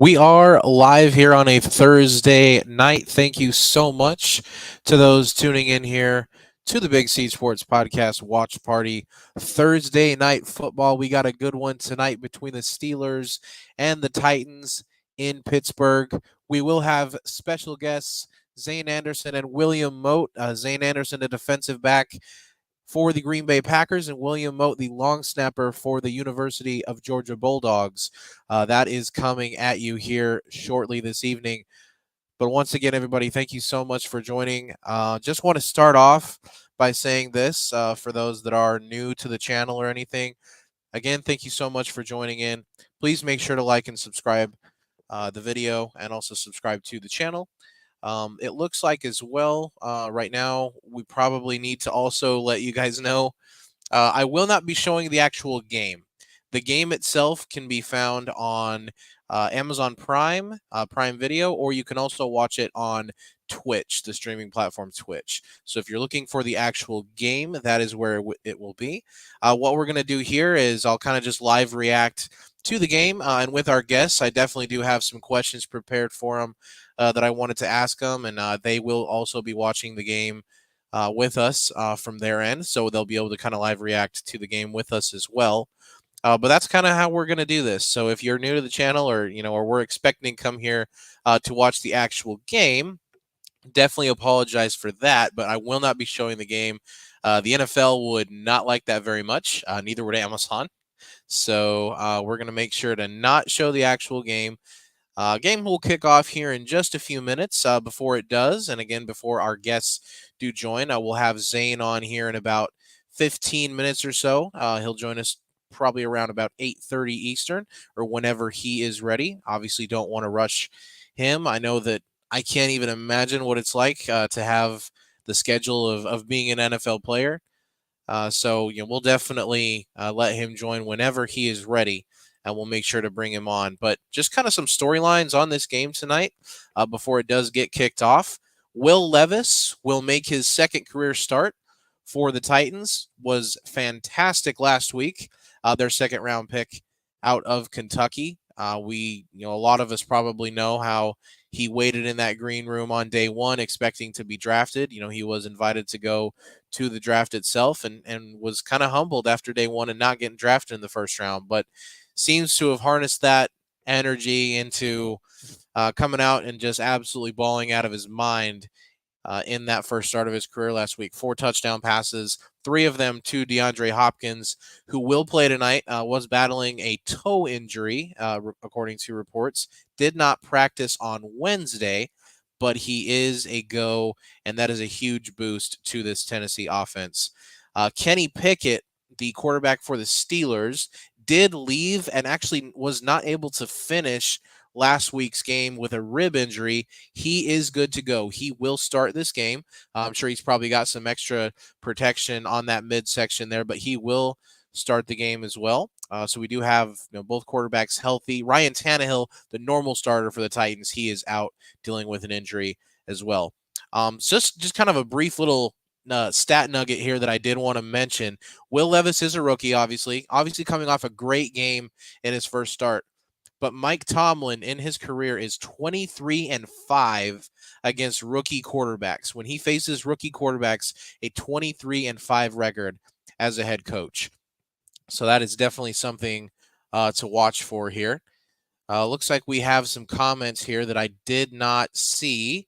We are live here on a Thursday night. Thank you so much to those tuning in here to the Big C Sports Podcast Watch Party. Thursday night football. We got a good one tonight between the Steelers and the Titans in Pittsburgh. We will have special guests Zayne Anderson and William Mote. Zayne Anderson, a defensive back for the Green Bay Packers, and William Mote, the long snapper for the University of Georgia Bulldogs. That is coming at you here shortly this evening. But once again, everybody, thank you so much for joining. Just want to start off by saying this for those that are new to the channel or anything. Again, thank you so much for joining in. Please make sure to like and subscribe the video and also subscribe to the channel. It looks like as well right now we probably need to also let you guys know I will not be showing the actual game. The game itself can be found on Amazon Prime, Prime Video, or you can also watch it on Twitch, the streaming platform Twitch. So if you're looking for the actual game, that is where it will be. What we're going to do here is I'll kind of just live react to the game. And with our guests, I definitely do have some questions prepared for them that I wanted to ask them. And they will also be watching the game with us from their end, so they'll be able to kind of live react to the game with us as well. But that's kind of how we're going to do this. So if you're new to the channel, or we're expecting to come here to watch the actual game, definitely apologize for that. But I will not be showing the game. The NFL would not like that very much. Neither would Amazon. So we're going to make sure to not show the actual game. Game will kick off here in just a few minutes. Before it does, and again, before our guests do join, we'll have Zayne on here in about 15 minutes or so. He'll join us probably around about 8:30 Eastern or whenever he is ready. Obviously, don't want to rush him. I know that I can't even imagine what it's like to have the schedule of being an NFL player. So we'll definitely let him join whenever he is ready, and we'll make sure to bring him on. But just kind of some storylines on this game tonight before it does get kicked off. Will Levis will make his second career start for the Titans. Was fantastic last week. Their second round pick out of Kentucky. A lot of us probably know how he waited in that green room on day one, expecting to be drafted. He was invited to go to the draft itself and was kind of humbled after day one and not getting drafted in the first round, but seems to have harnessed that energy into coming out and just absolutely balling out of his mind in that first start of his career last week. 4 touchdown passes, 3 of them to DeAndre Hopkins, who will play tonight, was battling a toe injury, according to reports. Did not practice on Wednesday, but he is a go, and that is a huge boost to this Tennessee offense. Kenny Pickett, the quarterback for the Steelers, did leave and actually was not able to finish last week's game with a rib injury. He is good to go. He will start this game. I'm sure he's probably got some extra protection on that midsection there, but he will start the game as well. So we do have both quarterbacks healthy. Ryan Tannehill, the normal starter for the Titans, he is out dealing with an injury as well. Just kind of a brief little stat nugget here that I did want to mention. Will Levis is a rookie, obviously coming off a great game in his first start. But Mike Tomlin in his career is 23-5 against rookie quarterbacks. When he faces rookie quarterbacks, a 23-5 record as a head coach. So that is definitely something to watch for here. Looks like we have some comments here that I did not see.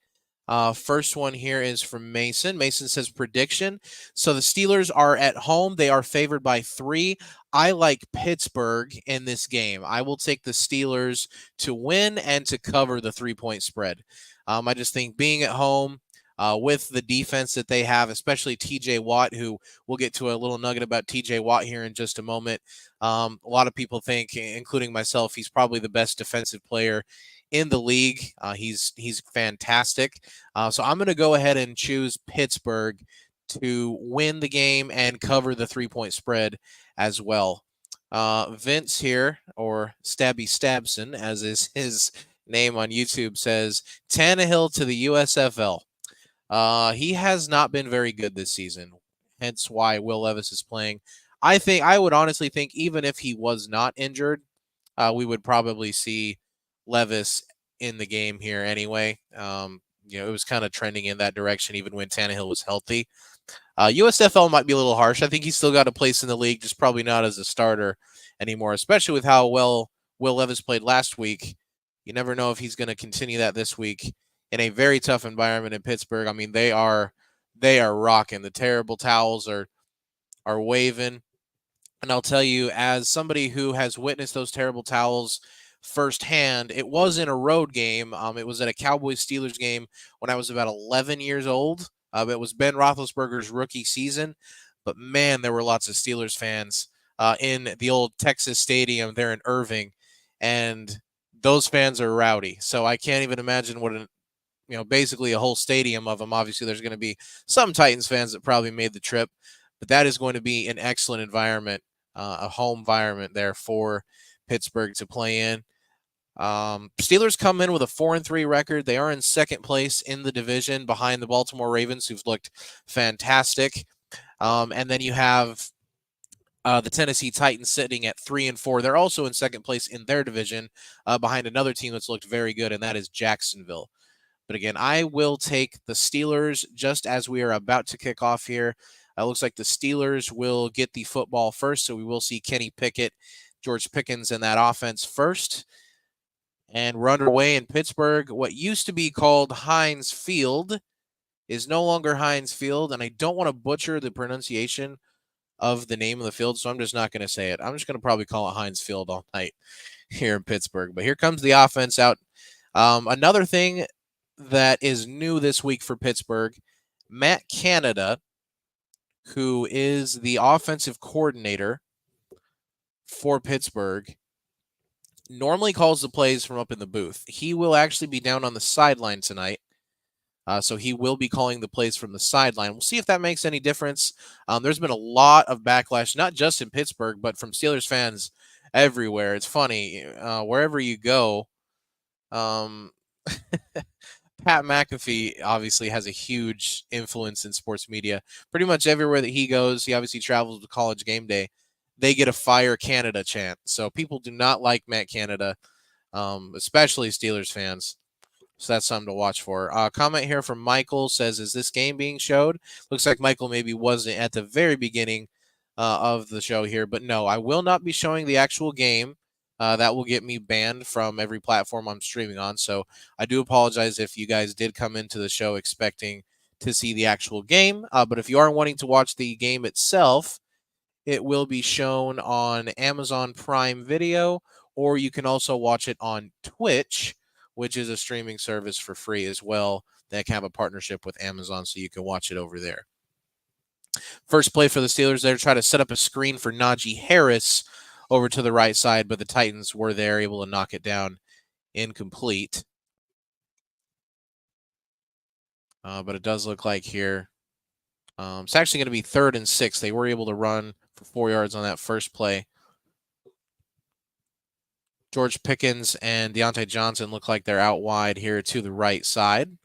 First one here is from Mason. Mason says prediction. So the Steelers are at home. They are favored by 3. I like Pittsburgh in this game. I will take the Steelers to win and to cover the 3-point spread. I just think being at home with the defense that they have, especially TJ Watt, who we'll get to a little nugget about TJ Watt here in just a moment. A lot of people think, including myself, he's probably the best defensive player in the league. He's fantastic. So I'm going to go ahead and choose Pittsburgh to win the game and cover the 3-point spread as well. Vince here, or Stabby Stabson, as is his name on YouTube, says Tannehill to the USFL. He has not been very good this season, hence why Will Levis is playing. I would honestly think even if he was not injured, we would probably see Levis in the game here anyway. It was kind of trending in that direction even when Tannehill was healthy. USFL might be a little harsh. I think he's still got a place in the league, just probably not as a starter anymore, especially with how well Will Levis played last week. You never know if he's going to continue that this week in a very tough environment in Pittsburgh. I mean, they are rocking. The terrible towels are waving. And I'll tell you, as somebody who has witnessed those terrible towels firsthand, it was in a road game. It was at a Cowboys-Steelers game when I was about 11 years old. It was Ben Roethlisberger's rookie season. But, man, there were lots of Steelers fans in the old Texas Stadium there in Irving. And those fans are rowdy. So I can't even imagine what basically a whole stadium of them. Obviously, there's going to be some Titans fans that probably made the trip. But that is going to be an excellent environment. A home environment there for Pittsburgh to play in. Steelers come in with a 4-3 record. They are in second place in the division behind the Baltimore Ravens, who've looked fantastic. And then you have the Tennessee Titans sitting at 3-4. They're also in second place in their division behind another team that's looked very good, and that is Jacksonville. But again, I will take the Steelers just as we are about to kick off here. It looks like the Steelers will get the football first, so we will see Kenny Pickett, George Pickens in that offense first. And we're underway in Pittsburgh. What used to be called Heinz Field is no longer Heinz Field, and I don't want to butcher the pronunciation of the name of the field, so I'm just not going to say it. I'm just going to probably call it Heinz Field all night here in Pittsburgh. But here comes the offense out. Another thing that is new this week for Pittsburgh, Matt Canada, who is the offensive coordinator for Pittsburgh, normally calls the plays from up in the booth. He will actually be down on the sideline tonight, so he will be calling the plays from the sideline. We'll see if that makes any difference. There's been a lot of backlash, not just in Pittsburgh, but from Steelers fans everywhere. It's funny. Wherever you go, Pat McAfee obviously has a huge influence in sports media. Pretty much everywhere that he goes, he obviously travels to College Game Day, they get a Fire Canada chant. So people do not like Matt Canada, especially Steelers fans. So that's something to watch for. Comment here from Michael says, is this game being showed? Looks like Michael maybe wasn't at the very beginning of the show here. But no, I will not be showing the actual game. That will get me banned from every platform I'm streaming on. So I do apologize if you guys did come into the show expecting to see the actual game. But if you are wanting to watch the game itself, it will be shown on Amazon Prime Video, or you can also watch it on Twitch, which is a streaming service for free as well. That can have a partnership with Amazon, so you can watch it over there. First play for the Steelers there, try to set up a screen for Najee Harris over to the right side, but the Titans were there, able to knock it down incomplete. But it does look like here, it's actually going to be 3rd and 6. They were able to run for 4 yards on that first play. George Pickens and Deontay Johnson look like they're out wide here to the right side.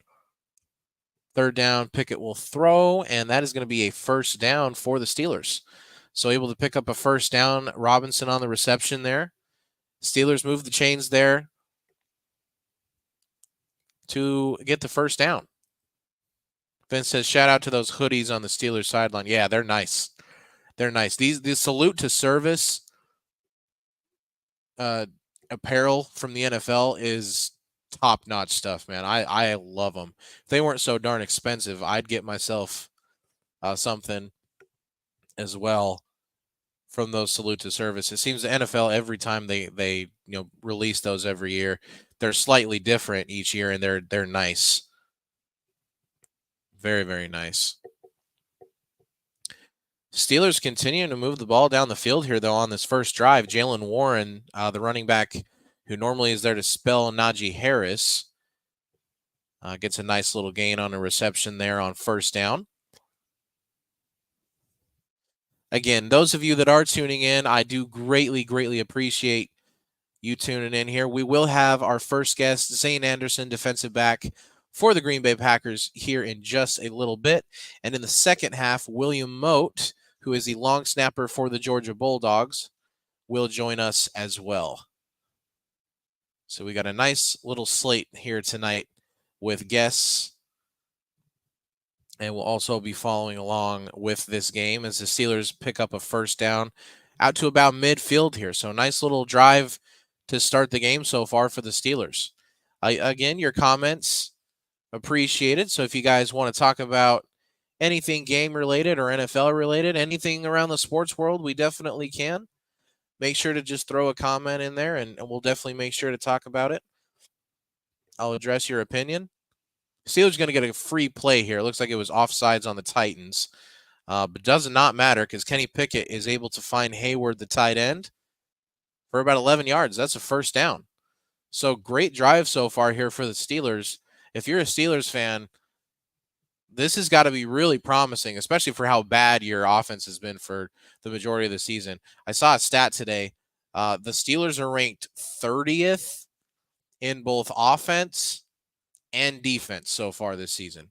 3rd down, Pickett will throw, and that is going to be a first down for the Steelers. So able to pick up a first down. Robinson on the reception there. Steelers move the chains there to get the first down. Vince says, shout out to those hoodies on the Steelers sideline. Yeah, they're nice. They're nice. The salute to service apparel from the NFL is top-notch stuff, man. I love them. If they weren't so darn expensive, I'd get myself something as well from those salute to service. It seems the NFL, every time they release those every year, they're slightly different each year, and they're nice. Very, very nice. Steelers continuing to move the ball down the field here, though, on this first drive. Jalen Warren, the running back who normally is there to spell Najee Harris, gets a nice little gain on a reception there on first down. Again, those of you that are tuning in, I do greatly, greatly appreciate you tuning in here. We will have our first guest, Zayne Anderson, defensive back for the Green Bay Packers, here in just a little bit. And in the second half, William Mote, who is the long snapper for the Georgia Bulldogs, will join us as well. So we got a nice little slate here tonight with guests. And we'll also be following along with this game as the Steelers pick up a first down out to about midfield here. So nice little drive to start the game so far for the Steelers. Again, your comments appreciated. So if you guys want to talk about anything game related or NFL related, anything around the sports world, we definitely can. Make sure to just throw a comment in there and we'll definitely make sure to talk about it. I'll address your opinion. Steelers going to get a free play here. It looks like it was offsides on the Titans. But does not matter because Kenny Pickett is able to find Hayward, the tight end, for about 11 yards. That's a first down. So great drive so far here for the Steelers. If you're a Steelers fan, this has got to be really promising, especially for how bad your offense has been for the majority of the season. I saw a stat today. The Steelers are ranked 30th in both offense and defense so far this season.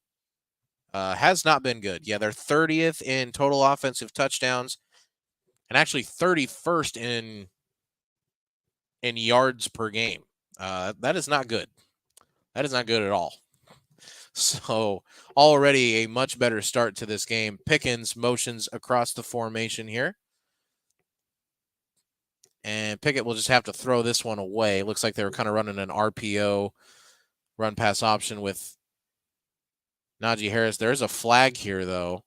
Has not been good. Yeah, they're 30th in total offensive touchdowns and actually 31st in yards per game. That is not good. That is not good at all. So already a much better start to this game. Pickens motions across the formation here. And Pickett will just have to throw this one away. Looks like they were kind of running an RPO run pass option with Najee Harris. There's a flag here, though.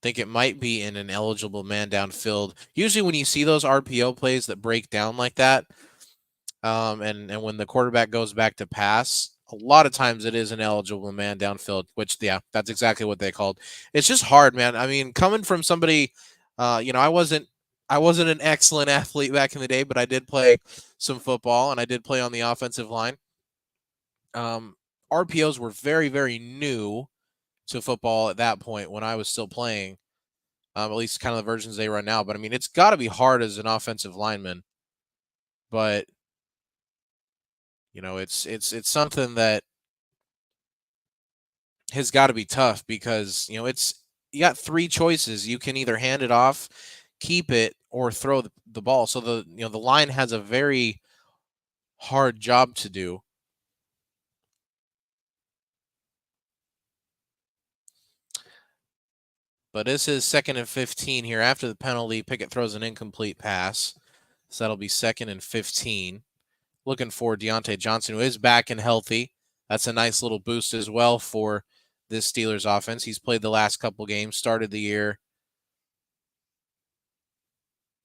Think it might be in an eligible man downfield. Usually when you see those RPO plays that break down like that, and when the quarterback goes back to pass, a lot of times it is an eligible man downfield, which, yeah, that's exactly what they called. It's just hard, man. I mean, coming from somebody, I wasn't an excellent athlete back in the day, but I did play some football and I did play on the offensive line. RPOs were very, very new to football at that point when I was still playing, at least kind of the versions they run now. But I mean, it's got to be hard as an offensive lineman. But it's something that has got to be tough because you got three choices. You can either hand it off, keep it, or throw the ball. So the line has a very hard job to do. But this is 2nd and 15 here. After the penalty, Pickett throws an incomplete pass. So that'll be 2nd and 15. Looking for Deontay Johnson, who is back and healthy. That's a nice little boost as well for this Steelers offense. He's played the last couple games, started the year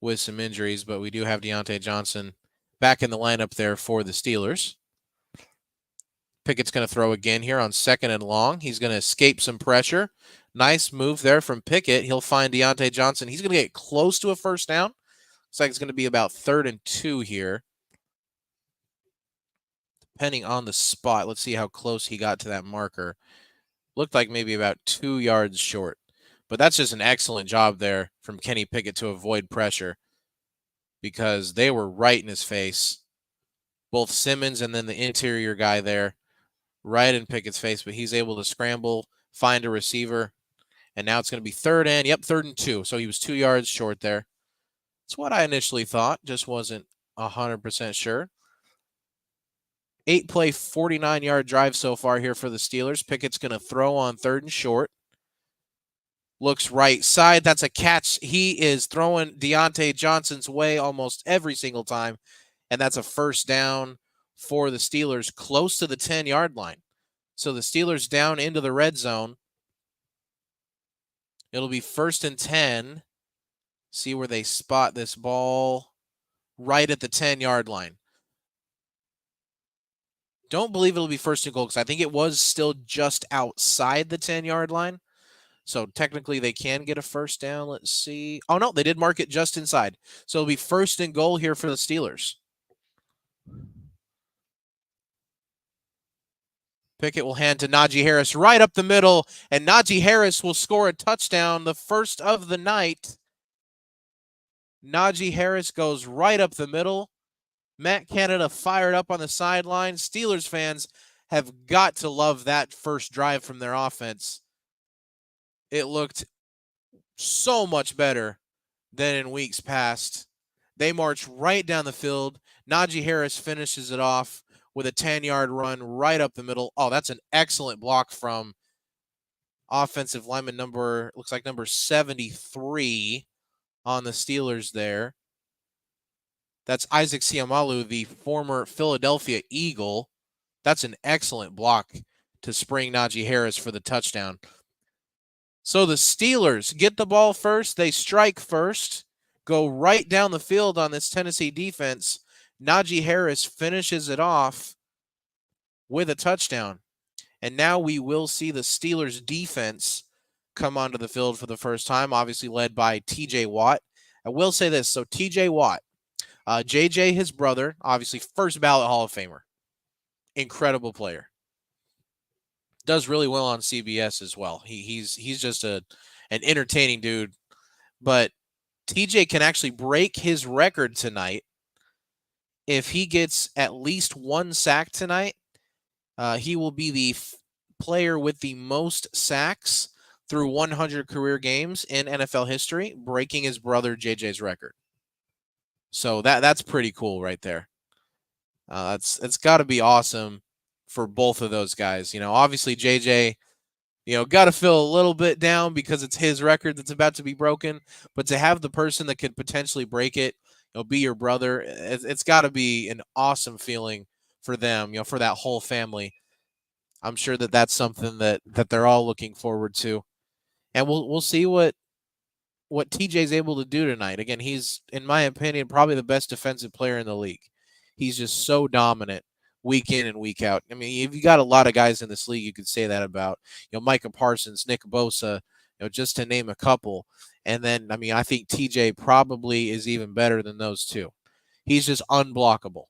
with some injuries, but we do have Deontay Johnson back in the lineup there for the Steelers. Pickett's going to throw again here on 2nd and long. He's going to escape some pressure. Nice move there from Pickett. He'll find Deontay Johnson. He's going to get close to a first down. Looks like it's going to be about 3rd and 2 here. Depending on the spot. Let's see how close he got to that marker. Looked like maybe about 2 yards short. But that's just an excellent job there from Kenny Pickett to avoid pressure because they were right in his face. Both Simmons and then the interior guy there, right in Pickett's face, but he's able to scramble, find a receiver, and now it's going to be 3rd and, 3rd and 2. So he was 2 yards short there. That's what I initially thought, just wasn't 100% sure. 8-play, 49-yard drive so far here for the Steelers. Pickett's going to throw on 3rd and short. Looks right side. That's a catch. He is throwing Deontay Johnson's way almost every single time, and that's a first down for the Steelers close to the 10-yard line. So the Steelers down into the red zone. It'll be 1st and 10. See where they spot this ball right at the 10-yard line. Don't believe it'll be 1st and goal because I think it was still just outside the 10-yard line. So technically they can get a first down. Let's see. Oh, no, they did mark it just inside. So it'll be 1st and goal here for the Steelers. Pickett will hand to Najee Harris right up the middle, and Najee Harris will score a touchdown, the first of the night. Najee Harris goes right up the middle. Matt Canada fired up on the sideline. Steelers fans have got to love that first drive from their offense. It looked so much better than in weeks past. They march right down the field. Najee Harris finishes it off with a 10-yard run right up the middle. Oh, that's an excellent block from offensive lineman looks like number 73 on the Steelers there. That's Isaac Siamalu, the former Philadelphia Eagle. That's an excellent block to spring Najee Harris for the touchdown. So the Steelers get the ball first. They strike first, go right down the field on this Tennessee defense. Najee Harris finishes it off with a touchdown. And now we will see the Steelers defense come onto the field for the first time, obviously led by TJ Watt. I will say this. So TJ Watt, JJ, his brother, obviously first ballot Hall of Famer. Incredible player. Does really well on CBS as well. He's just an entertaining dude. But TJ can actually break his record tonight. If he gets at least one sack tonight, he will be the player with the most sacks through 100 career games in NFL history, breaking his brother JJ's record. So that's pretty cool right there. It's got to be awesome for both of those guys. Obviously JJ, got to feel a little bit down because it's his record that's about to be broken. But to have the person that could potentially break it, be your brother, it's got to be an awesome feeling for them, for that whole family. I'm sure that's something that they're all looking forward to. And we'll see what TJ's able to do tonight. Again, he's, in my opinion, probably the best defensive player in the league. He's just so dominant week in and week out. I mean, if you got a lot of guys in this league, you could say that about, Micah Parsons, Nick Bosa, just to name a couple. And then, I mean, I think TJ probably is even better than those two. He's just unblockable.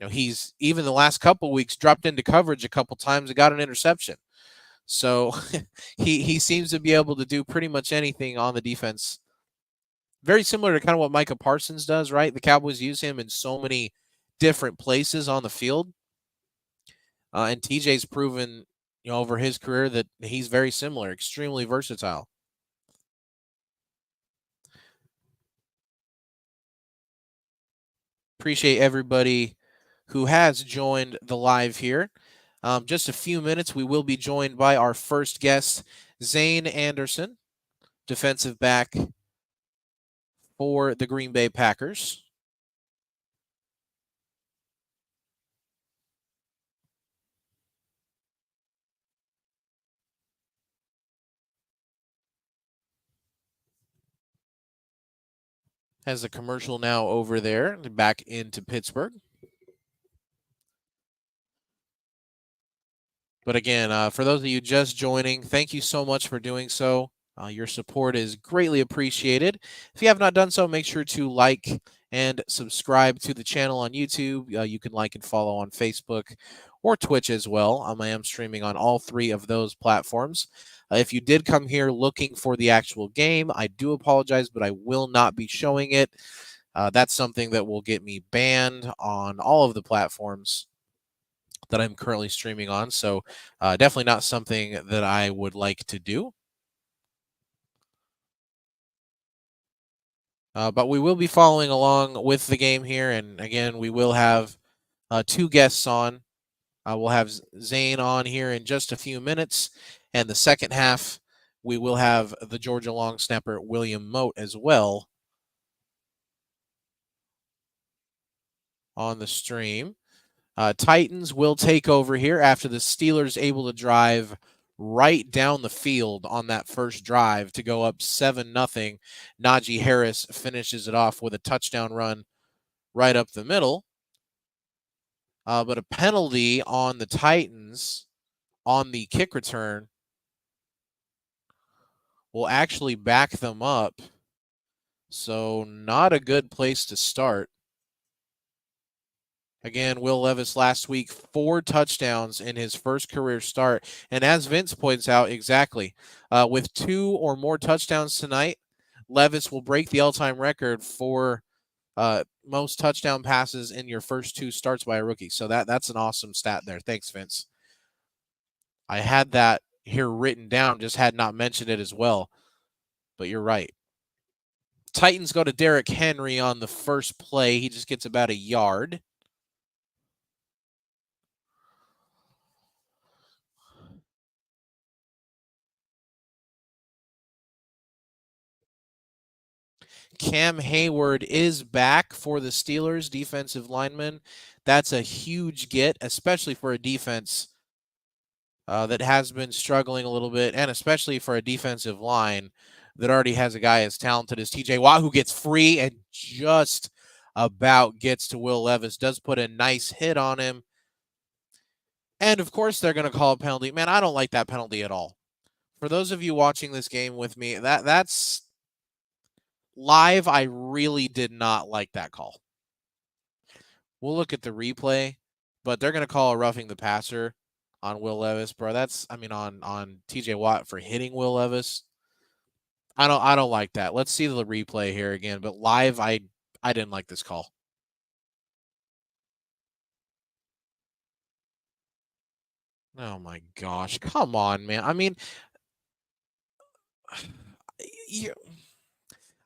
He's, even the last couple weeks, dropped into coverage a couple times and got an interception. So he seems to be able to do pretty much anything on the defense. Very similar to kind of what Micah Parsons does, right? The Cowboys use him in so many different places on the field. And TJ's proven, over his career that he's very similar, extremely versatile. Appreciate everybody who has joined the live here. Just a few minutes, we will be joined by our first guest, Zayne Anderson, defensive back for the Green Bay Packers. Has a commercial now over there, back into Pittsburgh. But again, for those of you just joining, thank you so much for doing so. Your support is greatly appreciated. If you have not done so, make sure to like and subscribe to the channel on YouTube. You can like and follow on Facebook or Twitch as well. I am streaming on all three of those platforms. If you did come here looking for the actual game, I do apologize, but I will not be showing it. That's something that will get me banned on all of the platforms that I'm currently streaming on. So definitely not something that I would like to do. But we will be following along with the game here. And again, we will have two guests on. We'll have Zayne on here in just a few minutes. And the second half, we will have the Georgia long snapper, William Mote, as well on the stream. Titans will take over here after the Steelers able to drive right down the field on that first drive to go up 7-0. Najee Harris finishes it off with a touchdown run right up the middle. But a penalty on the Titans on the kick return will actually back them up. So not a good place to start. Again, Will Levis last week, 4 touchdowns in his first career start. And as Vince points out, exactly, with 2 or more touchdowns tonight, Levis will break the all-time record for most touchdown passes in your first 2 starts by a rookie. So that's an awesome stat there. Thanks, Vince. I had that here written down, just had not mentioned it as well. But you're right. Titans go to Derrick Henry on the first play. He just gets about a yard. Cam Hayward is back for the Steelers, defensive lineman. That's a huge get, especially for a defense that has been struggling a little bit, and especially for a defensive line that already has a guy as talented as TJ Watt, who gets free and just about gets to Will Levis, does put a nice hit on him. And of course, they're going to call a penalty. Man, I don't like that penalty at all. For those of you watching this game with me, that's live. I really did not like that call. We'll look at the replay, but they're going to call a roughing the passer on Will Levis, bro. On TJ Watt for hitting Will Levis. I don't like that. Let's see the replay here again, but live I didn't like this call. Oh my gosh. Come on, man. I mean,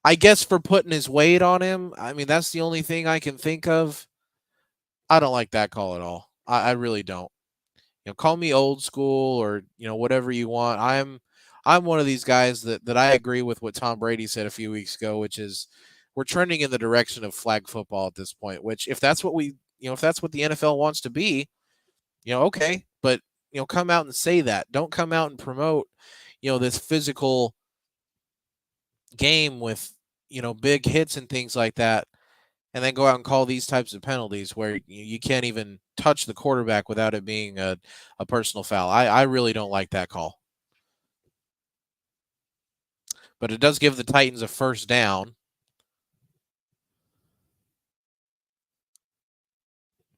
I guess for putting his weight on him, I mean, that's the only thing I can think of. I don't like that call at all. I really don't. Call me old school or, whatever you want. I'm one of these guys that I agree with what Tom Brady said a few weeks ago, which is we're trending in the direction of flag football at this point, which if that's what if that's what the NFL wants to be, okay, but come out and say that. Don't come out and promote, this physical game with, big hits and things like that, and then go out and call these types of penalties where you can't even touch the quarterback without it being a personal foul. I really don't like that call. But it does give the Titans a first down.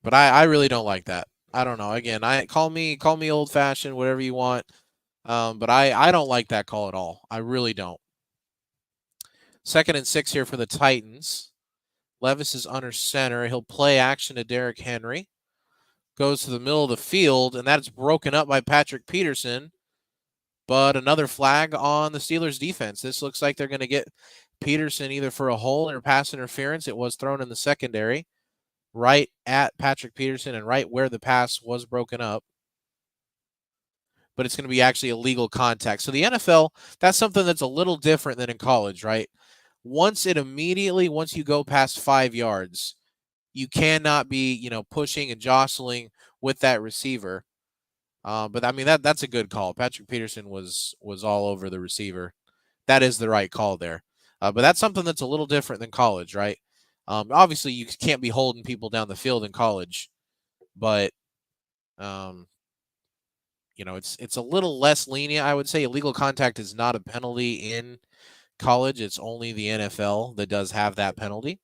But I really don't like that. I don't know. Again, call me old fashioned, whatever you want. But I don't like that call at all. I really don't. 2nd and 6 here for the Titans. Levis is under center. He'll play action to Derrick Henry. Goes to the middle of the field, and that's broken up by Patrick Peterson. But another flag on the Steelers defense. This looks like they're going to get Peterson either for a hold or pass interference. It was thrown in the secondary, right at Patrick Peterson and right where the pass was broken up. But it's going to be actually illegal contact. So the NFL, that's something that's a little different than in college, right? Once you go past 5 yards, you cannot be, pushing and jostling with that receiver. But I mean that's a good call. Patrick Peterson was all over the receiver. That is the right call there. But that's something that's a little different than college, right? Obviously, you can't be holding people down the field in college, but it's a little less lenient. I would say illegal contact is not a penalty in college. It's only the NFL that does have that penalty.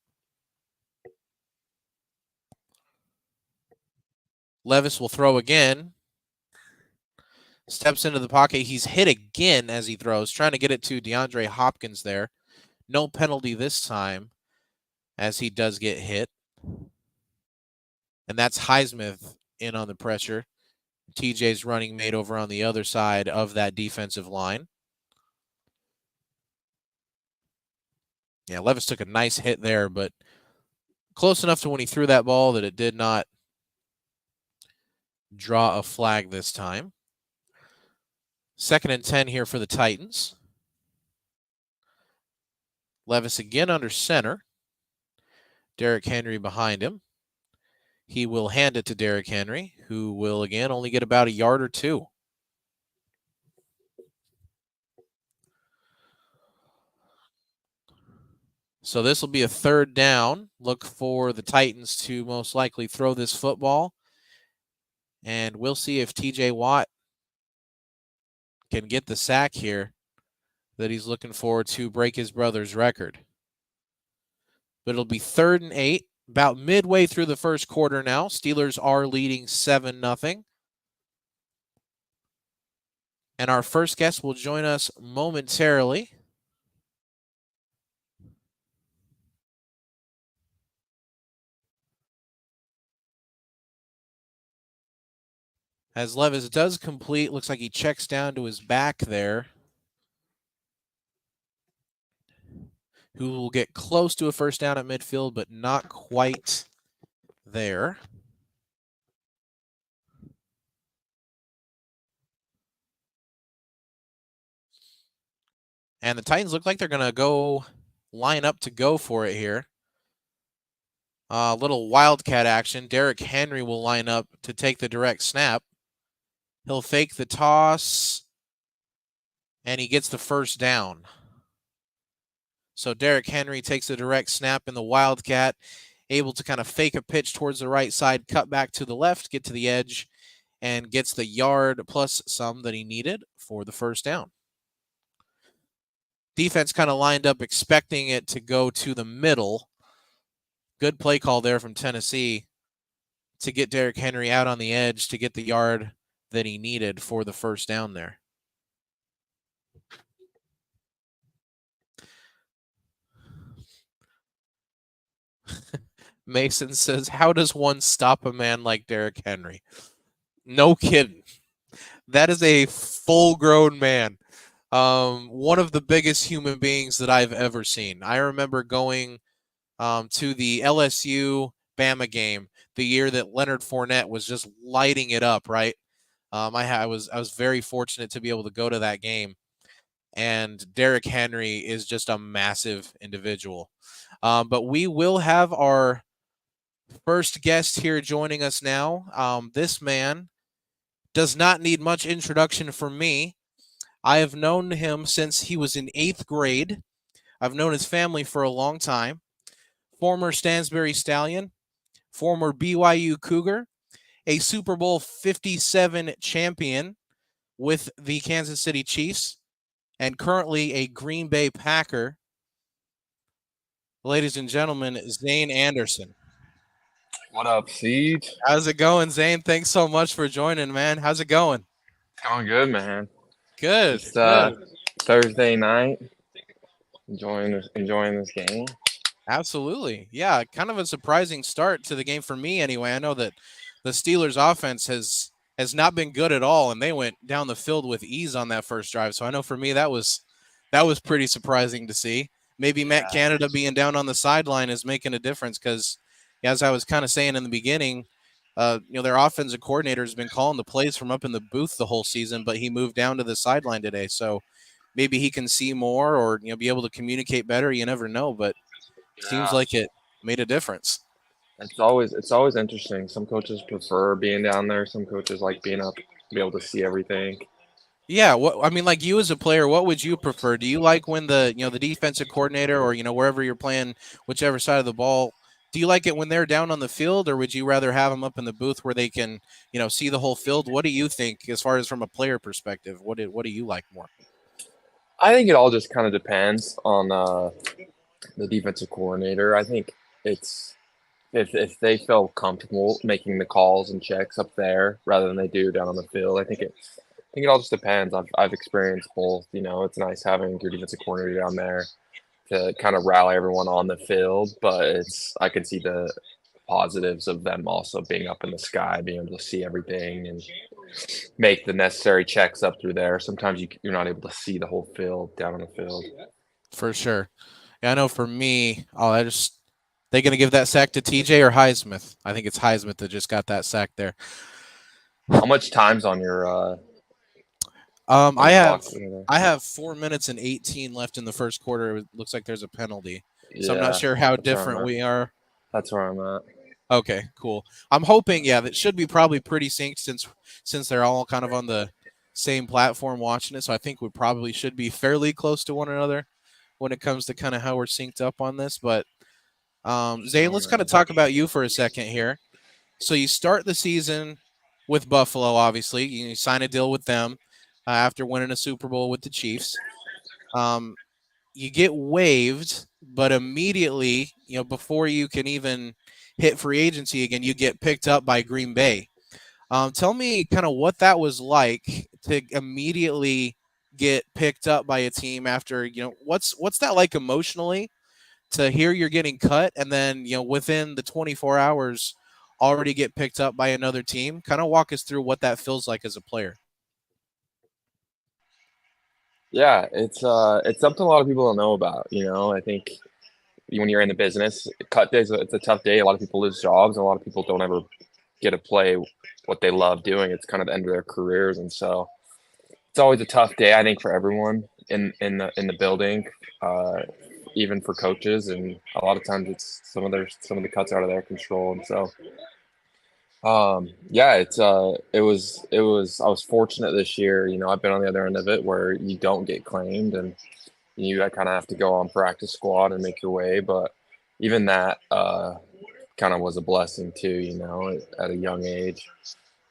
Levis will throw again. Steps into the pocket. He's hit again as he throws, trying to get it to DeAndre Hopkins there. No penalty this time as he does get hit. And that's Highsmith in on the pressure. TJ's running mate over on the other side of that defensive line. Yeah, Levis took a nice hit there, but close enough to when he threw that ball that it did not draw a flag this time. 2nd and 10 here for the Titans. Levis again under center. Derrick Henry behind him. He will hand it to Derrick Henry, who will again only get about a yard or two. So this will be a 3rd down. Look for the Titans to most likely throw this football. And we'll see if TJ Watt can get the sack here that he's looking for to break his brother's record. But it'll be 3rd and 8, about midway through the first quarter now. Steelers are leading 7-0. And our first guest will join us momentarily. As Levis does complete, looks like he checks down to his back there. who will get close to a first down at midfield, but not quite there. And the Titans look like they're going to go line up to go for it here. A little wildcat action. Derrick Henry will line up to take the direct snap. He'll fake the toss, and he gets the first down. So Derrick Henry takes the direct snap in the wildcat, able to kind of fake a pitch towards the right side, cut back to the left, get to the edge, and gets the yard plus some that he needed for the first down. Defense kind of lined up expecting it to go to the middle. Good play call there from Tennessee to get Derrick Henry out on the edge to get the yard that he needed for the first down there. Mason says, how does one stop a man like Derrick Henry? No kidding. That is a full-grown man. One of the biggest human beings that I've ever seen. I remember going to the LSU Bama game the year that Leonard Fournette was just lighting it up, right? I was very fortunate to be able to go to that game, and Derrick Henry is just a massive individual. But we will have our first guest here joining us now. This man does not need much introduction from me. I have known him since he was in 8th grade. I've known his family for a long time. Former Stansbury Stallion, former BYU Cougar, a Super Bowl 57 champion with the Kansas City Chiefs, and currently a Green Bay Packer. Ladies and gentlemen, Zayne Anderson. What up, Siege? How's it going, Zayne? Thanks so much for joining, man. How's it going? It's going good, man. Good, Just good. Thursday night, enjoying this game. Absolutely. Yeah, kind of a surprising start to the game for me anyway. I know that the Steelers offense has not been good at all, and they went down the field with ease on that first drive. So I know for me that was pretty surprising to see. Maybe Matt Yeah. Canada being down on the sideline is making a difference because, as I was kind of saying in the beginning, their offensive coordinator has been calling the plays from up in the booth the whole season, but he moved down to the sideline today. So maybe he can see more or be able to communicate better. You never know, but seems Yeah. like it made a difference. It's always interesting. Some coaches prefer being down there. Some coaches like being up, be able to see everything. Yeah, what I mean, like you as a player, what would you prefer? Do you like when the defensive coordinator or wherever you're playing, whichever side of the ball, do you like it when they're down on the field, or would you rather have them up in the booth where they can see the whole field? What do you think as far as from a player perspective? What do you like more? I think it all just kind of depends on the defensive coordinator. I think it's if they feel comfortable making the calls and checks up there rather than they do down on the field. I think it all just depends. I've experienced both. It's nice having your defensive coordinator down there to kind of rally everyone on the field, but I can see the positives of them also being up in the sky, being able to see everything and make the necessary checks up through there. Sometimes you're not able to see the whole field down on the field. For sure. Yeah, I know for me, they going to give that sack to TJ or Highsmith? I think it's Highsmith that just got that sack there. How much time's on your on I the have clock there? 4 minutes and 18 left in the first quarter. It looks like there's a penalty, so I'm not Yeah, sure how that's where I'm different at. we are. That's where I'm at. Okay, cool. I'm hoping, yeah, that should be probably pretty synced since they're all kind of on the same platform watching it. So I think we probably should be fairly close to one another when it comes to kind of how we're synced up on this. But Zane, All let's kind of right. talk about you for a second here. So you start the season with Buffalo, obviously. You sign a deal with them after winning a Super Bowl with the Chiefs. Um, you get waived, but immediately, before you can even hit free agency again, you get picked up by Green Bay. Tell me kind of what that was like to immediately get picked up by a team after, what's that like emotionally to hear you're getting cut and then, within the 24 hours already get picked up by another team? Kind of walk us through what that feels like as a player. Yeah, it's something a lot of people don't know about. I think when you're in the business, cut days it's a tough day. A lot of people lose jobs, and a lot of people don't ever get to play what they love doing. It's kind of the end of their careers, and so it's always a tough day. I think for everyone in the building, uh, even for coaches, and a lot of times it's some of the cuts out of their control, and so. Yeah, it was I was fortunate this year. I've been on the other end of it where you don't get claimed and you kind of have to go on practice squad and make your way. But even that kind of was a blessing too, at a young age.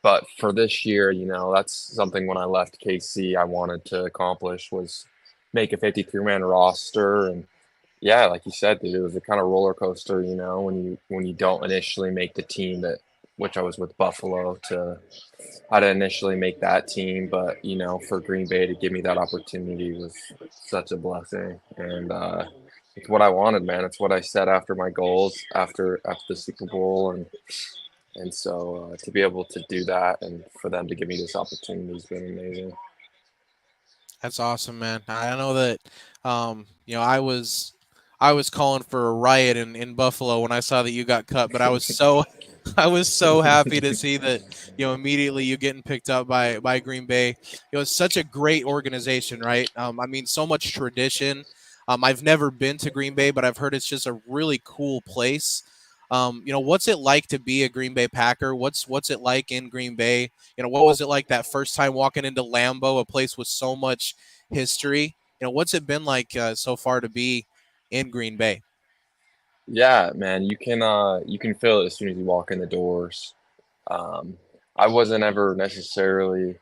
But for this year, that's something when I left KC I wanted to accomplish was make a 53-man roster. And yeah, like you said, dude, it was a kind of roller coaster, when you don't initially make the team that which I was with Buffalo to how to initially make that team, but for Green Bay to give me that opportunity was such a blessing, and it's what I wanted, man. It's what I set after my goals after the Super Bowl, and so to be able to do that and for them to give me this opportunity has been amazing. That's awesome, man. I know that I was calling for a riot in Buffalo when I saw that you got cut, but I was so I was so happy to see that immediately you getting picked up by Green Bay. It's such a great organization, right? I mean, so much tradition. I've never been to Green Bay, but I've heard it's just a really cool place. What's it like to be a Green Bay Packer? What's it like in Green Bay? What was it like that first time walking into Lambeau, a place with so much history? What's it been like so far to be in Green Bay? Yeah, man, you can feel it as soon as you walk in the doors. Um, I wasn't ever necessarily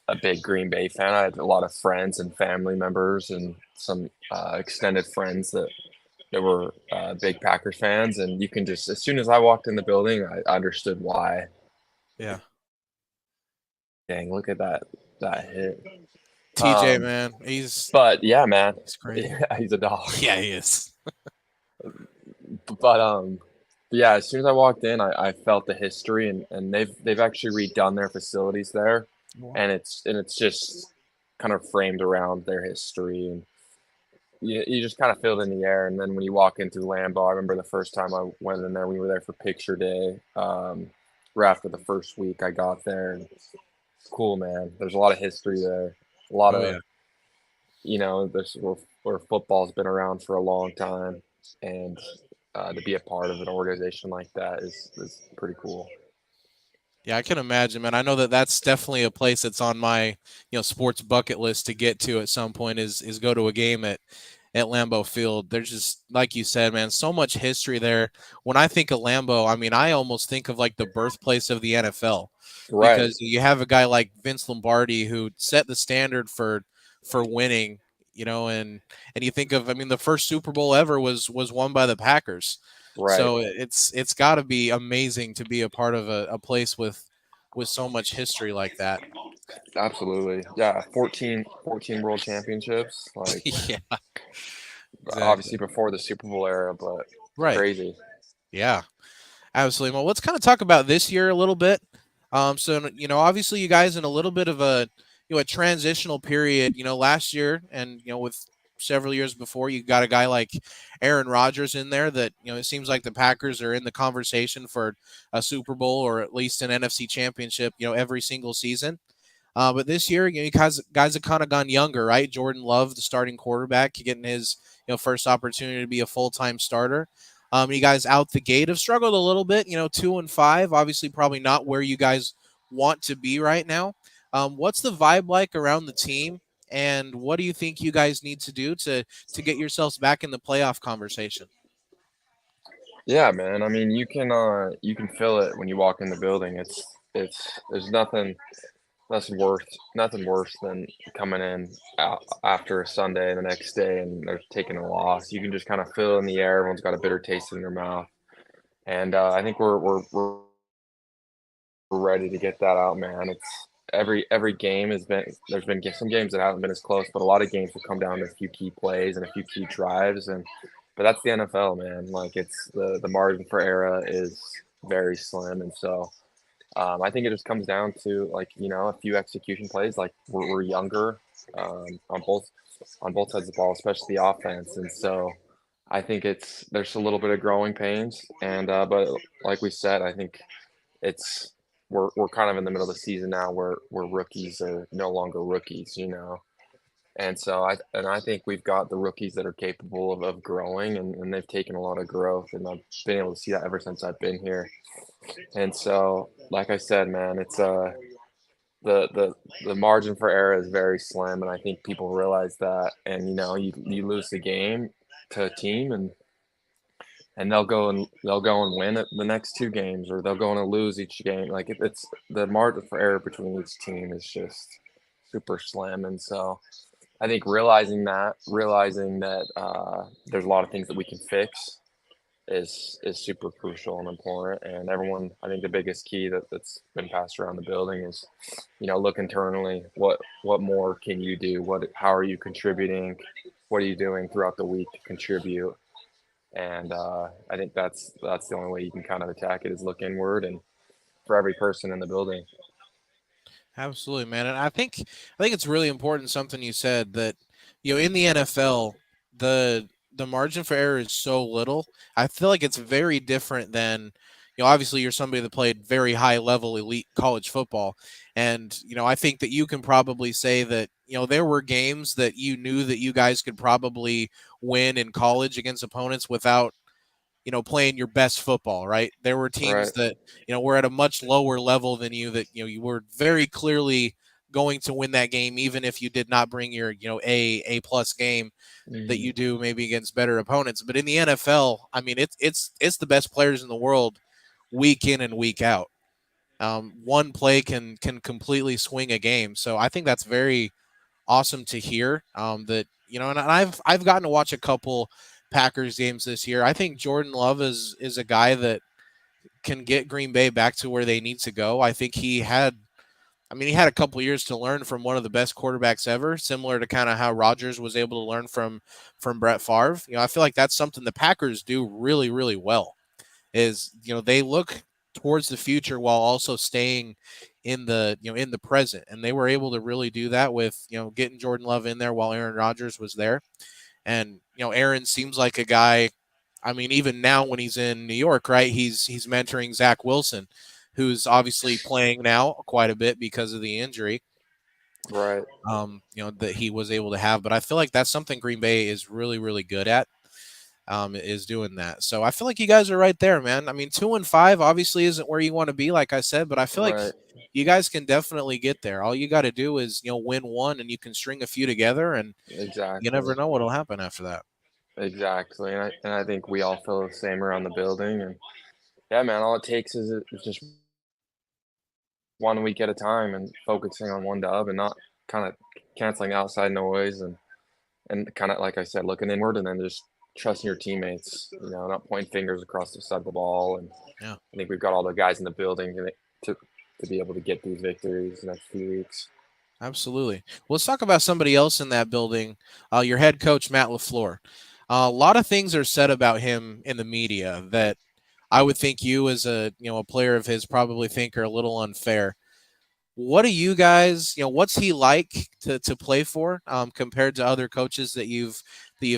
a big Green Bay fan. I had a lot of friends and family members and some extended friends that were big Packers fans, and you can just as soon as I walked in the building, I understood why. Yeah. Dang, look at that hit. TJ, Um, man, he's but yeah, man, he's crazy. yeah, he's a dog. Yeah, he is. But yeah, as soon as I walked in, I felt the history, and they've actually redone their facilities there, Wow. and it's just kind of framed around their history, and you just kind of feel it in the air. And then when you walk into Lambeau, I remember the first time I went in there, we were there for picture day. Right after the first week I got there, and it's cool, man. There's a lot of history there. A lot Oh of, yeah. this where football's been around for a long time, and to be a part of an organization like that is pretty cool. Yeah, I can imagine, man. I know that that's definitely a place that's on my, sports bucket list to get to at some point is go to a game at Lambeau Field. There's just like you said, man, so much history there. When I think of Lambeau, I mean, I almost think of like the birthplace of the NFL Right, because you have a guy like Vince Lombardi who set the standard for winning, and you think of, I mean, the first Super Bowl ever was won by the Packers. right. So it's got to be amazing to be a part of a place with so much history like that. Absolutely. Yeah, 14 world championships, like Yeah, obviously exactly. before the Super Bowl era, but Right. crazy. Yeah. Absolutely. Well, let's kind of talk about this year a little bit. So obviously, you guys in a little bit of a transitional period. Last year, and with several years before, you got a guy like Aaron Rodgers in there. That it seems like the Packers are in the conversation for a Super Bowl or at least an NFC Championship. Every single season. But this year, you guys have kind of gone younger, right? Jordan Love, the starting quarterback, getting his first opportunity to be a full time starter. You guys out the gate have struggled a little bit. 2-5, obviously probably not where you guys want to be right now. What's the vibe like around the team, and what do you think you guys need to do to get yourselves back in the playoff conversation? Yeah, man. I mean, you can feel it when you walk in the building. It's there's nothing worse than coming in after a Sunday and the next day and they're taking a loss. You can just kind of feel it in the air. Everyone's got a bitter taste in their mouth, and I think we're ready to get that out, man. It's every game has been there's been some games that haven't been as close, but a lot of games will come down to a few key plays and a few key drives, and but that's the NFL, man. Like it's the margin for error is very slim, and so I think it just comes down to like a few execution plays. Like we're younger, on both sides of the ball, especially the offense. And so I think there's a little bit of growing pains, and but like we said, I think it's we're kind of in the middle of the season now where rookies are no longer rookies, you know. And so I think we've got the rookies that are capable of growing, and they've taken a lot of growth, and I've been able to see that ever since I've been here. And so, like I said, man, it's the the the margin for error is very slim, and I think people realize that. And you know, you lose the game to a team, and they'll go and win it the next two games, or they'll go and lose each game. Like it's the margin for error between each team is just super slim, and so I think realizing that there's a lot of things that we can fix is super crucial and important. And everyone, I think the biggest key that's been passed around the building is, you know, look internally. What more can you do? How are you contributing? What are you doing throughout the week to contribute? And I think that's the only way you can kind of attack it is look inward and for every person in the building. Absolutely, man. And I think it's really important something you said that in the NFL the margin for error is so little. I feel like it's very different than obviously you're somebody that played very high level elite college football, and I think that you can probably say that there were games that you knew that you guys could probably win in college against opponents without playing your best football, right? There were teams Right. that, were at a much lower level than you that, you were very clearly going to win that game, even if you did not bring your, A plus game that Hmm. you do maybe against better opponents. But in the NFL, I mean, it's the best players in the world week in and week out. One play can completely swing a game. So I think that's very awesome to hear. That and I've gotten to watch a couple Packers games this year. I think Jordan Love is a guy that can get Green Bay back to where they need to go. I think he had a couple years to learn from one of the best quarterbacks ever, similar to kind of how Rodgers was able to learn from Brett Favre. I feel like that's something the Packers do really, really well. Is they look towards the future while also staying in the present, and they were able to really do that with getting Jordan Love in there while Aaron Rodgers was there. And Aaron seems like a guy. I mean, even now when he's in New York, right? He's mentoring Zach Wilson, who's obviously playing now quite a bit because of the injury. Right. That he was able to have. But I feel like that's something Green Bay is really, really good at. Is doing that. So I feel like you guys are right there, man. I mean, 2-5 obviously isn't where you want to be, like I said, but I feel like Right. you guys can definitely get there. All you got to do is win one, and you can string a few together, and you Exactly. never know what'll happen after that. Exactly. And I think we all feel the same around the building. And yeah, man, all it takes is just 1 week at a time and focusing on one dub and not kind of canceling outside noise and kind of, like I said, looking inward and then just trusting your teammates, you know, not pointing fingers across the side of the ball. And Yeah. I think we've got all the guys in the building to be able to get these victories the next few weeks. Absolutely. Well, let's talk about somebody else in that building. Your head coach, Matt LaFleur. A lot of things are said about him in the media that I would think you, as a player of his, probably think are a little unfair. What do you guys, what's he like to play for compared to other coaches that you've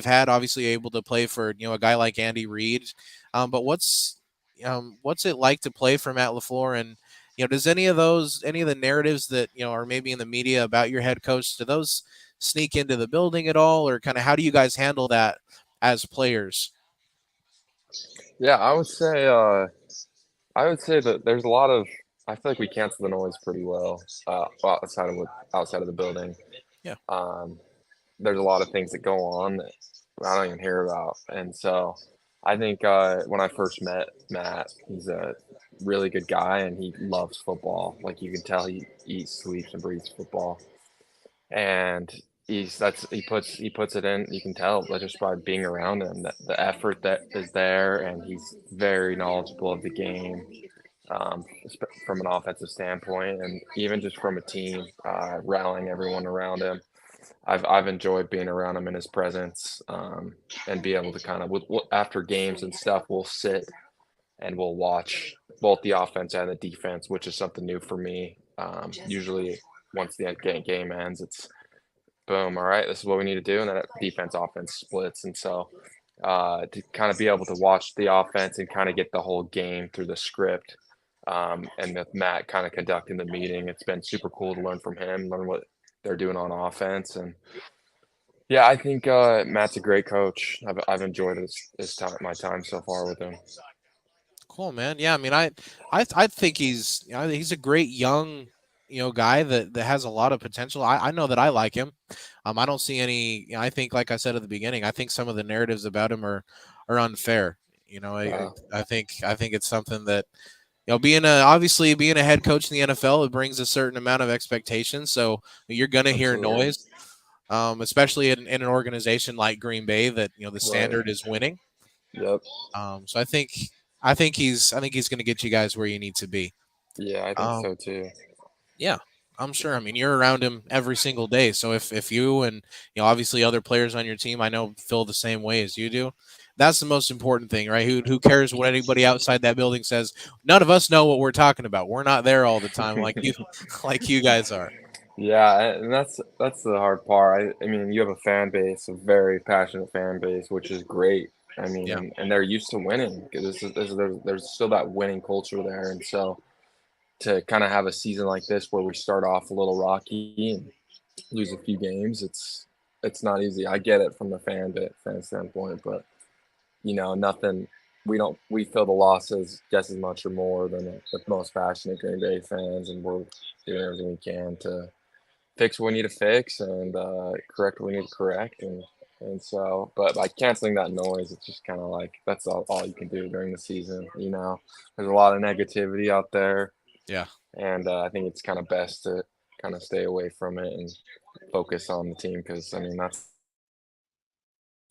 had? Obviously, able to play for a guy like Andy Reid, but what's it like to play for Matt LaFleur? And does any of the narratives that are maybe in the media about your head coach, do those sneak into the building at all, or kind of how do you guys handle that as players? Yeah, I would say that there's a lot of I feel like we cancel the noise pretty well outside of the building. Yeah, Um, there's a lot of things that go on that I don't even hear about. And so I think when I first met Matt, he's a really good guy and he loves football. Like you can tell he eats, sleeps, and breathes football. And he puts it in. You can tell just by being around him that the effort that is there, and he's very knowledgeable of the game from an offensive standpoint, and even just from a team rallying everyone around him. I've enjoyed being around him in his presence, and be able to kind of after games and stuff, we'll sit and we'll watch both the offense and the defense, which is something new for me. Usually, once the game ends, it's boom, all right, this is what we need to do, and then defense offense splits, and so to kind of be able to watch the offense and kind of get the whole game through the script, and with Matt kind of conducting the meeting, it's been super cool to learn from him, learn what they're doing on offense, and yeah, I think Matt's a great coach. I've enjoyed his time, my time so far with him. Cool, man. Yeah, I mean, I think he's a great young, guy that has a lot of potential. I know that I like him. I don't see any. I think, like I said at the beginning, I think some of the narratives about him are unfair. Uh, I think it's something that obviously being a head coach in the NFL, it brings a certain amount of expectations. So you're gonna hear Absolutely. noise, especially in an organization like Green Bay that the Right. standard is winning. Yep. So I think he's going to get you guys where you need to be. Yeah, I think Um, so too. yeah, I'm sure. I mean, you're around him every single day. So if you and obviously other players on your team, I know feel the same way as you do. That's the most important thing, right? Who cares what anybody outside that building says? None of us know what we're talking about. We're not there all the time, like you, like you guys are. Yeah, and that's the hard part. I mean, you have a fan base, a very passionate fan base, which is great. I mean, Yeah, and they're used to winning. There's still that winning culture there, and so to kind of have a season like this where we start off a little rocky and lose a few games, it's not easy. I get it from the fan standpoint, but nothing. We feel the losses just as much or more than the most passionate Green Bay fans, and we're doing everything we can to fix what we need to fix and correct what we need to correct, and so, but by canceling that noise, it's just kind of like that's all you can do during the season. There's a lot of negativity out there, yeah, and I think it's kind of best to kind of stay away from it and focus on the team because I mean that's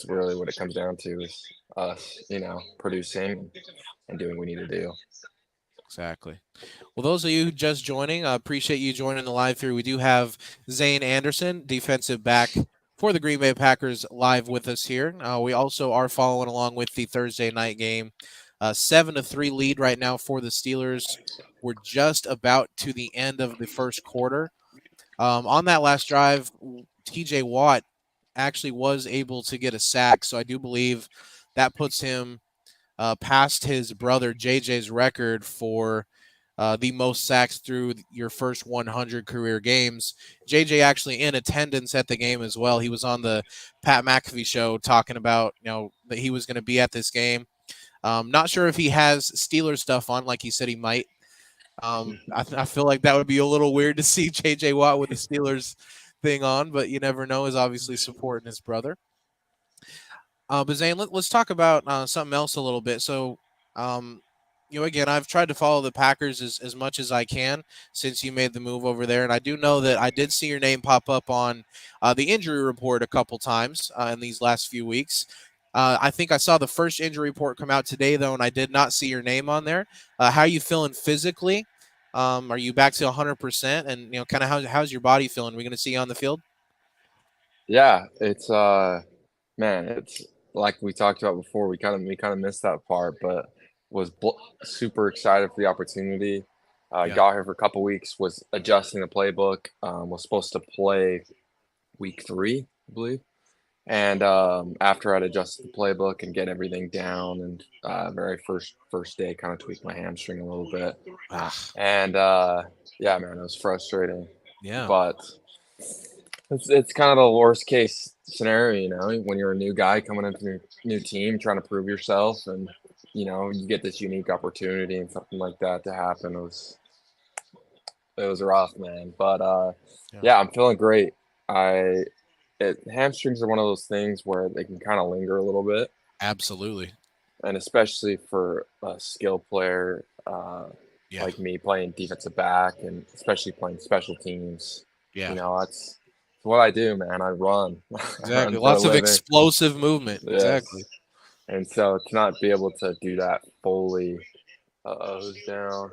really what it comes down to is us, producing and doing what we need to do. exactly. Well, those of you who just joining, I appreciate you joining the live here. We do have Zayne Anderson, defensive back for the Green Bay Packers, live with us here. We also are following along with the Thursday night game. 7-3 lead right now for the Steelers. We're just about to the end of the first quarter. On that last drive, TJ Watt actually was able to get a sack, so I do believe that puts him past his brother JJ's record for the most sacks through your first 100 career games. JJ actually in attendance at the game as well. He was on the Pat McAfee show talking about that he was going to be at this game. Not sure if he has Steelers stuff on, like he said he might. I feel like that would be a little weird to see JJ Watt with the Steelers thing on, but you never know. Is obviously supporting his brother. But Zane, let's talk about something else a little bit. So, um, again, I've tried to follow the Packers as much as I can since you made the move over there, and I do know that I did see your name pop up on the injury report a couple times in these last few weeks. I think I saw the first injury report come out today, though, and I did not see your name on there. How are you feeling physically? Are you back to 100%? And kind of how's your body feeling? Are we going to see you on the field? Yeah, it's man, it's like we talked about before. We kind of missed that part, but was super excited for the opportunity. Yeah. Got here for a couple weeks. Was adjusting the playbook. Was supposed to play week 3, I believe. And after I'd adjusted the playbook and get everything down, and very first day, kind of tweaked my hamstring a little bit. Ah, And yeah, man, it was frustrating, yeah. but it's kind of the worst case scenario, when you're a new guy coming into a new team, trying to prove yourself, and you get this unique opportunity and something like that to happen. It was rough, man. But Yeah. yeah, I'm feeling great. Hamstrings are one of those things where they can kind of linger a little bit, Absolutely. and especially for a skill player Yeah. like me playing defensive back and especially playing special teams. Yeah. That's what I do, man. I run. I Exactly. run for a Lots of living. explosive movement. Yes. Exactly. And so to not be able to do that fully, who's down?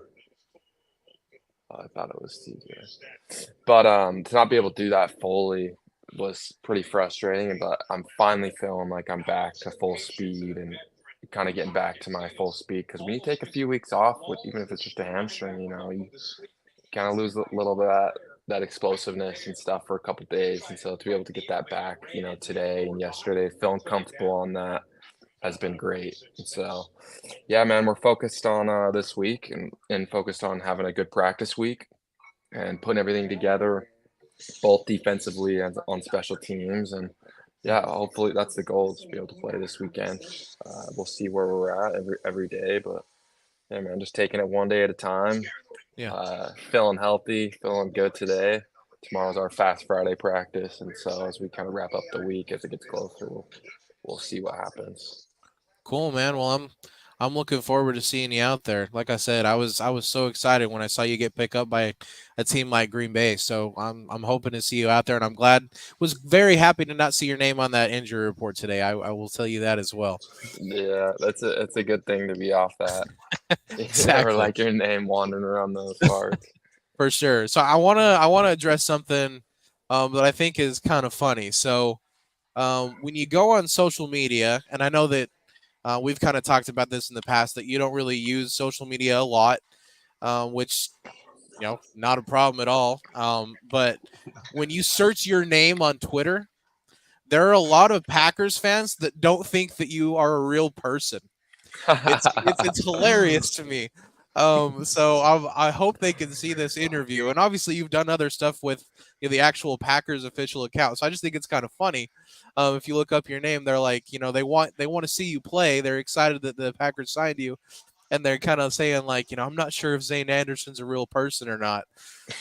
Oh, I thought it was TJ. But to not be able to do that fully was pretty frustrating. But I'm finally feeling like I'm back to full speed and kind of getting back to my full speed. Because when you take a few weeks off, even if it's just a hamstring, you kind of lose a little bit of that that explosiveness and stuff for a couple days, and so to be able to get that back, today and yesterday, feeling comfortable on that has been great. And so, yeah, man, we're focused on this week and focused on having a good practice week and putting everything together, both defensively and on special teams. And yeah, Mhm. hopefully that's the goal is to be able to play this weekend. We'll see where we're at every day, but yeah, man, just taking it one day at a time. Yeah. Feeling healthy, feeling good today. Tomorrow's our Fast Friday practice, and so as we kind of wrap up the week, as it gets closer, we'll see what happens. Cool, man. Well, I'm looking forward to seeing you out there. Like I said, I was so excited when I saw you get picked up by a team like Green Bay. So I'm hoping to see you out there, and I'm glad. Was very happy to not see your name on that injury report today. I will tell you that as well. Yeah, that's a good thing to be off that. You never Exactly. like your name wandering around those parts. For sure. So I wanna address something that I think is kind of funny. So when you go on social media, and I know that we've kind of talked about this in the past that you don't really use social media a lot, which not a problem at all. But when you search your name on Twitter, there are a lot of Packers fans that don't think that you are a real person. It's hilarious to me. So I hope they can see this interview, and obviously you've done other stuff with the actual Packers official account. So I just think it's kind of funny. If you look up your name, they're like, they want to see you play. They're excited that the Packers signed you, and they're kind of saying like, I'm not sure if Zayne Anderson's a real person or not.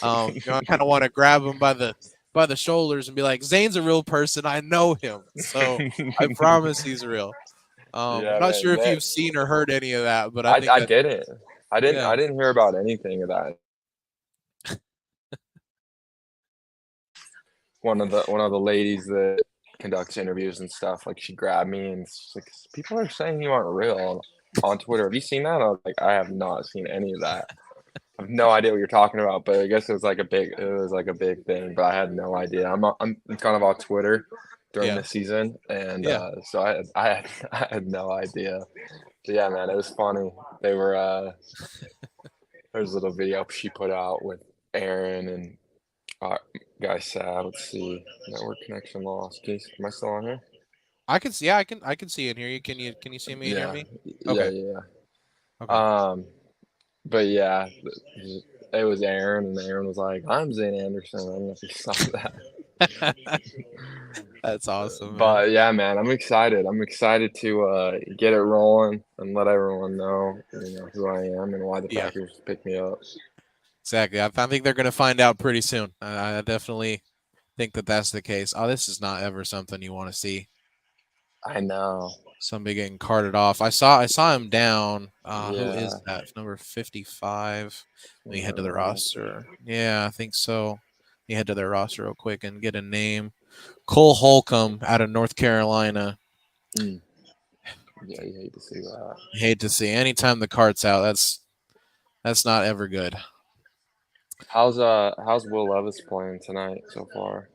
I kind of want to grab him by the shoulders and be like, Zayne's a real person. I know him, so I promise he's real. I'm Yeah, not man. sure if you've seen or heard any of that, but I I think I that didn't. I didn't yeah, I didn't hear about anything of that. One of the ladies that conducts interviews and stuff, like she grabbed me and she's like, "People are saying you aren't real on Twitter. Have you seen that?" I was like, "I have not seen any of that. I have no idea what you're talking about." But I guess it was like a big thing, but I had no idea. I'm kind of on Twitter during yeah, the season, and yeah. so I had I had no idea. But yeah, man, it was funny. They were there's a little video she put out with Aaron and uh, guy Sab. Let's see, network connection lost. Am I still on here? I can see. Yeah, I can see and hear you. Can you see me and hear Yeah, me? yeah, Okay, yeah. okay. Um, but yeah, it was Aaron, and Aaron was like, "I'm Zane Anderson." I don't know if you saw that. That's awesome, man. But yeah, man, I'm excited. I'm excited to get it rolling and let everyone know, who I am and why the Yeah, Packers picked me up. exactly. I think they're going to find out pretty soon. I definitely think that that's the case. Oh, this is not ever something you want to see. I know. Somebody getting carted off. I saw him down. Who Yeah. is that? Number 55. Let me head to the Uh, roster. Yeah, I think so. Let me head to their roster real quick and get a name. Cole Holcomb out of North Carolina. mm, yeah, you hate to see that. Hate to see anytime the cart's out. That's not ever good. How's Will Levis playing tonight so far?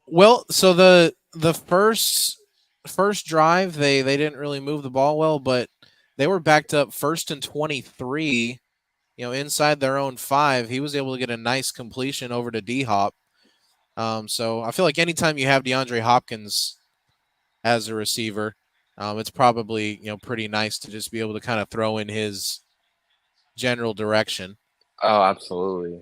Well, so the first drive they didn't really move the ball well, but they were backed up first and 23. Inside their own 5, he was able to get a nice completion over to D Hop. So I feel like anytime you have DeAndre Hopkins as a receiver, it's probably pretty nice to just be able to kind of throw in his general direction. Oh, absolutely.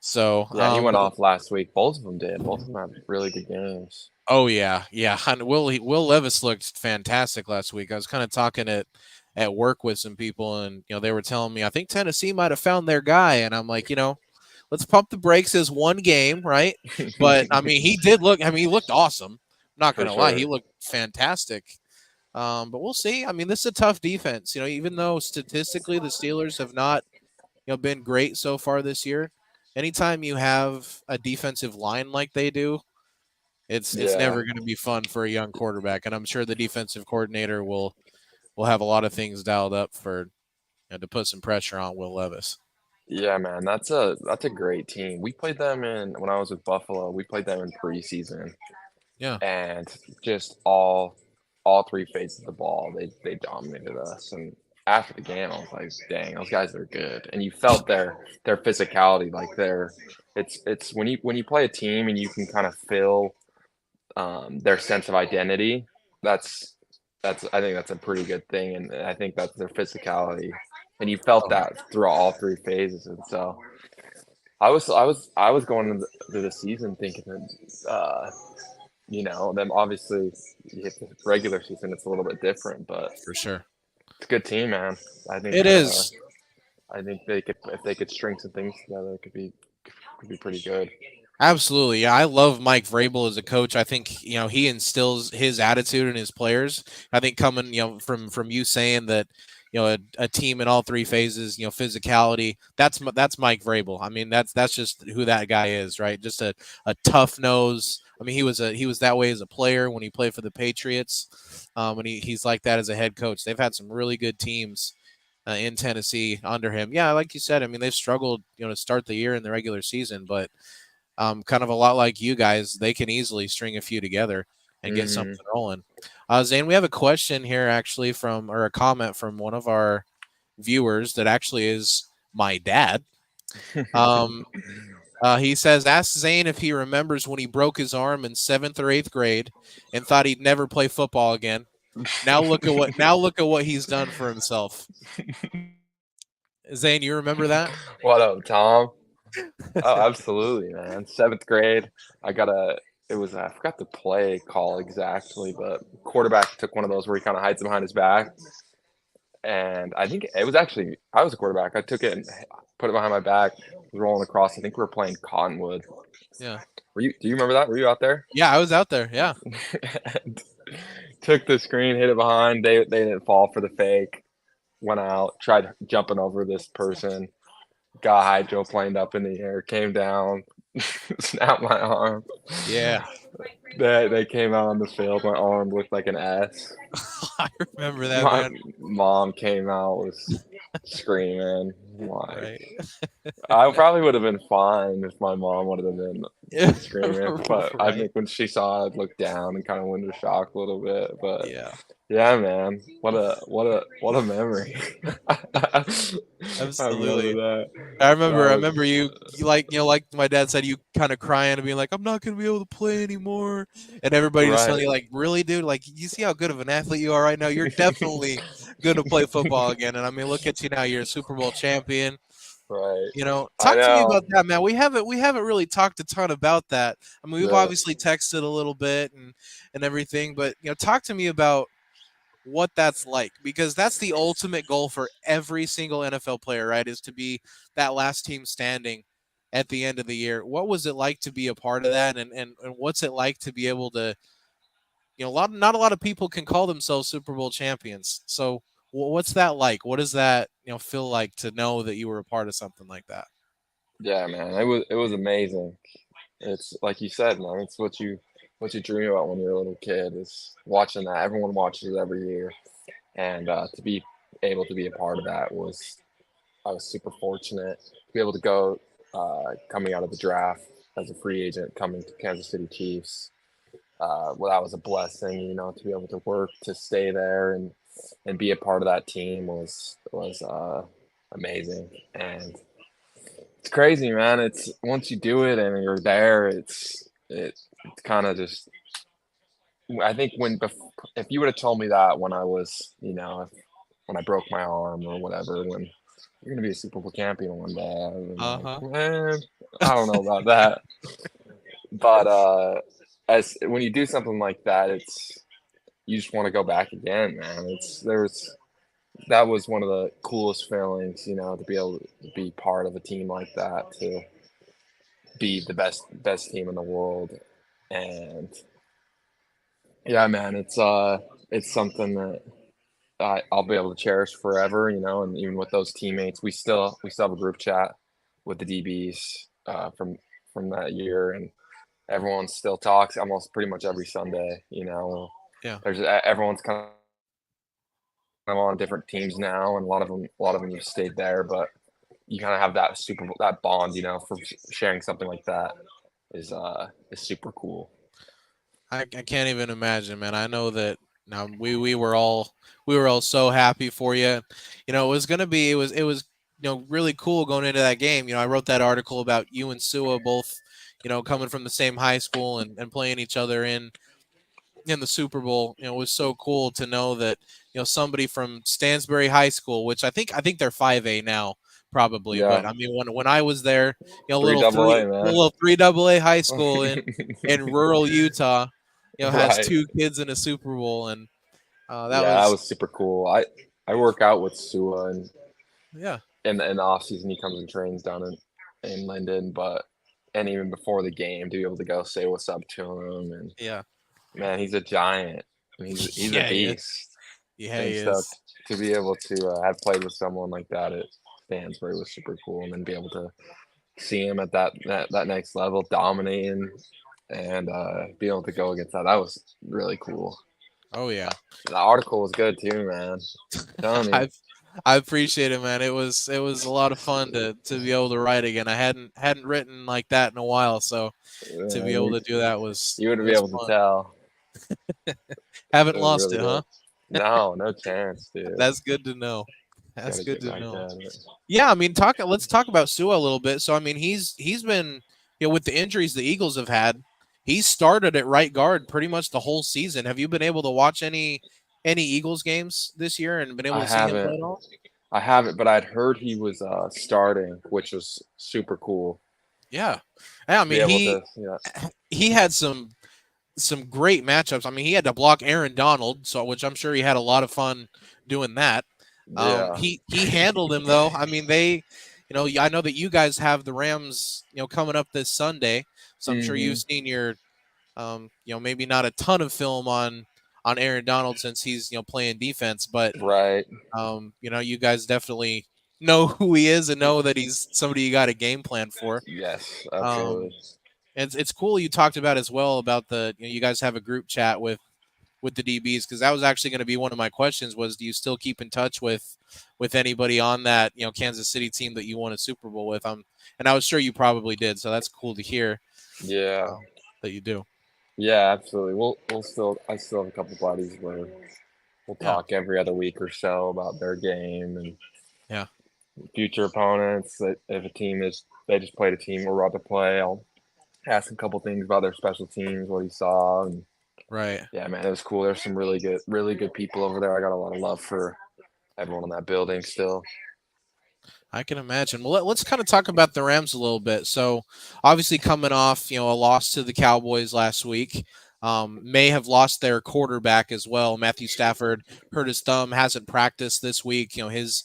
So, Yeah, he went but off last week. Both of them did. Both of them had really good games. oh yeah, yeah. And Will Levis looked fantastic last week. I was kind of talking at work with some people, and they were telling me I think Tennessee might have found their guy, and I'm like, let's pump the brakes as one game, right? But I mean, he did look. I mean, he looked awesome. I'm not For gonna lie, he sure. looked fantastic. But we'll see. I mean, this is a tough defense. Even though statistically the Steelers have not been great so far this year, anytime you have a defensive line like they do, it's Yeah. never going to be fun for a young quarterback. And I'm sure the defensive coordinator will have a lot of things dialed up for to put some pressure on Will Levis. Yeah, man. That's a great team. We played them in when I was with Buffalo. We played them in preseason, Yeah. and just all three phases of the ball, they dominated us. And after the game, I was like, dang, those guys are good. And you felt their physicality, like it's when you play a team and you can kind of feel their sense of identity. That's I think that's a pretty good thing, and I think that's their physicality, and you felt Oh, that throughout all three phases. And so I was going into the season thinking that them obviously you hit the regular season, it's a little bit different, but for sure. it's a good team, man. I think It is. I think they could if they could string some things together, it could be pretty good. Absolutely. Yeah, I love Mike Vrabel as a coach. I think, he instills his attitude in his players. I think coming, from you saying that, a team in all three phases, physicality, that's Mike Vrabel. I mean, that's just who that guy is, right? Just a tough nose. I mean, he was that way as a player when he played for the Patriots. And he's like that as a head coach. They've had some really good teams in Tennessee under him. Yeah, like you said, I mean, they've struggled, to start the year in the regular season, but kind of a lot like you guys, they can easily string a few together and get Hmm. something rolling. Zane, we have a question here actually or a comment from one of our viewers that actually is my dad. Um, he says, "Ask Zane if he remembers when he broke his arm in seventh or eighth grade and thought he'd never play football again. Now look at what he's done for himself." Zane, you remember that? What up, Tom? Oh, absolutely, man. Seventh grade, I got a. It was I forgot the play call exactly, but quarterback took one of those where he kind of hides it behind his back, and I think it was actually I was a quarterback. I took it and put it behind my back, was rolling across. I think we were playing Cottonwood. Yeah. Were you? Do you remember that? Were you out there? Yeah, I was out there. Yeah. And took the screen, hit it behind. They didn't fall for the fake. Went out, tried jumping over this person. Got hydroplaned up in the air, came down, snapped my arm. Yeah. They came out on the field. My arm looked like an S. I remember that, My man. mom came out was screaming. Like Right. I probably would have been fine if my mom would have been Yeah. screaming, but I Right. think when she saw it, looked down and kind of went into shock a little bit. But Yeah. yeah, man, what a memory. I remember Absolutely. that. I That remember I was remember you like my dad said, you kind of crying and being like, "I'm not gonna be able to play anymore," and everybody just telling right. you like, "Really, dude? Like, you see how good of an athlete you are right now? You're definitely gonna play football again." And I mean, look at you now. You're a Super Bowl champion. Right. I Talk to me know. about that, man. We haven't really talked a ton about that. I mean, we've Yeah. obviously texted a little bit and everything, but talk to me about what that's like, because that's the ultimate goal for every single NFL player, right? Is to be that last team standing at the end of the year. What was it like to be a part of that, and what's it like to be able to, not a lot of people can call themselves Super Bowl champions. So what's that like? What does that feel like to know that you were a part of something like that? Yeah, man. It was amazing. It's like you said, man. It's what you dream about when you're a little kid is watching that. Everyone watches it every year, and to be able to be a part of that was I was super fortunate to be able to go coming out of the draft as a free agent coming to Kansas City Chiefs. Well, that was a blessing, to be able to work to stay there and be a part of that team was amazing. And it's crazy, man. It's once you do it and you're there, it's kind of just. I think if you would have told me that when I was, when I broke my arm or whatever, when you're gonna be a Super Bowl champion one day, I was Uh huh. like, man, I don't know about that. But as when you do something like that, it's you just want to go back again, man. That was one of the coolest feelings, to be able to be part of a team like that, to be the best team in the world, and yeah, man, it's something that I'll be able to cherish forever, and even with those teammates, we still have a group chat with the DBs from that year, and everyone still talks almost pretty much every Sunday. Yeah. There's everyone's kind of on different teams now, and a lot of them have stayed there, but you kind of have that bond, for sharing something like that is super cool. I can't even imagine, man. I know that now we were all so happy for you. It was gonna be it was really cool going into that game. I wrote that article about you and Sua both, coming from the same high school and playing each other in the Super Bowl. It was so cool to know that somebody from Stansbury High School, which I think they're 5A now probably, Yeah, but I mean when I was there, three double A, man. little 3 AA high school in rural Utah, has Right. 2 kids in a Super Bowl, and that Yeah, that was was super cool. I work out with Sua, and yeah, in the off season he comes and trains down in Linden, but and even before the game to be able to go say what's up to him, and yeah, man, he's a giant. I mean, he's a yeah, he is. beast. Yeah, he And so is. to be able to have played with someone like that at Stansbury was super cool, and then be able to see him at that next level, dominating, and be able to go against that was really cool. Oh yeah. The article was good too, man. Telling you, I I appreciate it, man. It was a lot of fun to be able to write again. I hadn't written like that in a while, so to be able you, to do that was you would it be was able to fun. tell. Haven't It was lost really it, huh? good. No, no chance, dude. That's good to know. That's Gotta good get to back know. at it. Yeah, I mean, let's talk about Sua a little bit. So, I mean, he's been, with the injuries the Eagles have had, he started at right guard pretty much the whole season. Have you been able to watch any Eagles games this year and been able I to see him play haven't. at all? I haven't, but I'd heard he was starting, which was super cool Yeah. Yeah, I to be mean, able to. Yeah, he had some great matchups. I mean, he had to block Aaron Donald, so which I'm sure he had a lot of fun doing that. yeah. He handled him though. I mean, I know that you guys have the Rams, coming up this Sunday, so I'm sure you've Hmm. seen maybe not a ton of film on Aaron Donald since he's playing defense, but Right. you guys definitely know who he is and know that he's somebody you got a game plan for. Yes, Um, absolutely. and it's cool you talked about as well about you guys have a group chat with the DBs, because that was actually going to be one of my questions was, do you still keep in touch with anybody on that Kansas City team that you won a Super Bowl with? And I was sure you probably did, so that's cool to hear Yeah. that you do. Yeah, absolutely. We'll still. I still have a couple buddies where we'll Yeah, talk every other week or so about their game and yeah, future opponents. That if a team is they just played a team we're about to play, I'll ask a couple things about their special teams, what he saw, and right. yeah, man, it was cool. There's some really good people over there. I got a lot of love for everyone in that building still. I can imagine. Well, let's kind of talk about the Rams a little bit. So, obviously, coming off a loss to the Cowboys last week, may have lost their quarterback as well. Matthew Stafford hurt his thumb, hasn't practiced this week. His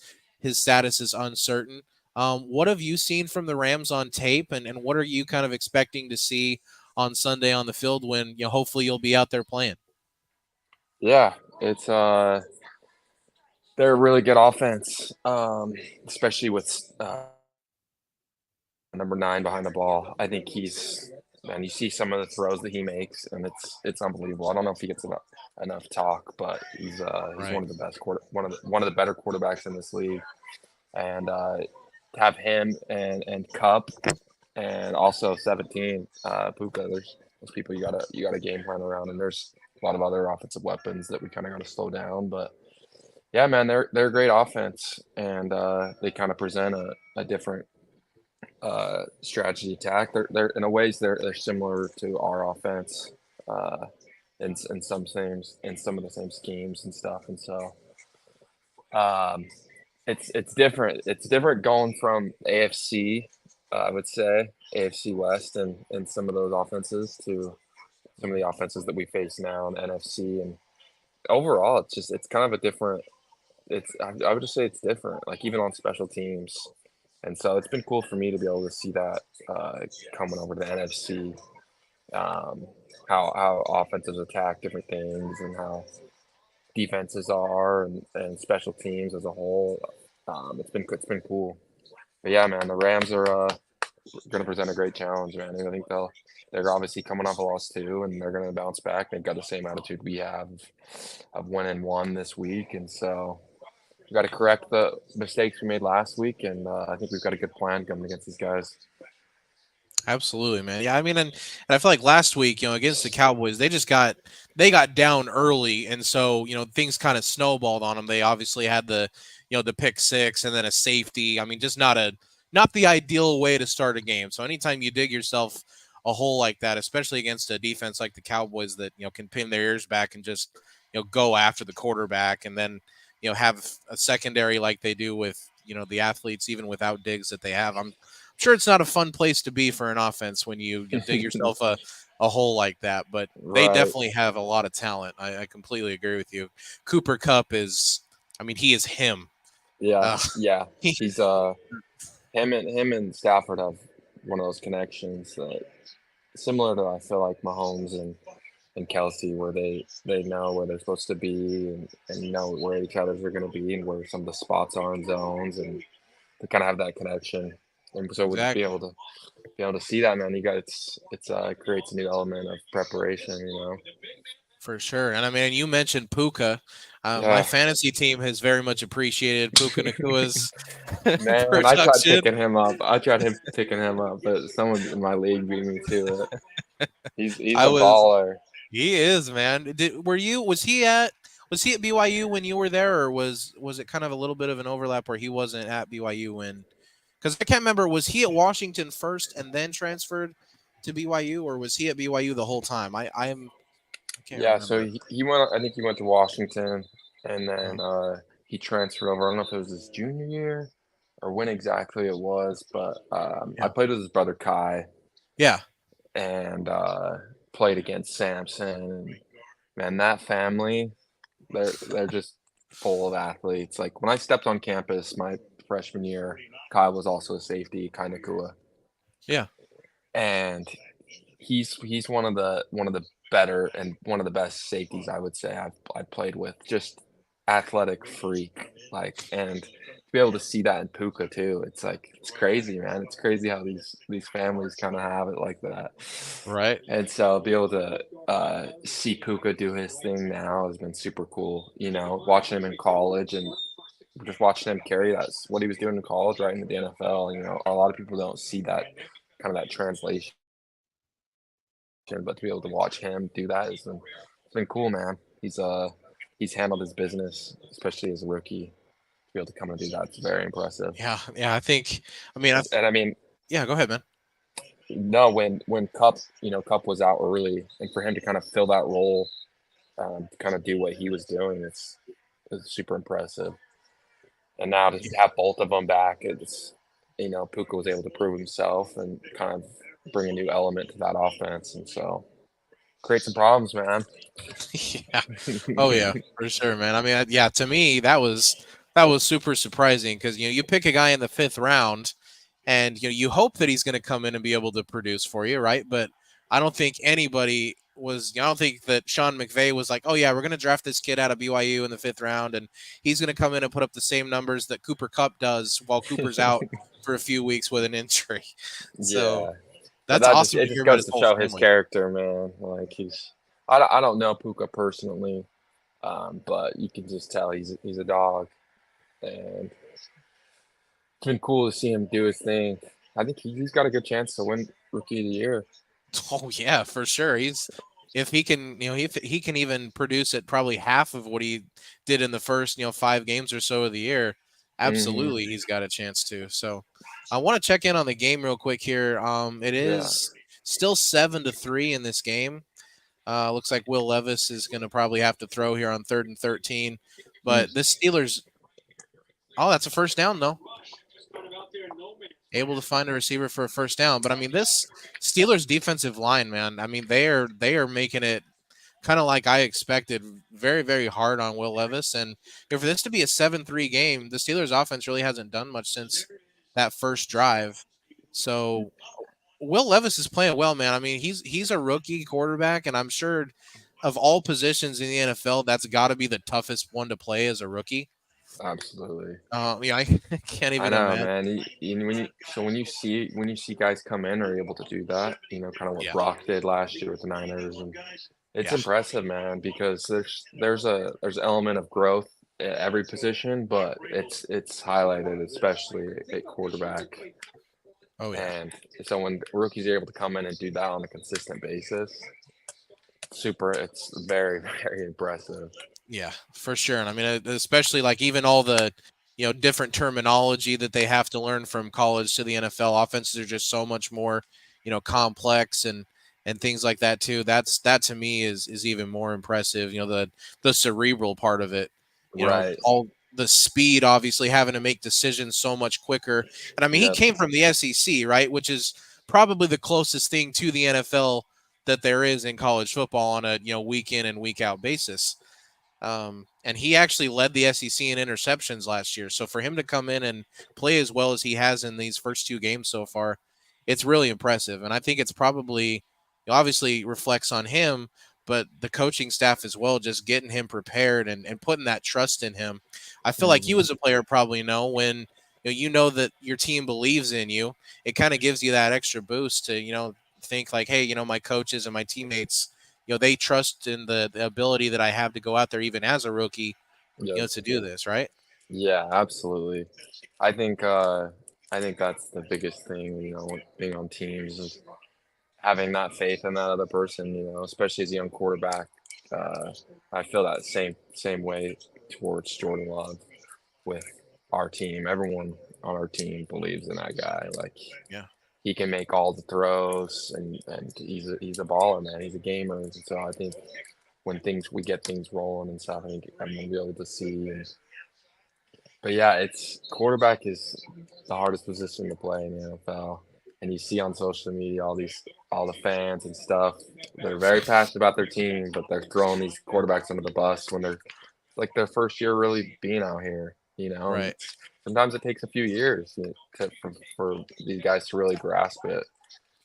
status is uncertain. What have you seen from the Rams on tape, and what are you kind of expecting to see on Sunday on the field when hopefully you'll be out there playing? Yeah, it's they're a really good offense, especially with number 9 behind the ball. I think he's man. You see some of the throws that he makes, and it's unbelievable. I don't know if he gets enough talk, but he's Right. one of the best one of the better quarterbacks in this league. And to have him and Cup and also 17 Puka, there's those people you gotta game plan around, and there's a lot of other offensive weapons that we kind of got to slow down, but yeah, man, they're a great offense, and they kind of present a different strategy attack. They're in a ways they're similar to our offense, uh, in some of the same schemes and stuff. And so um, it's different. It's different going from AFC, I would say AFC West and some of those offenses to some of the offenses that we face now in the NFC. And overall, it's kind of a different. I would just say it's different. Like even on special teams. And so it's been cool for me to be able to see that uh, coming over to the NFC, um, how offensives attack different things and how defenses are and special teams as a whole. It's been cool. But yeah, man, the Rams are going to present a great challenge, man. And I think they're obviously coming off a loss too, and they're going to bounce back. They've got the same attitude we have of winning one this week, and so we got to correct the mistakes we made last week, and I think we've got a good plan coming against these guys. Absolutely, man. Yeah, I mean, and I feel like last week, against the Cowboys, they got down early, and so things kind of snowballed on them. They obviously had the pick six and then a safety. I mean, just not the ideal way to start a game. So anytime you dig yourself a hole like that, especially against a defense like the Cowboys that can pin their ears back and just go after the quarterback, and then have a secondary like they do with the athletes even without Diggs that they have. I'm sure it's not a fun place to be for an offense when you dig yourself a hole like that, but they Right. definitely have a lot of talent. I completely agree with you. Cooper Cup I mean, he is him. Yeah. Uh, Yeah. he, He's him and Stafford have one of those connections that similar to I feel like Mahomes and Kelsey, where they know where they're supposed to be and know where each other's are going to be and where some of the spots are in zones, and they kind of have that connection. And so would exactly. be able to see that, man. You got it's creates a new element of preparation, you know. For sure. And I mean, you mentioned Puka. My Yeah, fantasy team has very much appreciated Puka Nakua's man. I tried production. picking him up. I tried him picking him up, but someone in my league beat me to it. He's I a was baller. He is, man. Was he at BYU when you were there, or was it kind of a little bit of an overlap where he wasn't at BYU when? Because I can't remember. Was he at Washington first and then transferred to BYU, or was he at BYU the whole time? I can't Yeah, so remember. he went. I think he went to Washington, and then Uh, he transferred over. I don't know if it was his junior year or when exactly it was, but I yeah, played with his brother Kai yeah, and played against Samson. And man, that family, they're just full of athletes. Like when I stepped on campus my freshman year, Kai was also a safety, Kai Nakua, yeah. and he's one of the better and one of the best safeties I would say I've played with. Just athletic freak, like, and to be able to see that in Puka too, it's like it's crazy, man. It's crazy how these families kind of have it like that. Right. And so be able to see Puka do his thing now has been super cool. You know, watching him in college and just watching him carry that's what he was doing in college right into the NFL. You know, a lot of people don't see that kind of that translation, but to be able to watch him do that has been cool, man. He's handled his business, especially as a rookie. To be able to come and do that, it's very impressive. Yeah, yeah. I think. I mean, And I mean, yeah. Go ahead, man. no, when Cup, Cup was out early, and for him to kind of fill that role, to kind of do what he was doing, it's super impressive. And now to Yeah. have both of them back, Puka was able to prove himself and kind of bring a new element to that offense, and so create some problems, man. Yeah. Oh yeah, for sure, man. I mean, yeah. To me, that was super surprising because you pick a guy in the fifth round, and you hope that he's going to come in and be able to produce for you, right? But I don't think anybody was. I don't think that Sean McVay was like, oh yeah, we're going to draft this kid out of BYU in the fifth round, and he's going to come in and put up the same numbers that Cooper Cup does while Cooper's out for a few weeks with an injury. So Yeah, but that's awesome it to just hear about goes his to whole show his family. character, man. Like I don't know Puka personally, but you can just tell he's a dog, and it's been cool to see him do his thing. I think he's got a good chance to win Rookie of the Year. Oh yeah, for sure. He's if he can, if he can even produce at probably half of what he did in the first, 5 games or so of the year, Hmm. absolutely he's got a chance to. So I want to check in on the game real quick here. It Yeah. is still 7-3 in this game. Looks like Will Levis is going to probably have to throw here on 3rd and 13. Mm. But this Steelers, oh, that's a first down though. Able to find a receiver for a first down. But I mean, this Steelers defensive line, man. I mean, they are making it kind of like I expected, very, very hard on Will Levis. And for this to be a 7-3 game, the Steelers offense really hasn't done much since that first drive. So Will Levis is playing well, man. I mean, he's a rookie quarterback, and I'm sure of all positions in the NFL, that's got to be the toughest one to play as a rookie. Absolutely. Yeah, I can't I even know, imagine. man. When you see guys come in are able to do that, kind of what Yeah, Brock did last year with the Niners, and it's yeah, impressive, man, because there's element of growth at every position, but it's highlighted especially at quarterback. Oh yeah. And so when rookies are able to come in and do that on a consistent basis, it's very, very impressive. Yeah, for sure. And I mean, especially like even all the, different terminology that they have to learn from college to the NFL. Offenses are just so much more, complex and things like that too. That to me is even more impressive. The cerebral part of it. Right. All the speed, obviously having to make decisions so much quicker. And I mean, he Yep. came from the SEC, right, which is probably the closest thing to the NFL that there is in college football on a week in and week out basis. And he actually led the SEC in interceptions last year. So for him to come in and play as well as he has in these first two games so far, it's really impressive. And I think it's probably obviously reflects on him, but the coaching staff as well, just getting him prepared and putting that trust in him. I feel like you Mhm. as a player probably know when that your team believes in you, it kind of gives you that extra boost to, think like, hey, my coaches and my teammates, they trust in the ability that I have to go out there even as a rookie, Yep. to do this, right? Yeah, absolutely. I think I think that's the biggest thing, being on teams is having that faith in that other person, especially as a young quarterback. Uh, I feel that same way towards Jordan Love with our team. Everyone on our team believes in that guy. Like Yeah. he can make all the throws, and he's a baller, man. He's a gamer. And so I think when we get things rolling and stuff, I think I'm gonna be able to see. But yeah, it's quarterback is the hardest position to play in the NFL. And you see on social media all the fans and stuff. They're very passionate about their team, but they're throwing these quarterbacks under the bus when they're like their first year really being out here, And Right. sometimes it takes a few years for these guys to really grasp it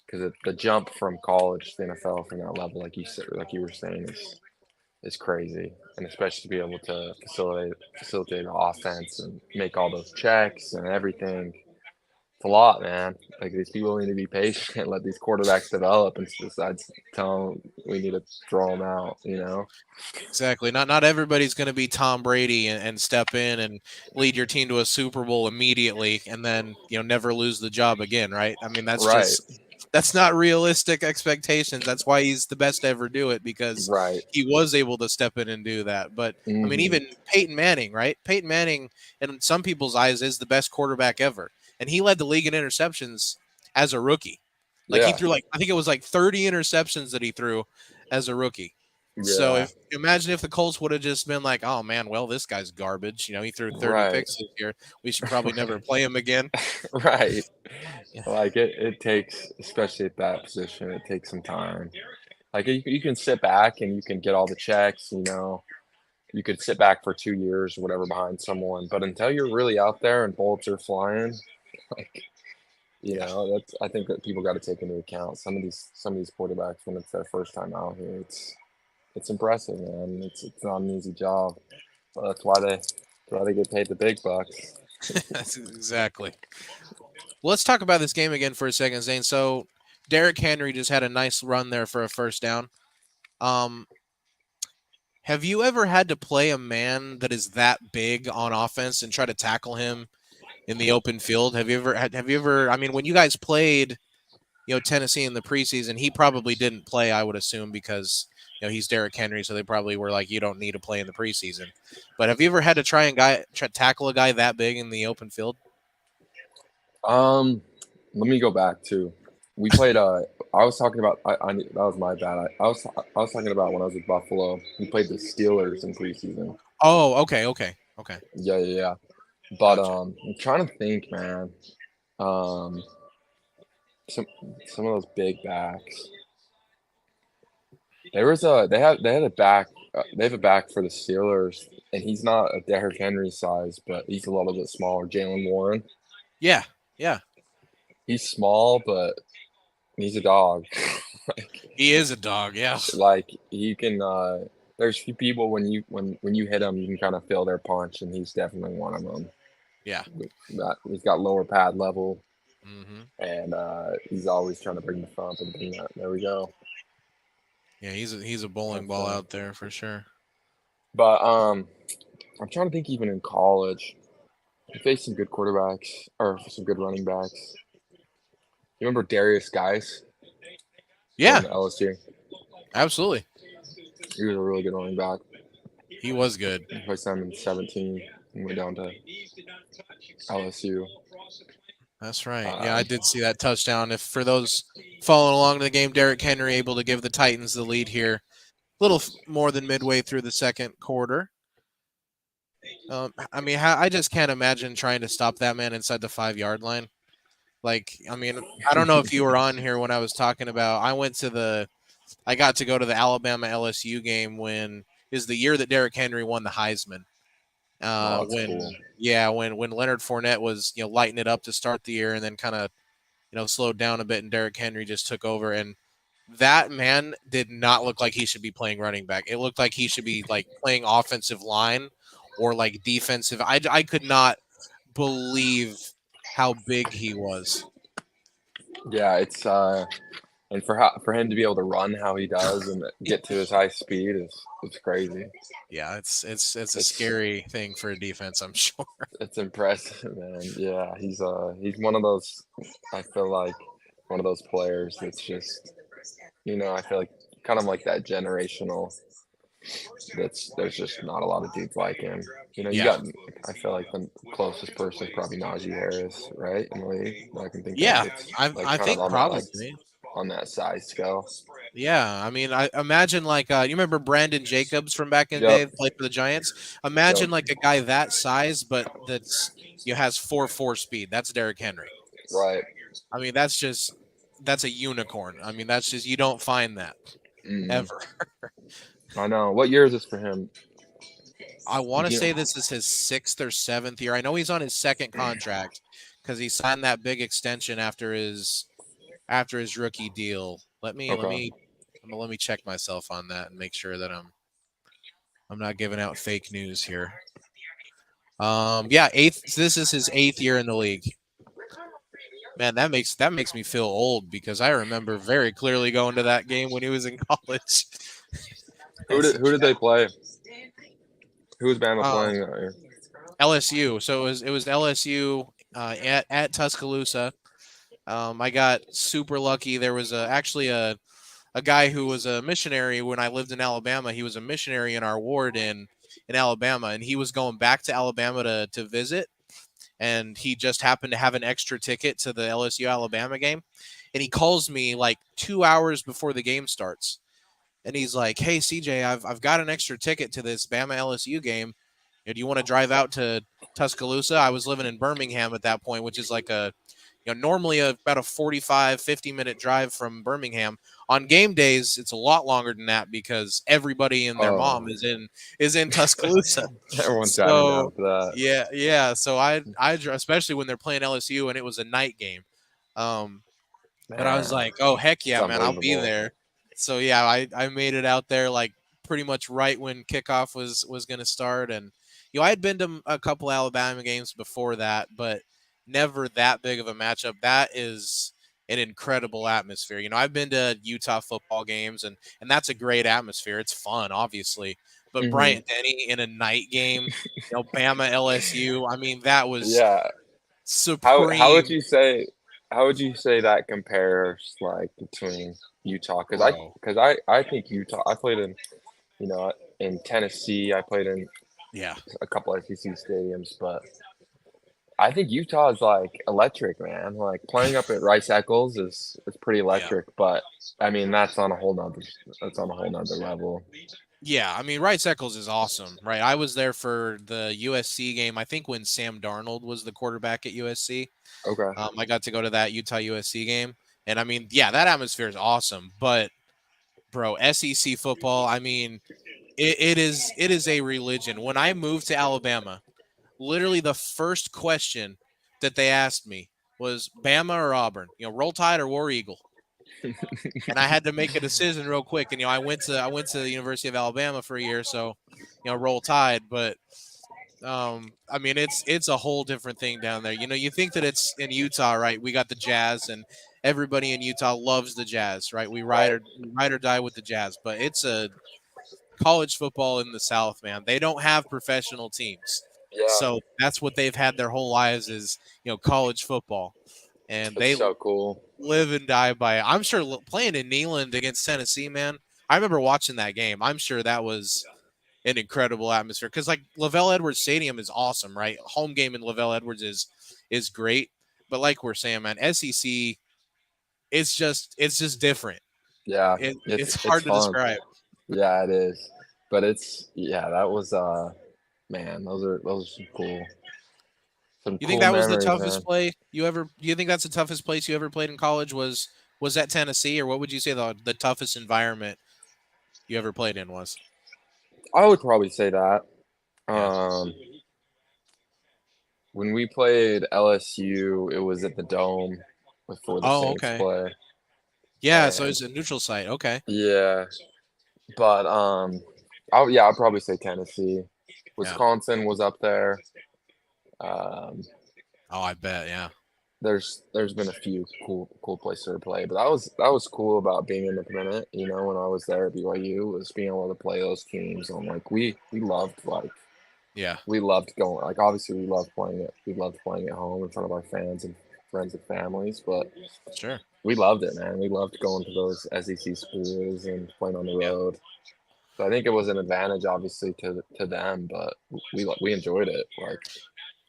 because the jump from college to the NFL from that level, like you said, like you were saying, is crazy, and especially to be able to facilitate the offense and make all those checks and everything. It's a lot, man. Like these people need to be patient, let these quarterbacks develop, and besides tell them we need to throw them out. Exactly. Not everybody's going to be Tom Brady and step in and lead your team to a Super Bowl immediately and then, never lose the job again, right? I mean, Right, that's not realistic expectations. That's why he's the best to ever do it because right. he was able to step in and do that. But I mean, Hmm. even Peyton Manning, right? Peyton Manning, in some people's eyes, is the best quarterback ever, and he led the league in interceptions as a rookie. Like he Yeah, threw I think it was like 30 interceptions that he threw as a rookie. So yeah. if imagine if the Colts would have just been like, oh man, well this guy's garbage. He threw 30 Right, picks this year. We should probably never play him again. right. Yeah. Like it takes, especially at that position, it takes some time. Like you can sit back and you can get all the checks, you could sit back for 2 years or whatever behind someone, but until you're really out there and bullets are flying, like Yeah. that's I think that people got to take into account some of these quarterbacks when it's their first time out here. It's impressive, man. It's not an easy job, but that's why they get paid the big bucks. That's exactly. Well, let's talk about this game again for a second, Zane. So Derrick Henry just had a nice run there for a first down. Um, have you ever had to play a man that is that big on offense and try to tackle him in the open field? Have you ever I mean, when you guys played, Tennessee in the preseason, he probably didn't play, I would assume, because he's Derrick Henry, so they probably were like, you don't need to play in the preseason. But have you ever had to tackle a guy that big in the open field? Um, Let me go back too. We played. I was talking about. that was my bad. I was talking about when I was with Buffalo. We played the Steelers in preseason. Oh, okay. Yeah, yeah, yeah. But Gotcha. I'm trying to think, man. Um, some some of those big backs. They had a back. They have a back for the Steelers, and he's not a Derrick Henry size, but he's a little bit smaller. Jalen Warren. Yeah, yeah. He's small, but he's a dog. like, He is a dog. Yeah, like he can. There's few people when you hit him, you can kind of feel their punch, and he's definitely one of them. yeah. He's got lower pad level, Hmm. and he's always trying to bring the thump and bring that. There we go. Yeah, he's a bowling That's ball out there for sure. but I'm trying to think even in college, we faced some good quarterbacks or some good running backs. You remember Darius Guice going Yeah, to LSU? absolutely. He was a really good running back. He was good. He played some in 17 and went down to LSU. That's right. Yeah, I Um, did see that touchdown. If for those following along in the game, Derrick Henry able to give the Titans the lead here, a little more than midway through the second quarter. I mean, I just can't imagine trying to stop that man inside the 5 yard line. Like, I mean, I don't know if you were on here when I was talking about. I got to go to the Alabama LSU game when is the year that Derrick Henry won the Heisman. oh, that's cool. When Leonard Fournette was lighting it up to start the year, and then kind of slowed down a bit, and Derrick Henry just took over. And that man did not look like he should be playing running back. It looked like he should be like playing offensive line or like defensive. I could not believe how big he was. Yeah, it's and for him to be able to run how he does and get to his high speed is it's crazy. Yeah, it's a It's scary thing for a defense, I'm sure. it's impressive, man. Yeah, he's one of those. I feel like one of those players that's just I feel like kind of like that generational. There's just not a lot of dudes like him. You Yeah. got. I feel like the closest person is probably Najee Harris, right? In the league that I can think of. Yeah, It's like I kind of think probably. on that size scale. Yeah, I mean, I imagine like you remember Brandon Jacobs from back in the Yep. day, played for the Giants. Yep. Imagine like a guy that size, but has 4.4 speed. That's Derrick Henry. Right. I mean, that's a unicorn. I mean, that's just you don't find that Mm. ever. I know. What year is this for him? I want to Do say you- this is his 6th or 7th year. I know he's on his second contract because he signed that big extension after his rookie deal. Okay. Let me check myself on that and make sure that I'm not giving out fake news here. Yeah, eighth. This is his 8th year in the league. Man, that makes me feel old because I remember very clearly going to that game when he was in college. Who did they play? Who was Bama Um, playing that year? LSU. So it was LSU at Tuscaloosa. I got super lucky. There was actually a guy who was a missionary when I lived in Alabama. He was a missionary in our ward in Alabama, and he was going back to Alabama to visit. And he just happened to have an extra ticket to the LSU Alabama game. And he calls me like 2 hours before the game starts. And he's like, "Hey CJ, I've got an extra ticket to this Bama LSU game. Do you want to drive out to Tuscaloosa?" I was living in Birmingham at that point, which is like normally about a 45, 50-minute drive from Birmingham. On game days, it's a lot longer than that because everybody and their mom Oh, is in Tuscaloosa. everyone's driving down So for that. yeah. So especially when they're playing LSU and it was a night game. But I was Man, like, oh heck it's yeah, man, I'll be unbelievable. there. So yeah, I made it out there like pretty much right when kickoff was going to start, and I had been to a couple Alabama games before that, but never that big of a matchup. That is an incredible atmosphere. I've been to Utah football games, and that's a great atmosphere. It's fun, obviously, but Hmm. Bryant Denny in a night game, Bama LSU. I mean, that was Yeah. How would supreme, you say that compares like between Utah? Because I bro. because I think Utah. I played in Tennessee. I played in Yeah. a couple SEC stadiums, but I think Utah is like electric, man. Like playing up at Rice Eccles is pretty Yeah. electric, but I mean that's on a whole nother level. Yeah, I mean, Rice Eccles is awesome, right? I was there for the USC game. I think when Sam Darnold was the quarterback at USC, Okay. I got to go to that Utah USC game, and I mean, yeah, that atmosphere is awesome. But bro, SEC football, I mean, it is a religion. When I moved to Alabama, literally the first question that they asked me was Bama or Auburn, Roll Tide or War Eagle. And I had to make a decision real quick. And I went to the University of Alabama for a year, so Roll Tide. But I mean, it's a whole different thing down there. You think that it's in Utah, right? We got the Jazz, and everybody in Utah loves the Jazz, right? Right. We ride or die with the Jazz. But it's a college football in the South, man. They don't have professional teams, Yeah. so that's what they've had their whole lives is college football, and It's they so cool. live and die by it. I'm sure playing in Neyland against Tennessee, man. I remember watching that game. I'm sure that was an incredible atmosphere because like Lavelle Edwards Stadium is awesome, right? Home game in Lavelle Edwards is great, but like we're saying, man, SEC it's just different. Yeah, It's it's hard to fun. describe. Yeah, it is. But it's yeah, that was man, those are some You think cool that was the memories, man. toughest play you ever? Do you think that's the toughest place you ever played in college? Was that Tennessee, or what would you say the toughest environment you ever played in was? I would probably say that. Yeah. Um, when we played LSU, it was at the Dome before the Oh, Saints okay. play, Yeah, so and it's a neutral site. Okay. yeah, but I'll probably say Tennessee. Yeah. Wisconsin was up there. Um, Oh, I bet. Yeah. there's been a few cool places to play, but that was cool about being independent. You know, when I was there at BYU, was being able to play those teams, and like we loved Yeah. we loved going. Like obviously we loved playing it. We loved playing at home in front of our fans and friends and families, but Sure. we loved it, man. We loved going to those SEC schools and playing on the Yeah. road. So I think it was an advantage, obviously, to them, but we enjoyed it. Like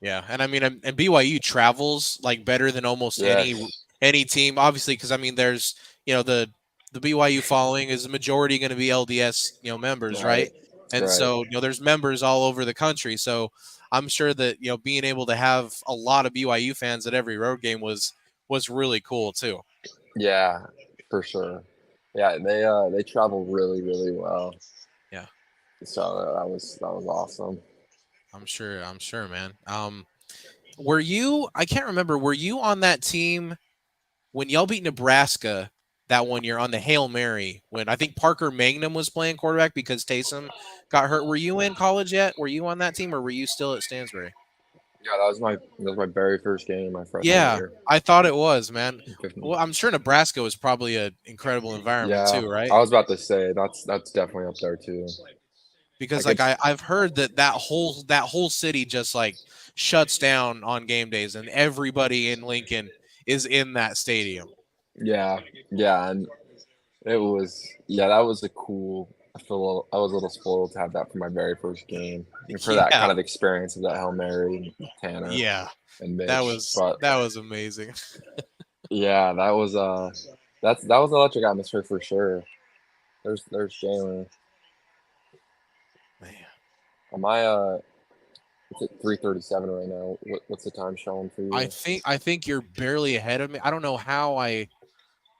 Yeah, and I mean, and BYU travels like better than almost yes, any team, obviously, because I mean, there's the BYU following is the majority going to be LDS members, right, right? And right. so there's members all over the country. So I'm sure that being able to have a lot of BYU fans at every road game was really cool too. Yeah, for sure. Yeah, they travel really well. Yeah, So that was awesome. I'm sure, man. Were you? I can't remember. Were you on that team when y'all beat Nebraska that one year on the Hail Mary when I think Parker Magnum was playing quarterback because Taysom got hurt? Were you in college yet? Were you on that team or were you still at Stansbury? Yeah, that was my very first game my freshman Yeah, year. I thought it was, man. Well, I'm sure Nebraska was probably an incredible environment Yeah, too, right? I was about to say that's definitely up there too. Because Like like it's I've heard that whole city just like shuts down on game days and everybody in Lincoln is in that stadium. yeah, yeah, and it was that was a cool. I was a little spoiled to have that for my very first game and for that Yeah, kind of experience of that Hail Mary and Tanner yeah. and That Mitch. was But that was amazing. yeah, that was an electric atmosphere for sure. There's Jalen. Man. Am I it's at 3:37 right now. What's the time showing for I you? think I think you're barely ahead of me. I don't know how I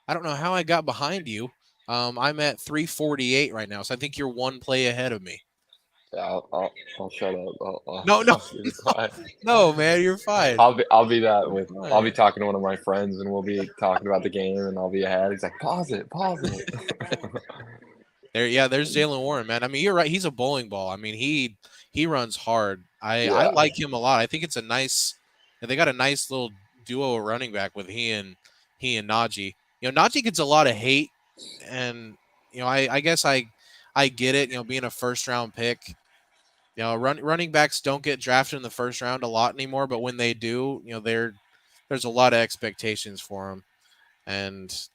got behind you. I'm at 348 right now, so I think you're one play ahead of me. Yeah, I'll shut up. No, no, I'll be quiet. no, man, you're fine. I'll be that You're with I'll be fine. talking to one of my friends and we'll be talking about the game and I'll be ahead. He's like, pause it. There's Jalen Warren, man. I mean, you're right. He's a bowling ball. I mean, he runs hard. I Yeah, like him a lot. I think it's a nice. They got a nice little duo of running back with he and Najee. Najee gets a lot of hate, and I guess I get it. Being a first round pick, running backs don't get drafted in the first round a lot anymore, but when they do, there's a lot of expectations for them, and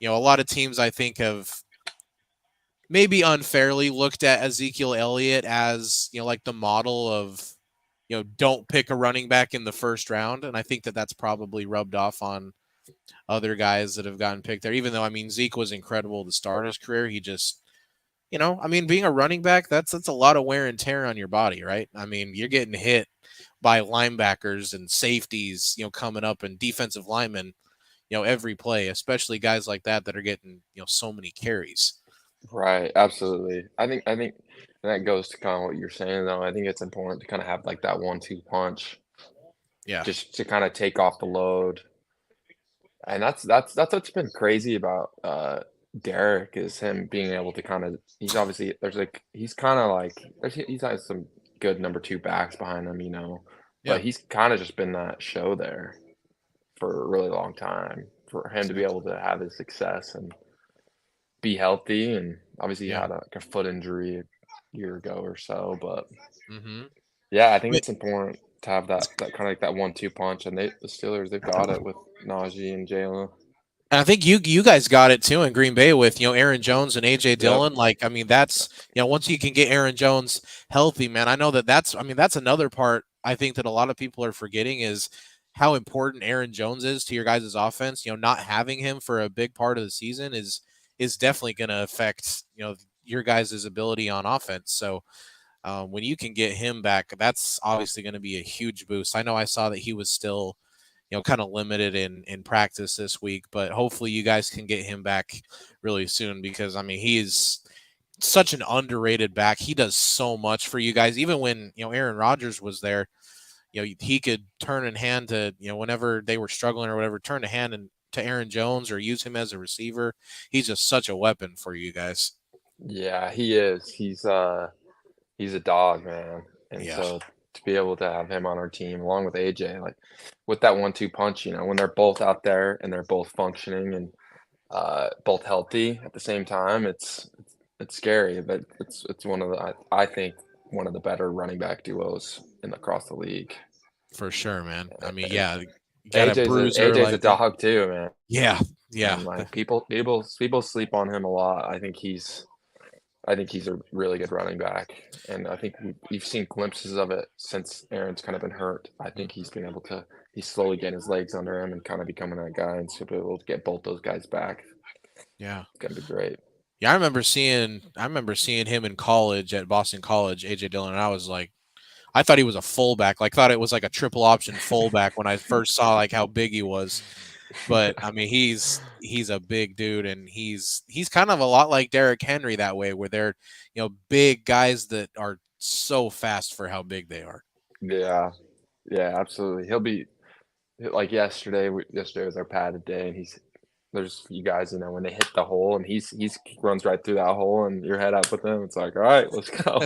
a lot of teams I think have maybe unfairly looked at Ezekiel Elliott as like the model of don't pick a running back in the first round, and I think that that's probably rubbed off on other guys that have gotten picked there. Even though I mean Zeke was incredible to start his career, he just I mean being a running back that's a lot of wear and tear on your body, right? I mean you're getting hit by linebackers and safeties, coming up and defensive linemen, every play, especially guys like that are getting so many carries. right. Absolutely. I think and that goes to kind of what you're saying though. I think it's important to kind of have like that 1-2 punch Yeah, just to kind of take off the load. And that's what's been crazy about Derek is him being able to kind of he's obviously there's like he's kind of like he's had some good number two backs behind him, yeah, but he's kind of just been that show there for a really long time for him to be able exactly. to have his success and be healthy. And obviously he Yeah. had like a foot injury a year ago or so, but Mm-hmm. yeah, I think it's important to have that kind of like that 1-2 punch. And the Steelers they've got it with Najee and Jalen. And I think you guys got it too in Green Bay with Aaron Jones and AJ Yep. Dillon. Like I mean that's once you can get Aaron Jones healthy, man. I know that's I mean that's another part I think that a lot of people are forgetting is how important Aaron Jones is to your guys' offense. Not having him for a big part of the season is definitely going to affect your guys' ability on offense. So when you can get him back, that's obviously going to be a huge boost. I know I saw that he was still kind of limited in practice this week, but hopefully you guys can get him back really soon because I mean he's such an underrated back. He does so much for you guys. Even when Aaron Rodgers was there, he could turn in hand to whenever they were struggling or whatever, turn a hand and to Aaron Jones or use him as a receiver. He's just such a weapon for you guys. Yeah, he is. He's a dog, man. And Yeah, so to be able to have him on our team along with AJ, like with that 1-2 punch, when they're both out there and they're both functioning and both healthy at the same time, it's scary, but it's one of the I think one of the better running back duos across the league. for sure, man. I mean, And yeah, you got a bruiser AJ's a like that. dog too, man. Yeah, yeah, And like people sleep on him a lot. I think he's a really good running back, and I think we've seen glimpses of it since Aaron's kind of been hurt. I think he's been able to he's slowly getting his legs under him and kind of becoming that guy, and so be able to get both those guys back. yeah. It's gonna be great. Yeah, I remember seeing him in college at Boston College, AJ Dillon, and I was like, I thought he was a fullback. Like thought it was like a triple option fullback when I first saw like how big he was. But I mean, he's a big dude, and he's kind of a lot like Derrick Henry that way, where they're big guys that are so fast for how big they are. Yeah, yeah, absolutely. He'll be like yesterday. Yesterday was our padded day, and there's you guys, when they hit the hole, and he runs right through that hole, and you're head up with him. It's like, all right, let's go.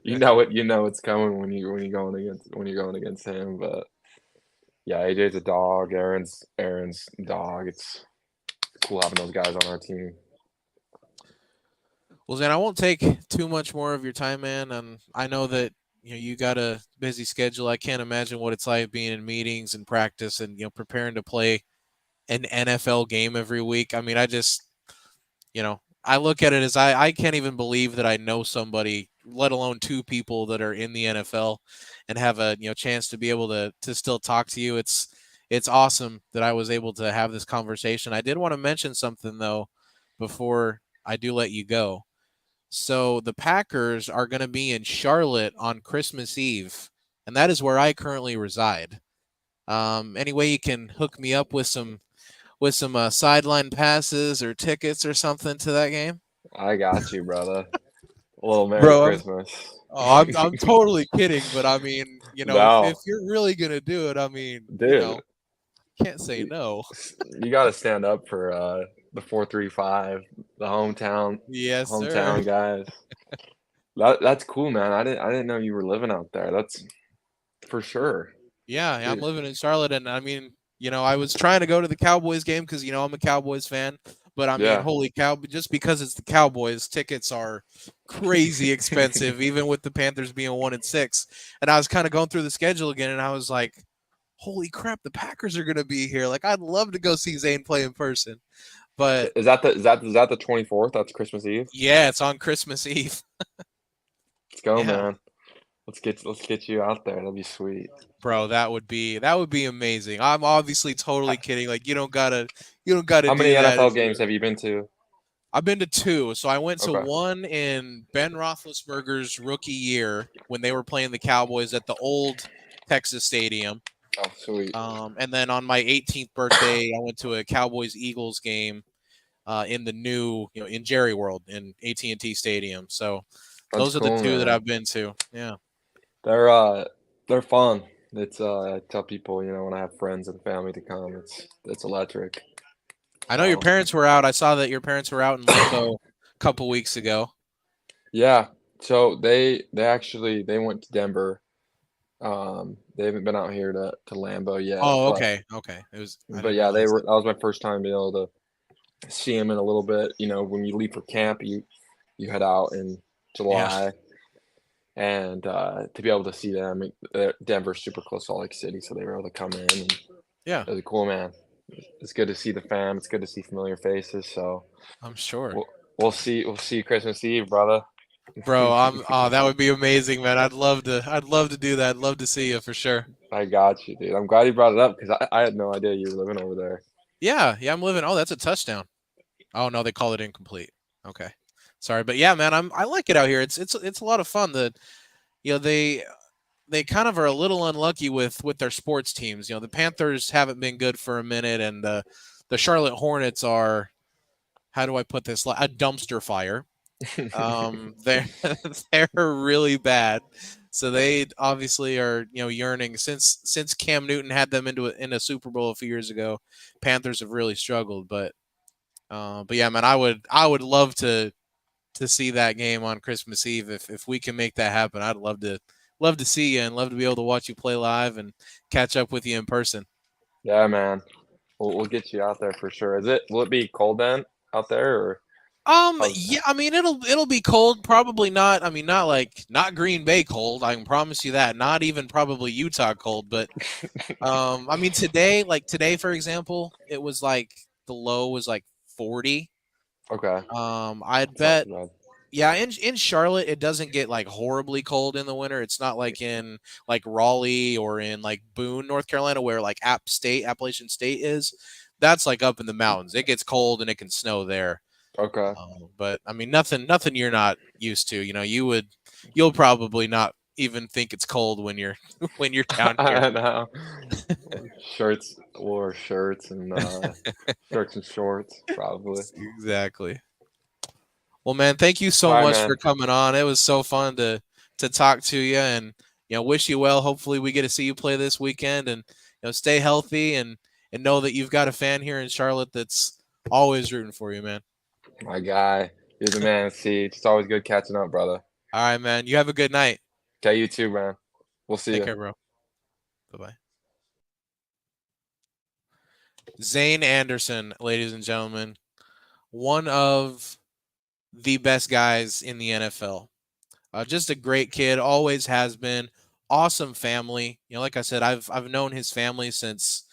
You know it's coming when you're going against him. But yeah, AJ's a dog. Aaron's a dog. It's cool having those guys on our team. Well, Zan, I won't take too much more of your time, man. And I know that you got a busy schedule. I can't imagine what it's like being in meetings and practice and preparing to play an NFL game every week. I mean, I look at it as I can't even believe that I know somebody, let alone two people that are in the NFL and have a chance to be able to still talk to you. It's awesome that I was able to have this conversation. I did want to mention something though before I do let you go. So the Packers are going to be in Charlotte on Christmas Eve, and that is where I currently reside. Any way you can hook me up with some sideline passes or tickets or something to that game? I got you, brother. A little Merry Bro, Christmas. I'm totally kidding, but I mean, if No, you're really gonna do it, I mean, dude, can't say no. you got to stand up for the 435, the Yes, sir. hometown guys. That's cool, man. I didn't know you were living out there. That's for sure, Yeah, I'm dude. living in Charlotte, and I mean, I was trying to go to the Cowboys game because I'm a Cowboys fan. But I mean, Yeah. holy cow! Just because it's the Cowboys, tickets are crazy expensive, even with the Panthers being 1-6. And I was kind of going through the schedule again, and I was like, "Holy crap! The Packers are going to be here! Like, I'd love to go see Zayne play in person." But Is that the 24th? That's Christmas Eve. yeah, it's on Christmas Eve. Let's go, Yeah, man. Let's get you out there. That'd be sweet. bro, that would be amazing. I'm obviously totally kidding. Like, you don't gotta How many do that NFL if you. games have you been to? I've been to two. So I went to Okay. one in Ben Roethlisberger's rookie year when they were playing the Cowboys at the old Texas Stadium. Oh, sweet. And then on my 18th birthday, I went to a Cowboys Eagles game in the new, in Jerry World in AT&T Stadium. So That's those are the cool, two that man. I've been to. Yeah. They're uh they're fun. It's I tell people, when I have friends and family to come, it's electric. I know your Um, parents were out. I saw that your parents were out in Lambeau a couple weeks ago. yeah. So they went to Denver. They haven't been out here to Lambeau yet, Oh, but okay. Okay. I but didn't yeah, realize that. that was my first time being able to see them in a little bit. When you leave for camp, you head out in Yeah. July, and to be able to see them, Denver's super close to Salt Lake City, so they were able to come in, and Yeah. it was cool, man. It's good to see the fam. It's good to see familiar faces. So I'm sure. we'll we'll see you Christmas Eve, brother. Bro, that would be amazing, man. I'd love to do that. I'd love to see you for sure. I got you, dude. I'm glad you brought it up because I had no idea you were living over there. Yeah, yeah, I'm living. Oh, that's a touchdown. Oh no, they call it incomplete. Okay. Sorry, but yeah, man, I like it out here. It's a lot of fun. They kind of are a little unlucky with their sports teams. The Panthers haven't been good for a minute, and the Charlotte Hornets are, how do I put this, a dumpster fire. They're they're really bad. So they obviously are, yearning since Cam Newton had them in a Super Bowl a few years ago. Panthers have really struggled, but yeah, man, I would love to see that game on Christmas Eve if we can make that happen. I'd love to see you and love to be able to watch you play live and catch up with you in person. Yeah, man. We'll get you out there for sure. Will it be cold then out there or how's Yeah, I mean it'll be cold, probably not. I mean not Green Bay cold. I can promise you that. Not even probably Utah cold, but I mean today for example, it was like the low was like 40. okay? I'd It's not bet. too bad. Yeah, in Charlotte, it doesn't get like horribly cold in the winter. It's not like in like Raleigh or in like Boone, North Carolina, where like Appalachian State is. That's like up in the mountains. It gets cold and it can snow there. Okay. But I mean, nothing you're not used to. You'll probably not even think it's cold when you're when you're down here. I know. Shirts, wore shirts and shirts and shorts probably. Exactly. Well, man, thank you All so right, much man. for coming on. It was so fun to talk to you, and wish you well. Hopefully, we get to see you play this weekend, and stay healthy and know that you've got a fan here in Charlotte that's always rooting for you, man. My guy, you're the man. See, it's always good catching up, brother. All right, man. You have a good night. Okay, you too, man. We'll see Take you. care, bro. Bye bye. Zayne Anderson, ladies and gentlemen, one of the best guys in the NFL. Just a great kid, always has been. Awesome family. Like I said, I've known his family since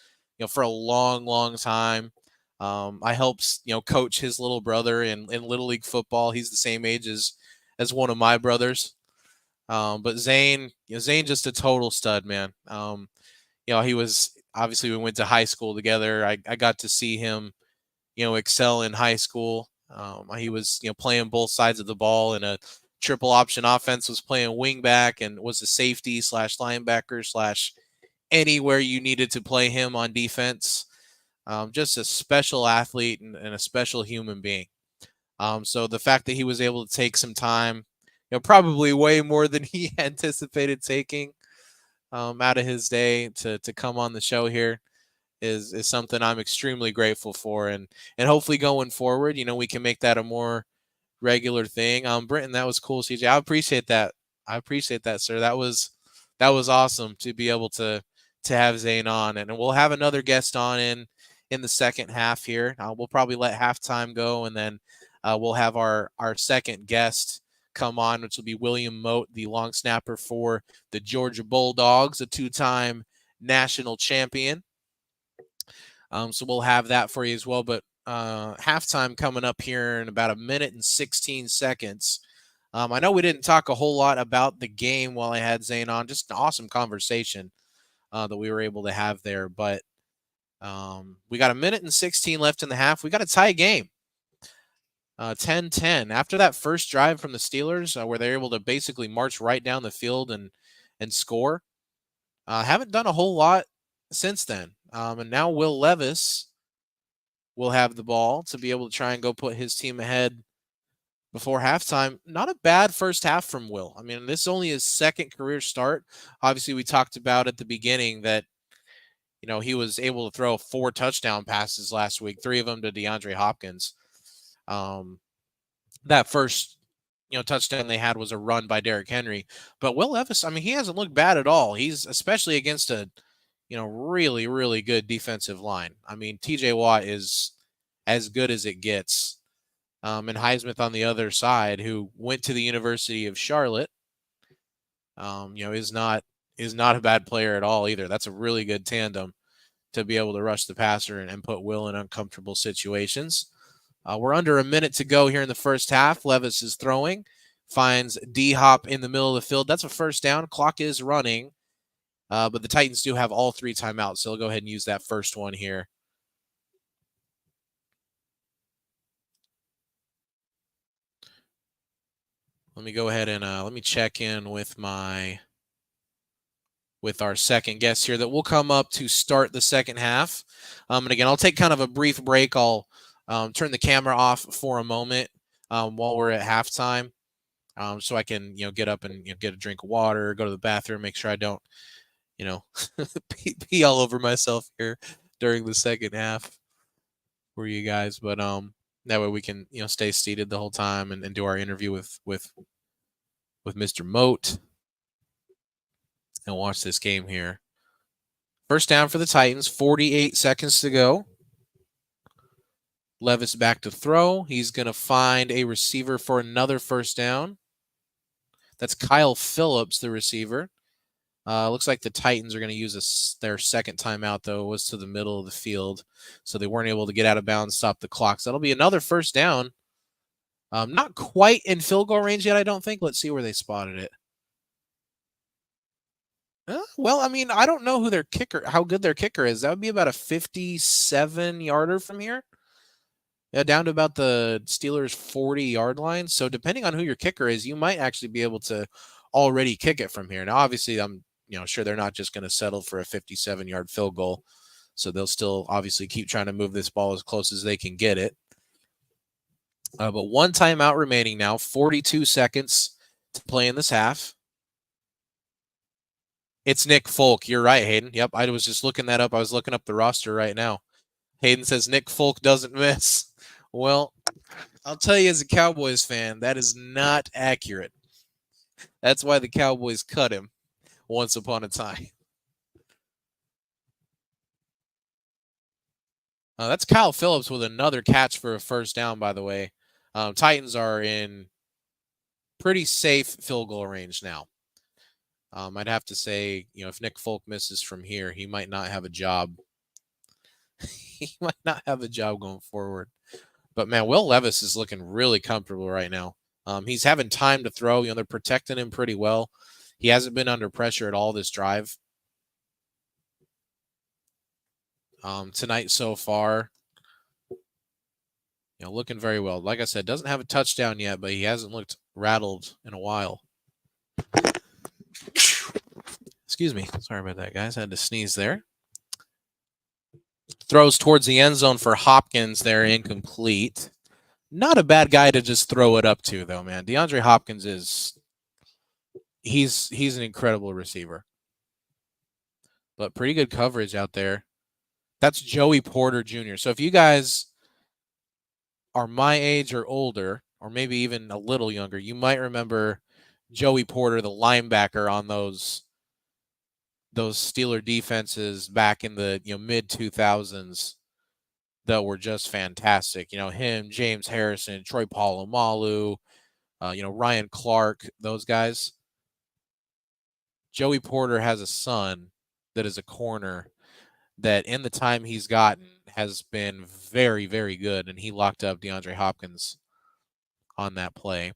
for a long, long time. I helped coach his little brother in little league football. He's the same age as one of my brothers. But Zayne, Zayne just a total stud, man. He was obviously we went to high school together. I got to see him excel in high school. He was playing both sides of the ball in a triple option offense, was playing wing back and was a safety slash linebacker slash anywhere you needed to play him on defense. Just a special athlete and a special human being. So the fact that he was able to take some time, probably way more than he anticipated taking out of his day to come on the show here is something I'm extremely grateful for, and hopefully going forward, we can make that a more regular thing. Britton, that was cool, CJ. I appreciate that. I appreciate that, sir. That was awesome to be able to have Zayne on, and we'll have another guest on in the second half here. We'll probably let halftime go, and then we'll have our second guest come on, which will be William Mote, the long snapper for the Georgia Bulldogs, a two-time national champion. So we'll have that for you as well. But halftime coming up here in about a minute and 16 seconds. I know we didn't talk a whole lot about the game while I had Zayne on. Just an awesome conversation that we were able to have there. But we got a minute and 16 left in the half. We got a tie game. 10-10. After that first drive from the Steelers, where they're able to basically march right down the field and score, haven't done a whole lot since then. And now Will Levis will have the ball to be able to try and go put his team ahead before halftime. Not a bad first half from Will. I mean, this is only his second career start. Obviously, we talked about at the beginning that he was able to throw 4 touchdown passes last week, 3 of them to DeAndre Hopkins. That first touchdown they had was a run by Derrick Henry. But Will Levis, I mean, he hasn't looked bad at all. He's especially against a really, really good defensive line. I mean, TJ Watt is as good as it gets. And Highsmith on the other side, who went to the University of Charlotte, is not a bad player at all either. That's a really good tandem. to be able to rush the passer and put Will in uncomfortable situations. We're under a minute to go here in the first half. Levis is throwing, finds D-Hop in the middle of the field. That's a first down. Clock is running, but the Titans do have all 3 timeouts, so they'll go ahead and use that first one here. Let me go ahead and let me check in with our second guest here that will come up to start the second half. And again, I'll take kind of a brief break. I'll turn the camera off for a moment while we're at halftime, so I can get up and get a drink of water, go to the bathroom, make sure I don't pee all over myself here during the second half for you guys. But that way we can stay seated the whole time and do our interview with Mr. Mote and watch this game here. First down for the Titans, 48 seconds to go. Levis back to throw. He's going to find a receiver for another first down. That's Kyle Phillips, the receiver. Looks like the Titans are going to use their second timeout, though. It was to the middle of the field, so they weren't able to get out of bounds, stop the clock. So that'll be another first down. Not quite in field goal range yet, I don't think. Let's see where they spotted it. Well, I mean, I don't know how good their kicker is. That would be about a 57-yarder from here. Yeah, down to about the Steelers' 40-yard line. So depending on who your kicker is, you might actually be able to already kick it from here. Now, obviously, I'm sure they're not just going to settle for a 57-yard field goal. So they'll still obviously keep trying to move this ball as close as they can get it. But 1 timeout remaining now, 42 seconds to play in this half. It's Nick Folk. You're right, Hayden. Yep, I was just looking that up. I was looking up the roster right now. Hayden says Nick Folk doesn't miss. Well, I'll tell you as a Cowboys fan, that is not accurate. That's why the Cowboys cut him once upon a time. That's Kyle Phillips with another catch for a first down, by the way. Titans are in pretty safe field goal range now. I'd have to say, if Nick Folk misses from here, he might not have a job. He might not have a job going forward. But, man, Will Levis is looking really comfortable right now. He's having time to throw. They're protecting him pretty well. He hasn't been under pressure at all this drive. Tonight so far, looking very well. Like I said, doesn't have a touchdown yet, but he hasn't looked rattled in a while. Excuse me. Sorry about that, guys. I had to sneeze there. Throws towards the end zone for Hopkins there, incomplete. Not a bad guy to just throw it up to, though, man. DeAndre Hopkins he's an incredible receiver. But pretty good coverage out there. That's Joey Porter Jr. So if you guys are my age or older, or maybe even a little younger, you might remember Joey Porter, the linebacker on those Steeler defenses back in the mid 2000s that were just fantastic. Him, James Harrison, Troy Polamalu, Ryan Clark, those guys. Joey Porter has a son that is a corner that in the time he's gotten has been very, very good, and he locked up DeAndre Hopkins on that play.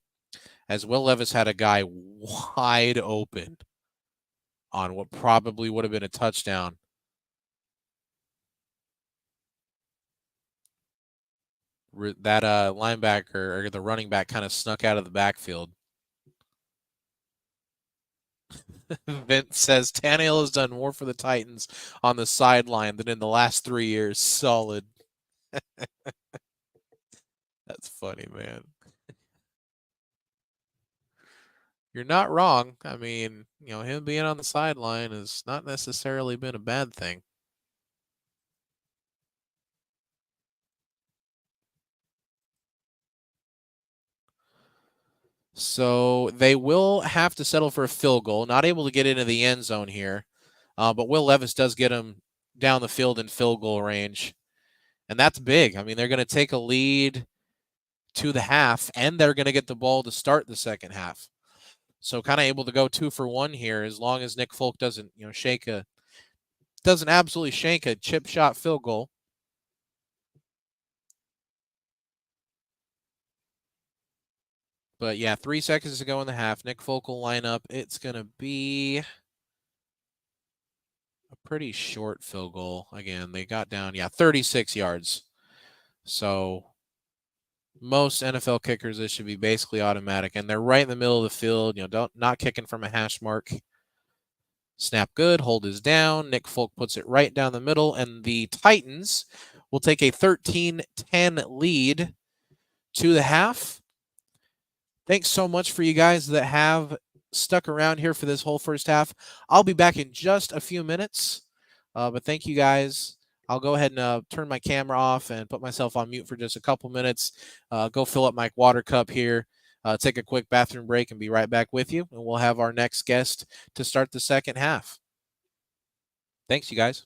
As Will Levis had a guy wide open on what probably would have been a touchdown. That linebacker or the running back kind of snuck out of the backfield. Vince says Tannehill has done more for the Titans on the sideline than in the last 3 years. Solid. That's funny, man. You're not wrong. I mean, him being on the sideline has not necessarily been a bad thing. So they will have to settle for a field goal. Not able to get into the end zone here. But Will Levis does get him down the field in field goal range. And that's big. I mean, they're going to take a lead to the half, and they're going to get the ball to start the second half. So kind of able to go 2 for 1 here as long as Nick Folk doesn't, shake a doesn't absolutely shank a chip shot field goal. But yeah, 3 seconds to go in the half. Nick Folk will line up. It's going to be a pretty short field goal. Again, they got down, 36 yards. So most NFL kickers, this should be basically automatic. And they're right in the middle of the field, not kicking from a hash mark. Snap good, hold is down. Nick Folk puts it right down the middle, and the Titans will take a 13-10 lead to the half. Thanks so much for you guys that have stuck around here for this whole first half. I'll be back in just a few minutes, but thank you guys. I'll go ahead and turn my camera off and put myself on mute for just a couple minutes. Go fill up my water cup here, take a quick bathroom break, and be right back with you. And we'll have our next guest to start the second half. Thanks, you guys.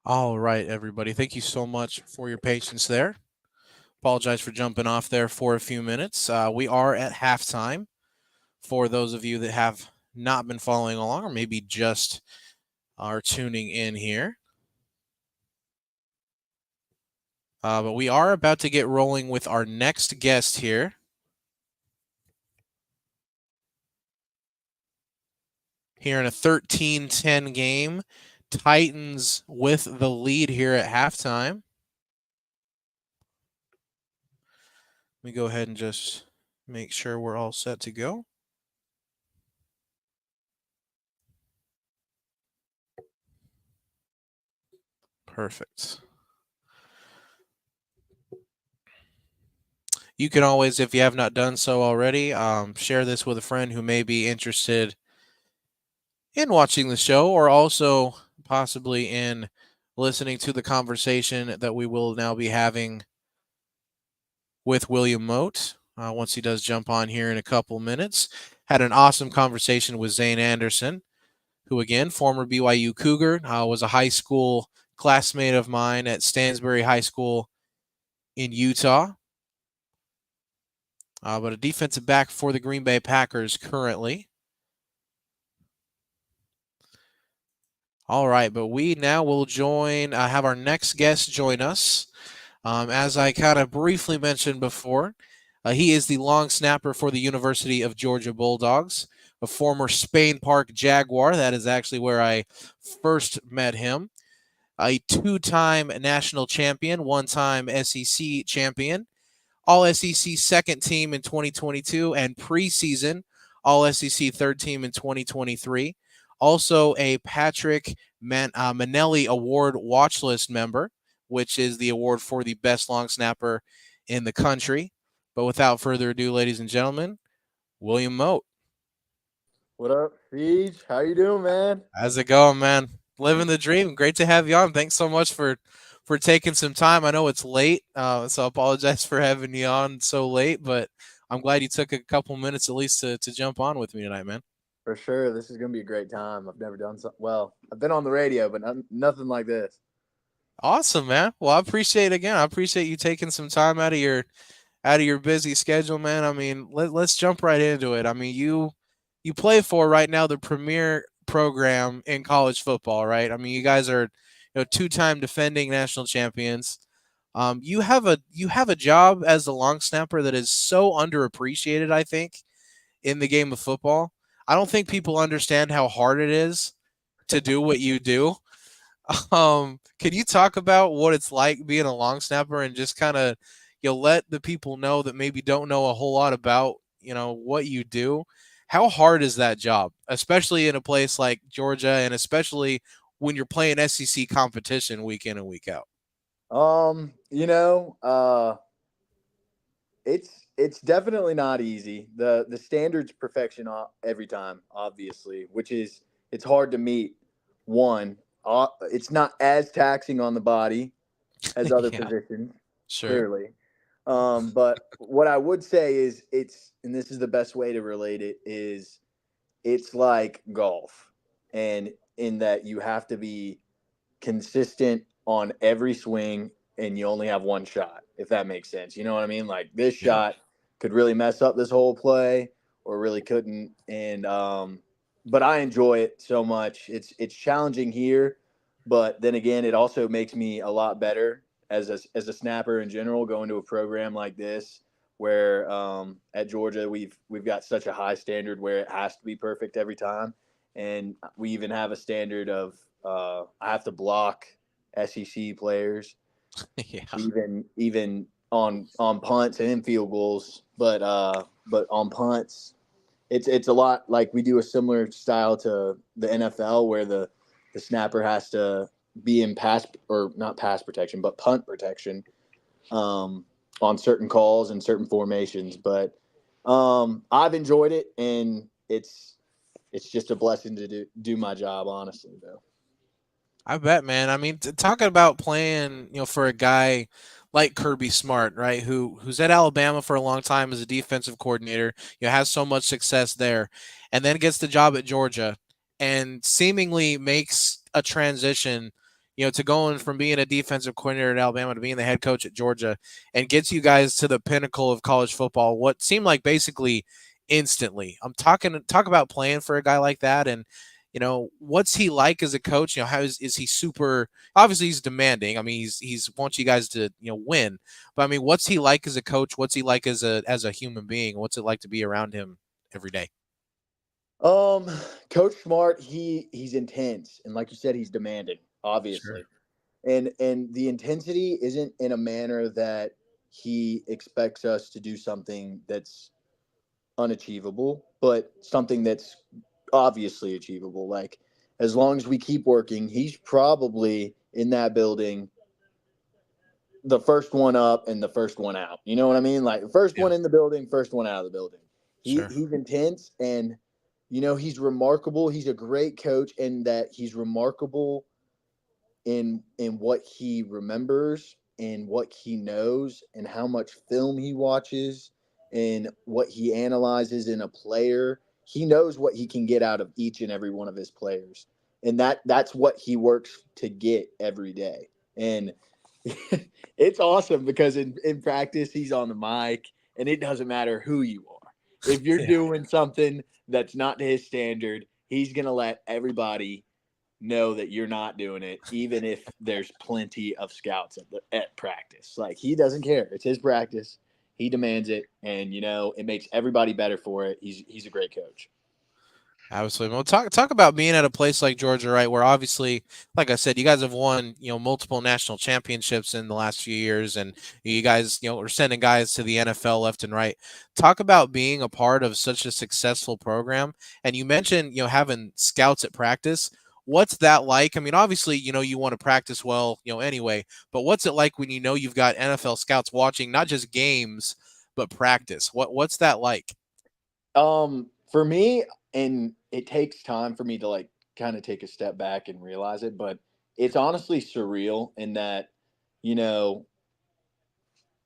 All right, everybody. Thank you so much for your patience there. Apologize for jumping off there for a few minutes. We are at halftime for those of you that have not been following along or maybe just are tuning in here. But we are about to get rolling with our next guest here. Here in a 13-10 game. Titans with the lead here at halftime. Let me go ahead and just make sure we're all set to go. Perfect. You can always, if you have not done so already, share this with a friend who may be interested in watching the show or also possibly in listening to the conversation that we will now be having with William Mote once he does jump on here in a couple minutes. Had an awesome conversation with Zayne Anderson, who, again, former BYU Cougar, was a high school classmate of mine at Stansbury High School in Utah. But a defensive back for the Green Bay Packers currently. All right, but we now will have our next guest join us. As I kind of briefly mentioned before, he is the long snapper for the University of Georgia Bulldogs, a former Spain Park Jaguar. That is actually where I first met him. A two-time national champion, one-time SEC champion, All-SEC second team in 2022, and preseason All-SEC third team in 2023. Also a Patrick Manelli Award watch list member, which is the award for the best long snapper in the country. But without further ado, ladies and gentlemen, William Mote. What up, Siege? How you doing, man? How's it going, man? Living the dream. Great to have you on. Thanks so much for taking some time. I know it's late, so I apologize for having you on so late, but I'm glad you took a couple minutes at least to jump on with me tonight, man. For sure, this is gonna be a great time. I've never done so well. I've been on the radio, but nothing like this. Awesome, man. Well, I appreciate you taking some time out of your busy schedule, man. I mean, let's jump right into it. I mean, you play for right now the premier program in college football, right? I mean, you guys are two-time defending national champions. You have a job as a long snapper that is so underappreciated, I think, in the game of football. I don't think people understand how hard it is to do what you do. Can you talk about what it's like being a long snapper and just kind of let the people know that maybe don't know a whole lot about what you do? How hard is that job, especially in a place like Georgia, and especially when you're playing SEC competition week in and week out? Um, you know, uh, it's definitely not easy. The standards perfection every time, obviously, which is it's hard to meet. One, it's not as taxing on the body as other Yeah, positions, sure. clearly. But what I would say is and this is the best way to relate it, is it's like golf, and in that you have to be consistent on every swing and you only have one shot, if that makes sense. You know what I mean? Like this Yeah. shot could really mess up this whole play or really couldn't. And but I enjoy it so much. It's challenging here, but then again, it also makes me a lot better as a snapper in general, going to a program like this where at Georgia we've got such a high standard where it has to be perfect every time, and we even have a standard of I have to block SEC players, Yeah. even on punts and in field goals. But on punts, it's a lot like we do a similar style to the NFL where the snapper has to be in pass or not pass protection but punt protection on certain calls and certain formations. But I've enjoyed it, and it's just a blessing to do my job, honestly, though. I bet, man. I mean, talking about playing, for a guy like Kirby Smart, right, who's at Alabama for a long time as a defensive coordinator, has so much success there, and then gets the job at Georgia, and seemingly makes a transition, to going from being a defensive coordinator at Alabama to being the head coach at Georgia, and gets you guys to the pinnacle of college football, what seemed like basically instantly. Talk about playing for a guy like that, and what's he like as a coach? How is he super? Obviously, he's demanding. I mean, he's wants you guys to win, but I mean, what's he like as a coach? What's he like as a human being? What's it like to be around him every day? Um, Coach Smart, he's intense, and like you said, he's demanding, Sure. obviously. And the intensity isn't in a manner that he expects us to do something that's unachievable, but something that's obviously achievable. Like, as long as we keep working, he's probably in that building the first one up and the first one out. You know what I mean? Like, first Yeah. one in the building, first one out of the building. Sure. He's intense, and he's remarkable. He's a great coach, and that he's remarkable in what he remembers and what he knows and how much film he watches and what he analyzes in a player. He knows what he can get out of each and every one of his players. And that's what he works to get every day. And it's awesome because in practice he's on the mic and it doesn't matter who you are. If you're Yeah. doing something that's not to his standard, he's gonna let everybody know that you're not doing it, even if there's plenty of scouts at practice. Like, he doesn't care. It's his practice. He demands it, and it makes everybody better for it. He's a great coach. Absolutely. Well, talk about being at a place like Georgia, right? Where obviously, like I said, you guys have won, multiple national championships in the last few years, and you guys, are sending guys to the NFL left and right. Talk about being a part of such a successful program. And you mentioned, having scouts at practice. What's that like? I mean, obviously, you want to practice well, anyway, but what's it like when you've got NFL scouts watching not just games, but practice? What's that like? For me, and it takes time for me to like kind of take a step back and realize it, but it's honestly surreal in that, you know,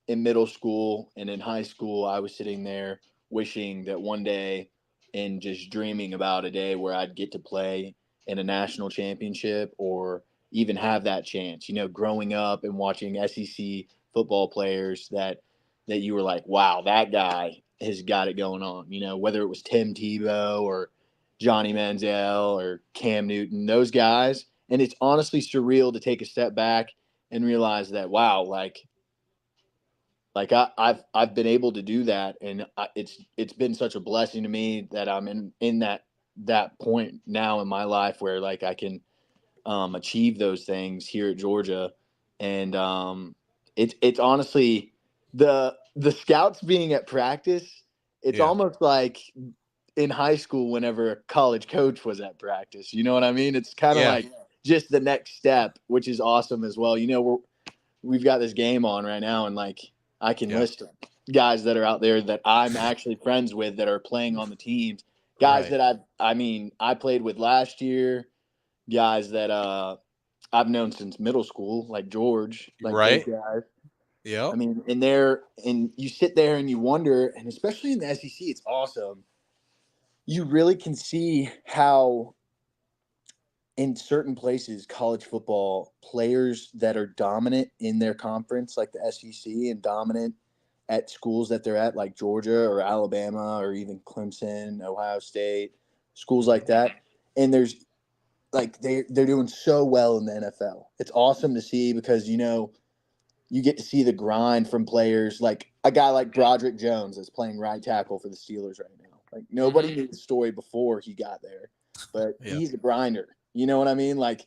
in middle school and in high school, I was sitting there wishing that one day and just dreaming about a day where I'd get to play in a national championship or even have that chance. Growing up and watching SEC football players that you were like, wow, that guy has got it going on. Whether it was Tim Tebow or Johnny Manziel or Cam Newton, those guys. And it's honestly surreal to take a step back and realize that, wow, like I've been able to do that, and it's been such a blessing to me that I'm in that point now in my life where like I can achieve those things here at Georgia, and it's honestly the scouts being at practice. It's Yeah. almost like in high school whenever a college coach was at practice. You know what I mean? It's kind of Yeah. like just the next step, which is awesome as well. We've got this game on right now, and like I can Yeah. list guys that are out there that I'm actually friends with that are playing on the teams. Guys Right. that I played with last year, guys that I've known since middle school, like George, like those Right. guys. Yep. I mean, and you sit there and you wonder, and especially in the SEC, it's awesome. You really can see how in certain places, college football players that are dominant in their conference, like the SEC, and dominant at schools that they're at, like Georgia or Alabama or even Clemson, Ohio State, schools like that. And there's like they're doing so well in the NFL. It's awesome to see because you get to see the grind from players like a guy like Broderick Jones that's playing right tackle for the Steelers right now. Like, Mm-hmm. nobody knew the story before he got there, but Yeah. he's a grinder. You know what I mean? Like,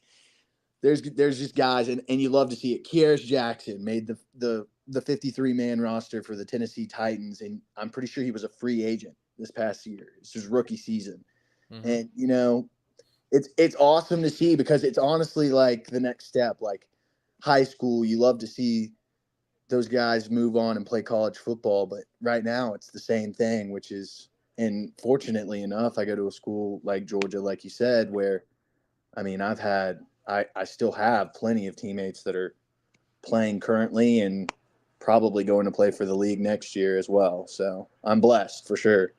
there's just guys, and you love to see it. Kearis Jackson made the 53-man roster for the Tennessee Titans, and I'm pretty sure he was a free agent this past year. It's his rookie season, Mm-hmm. and it's awesome to see because it's honestly like the next step. Like high school, you love to see those guys move on and play college football, but right now it's the same thing, which is, and fortunately enough, I go to a school like Georgia, like you said, where I mean, I still have plenty of teammates that are playing currently and probably going to play for the league next year as well. So I'm blessed for sure.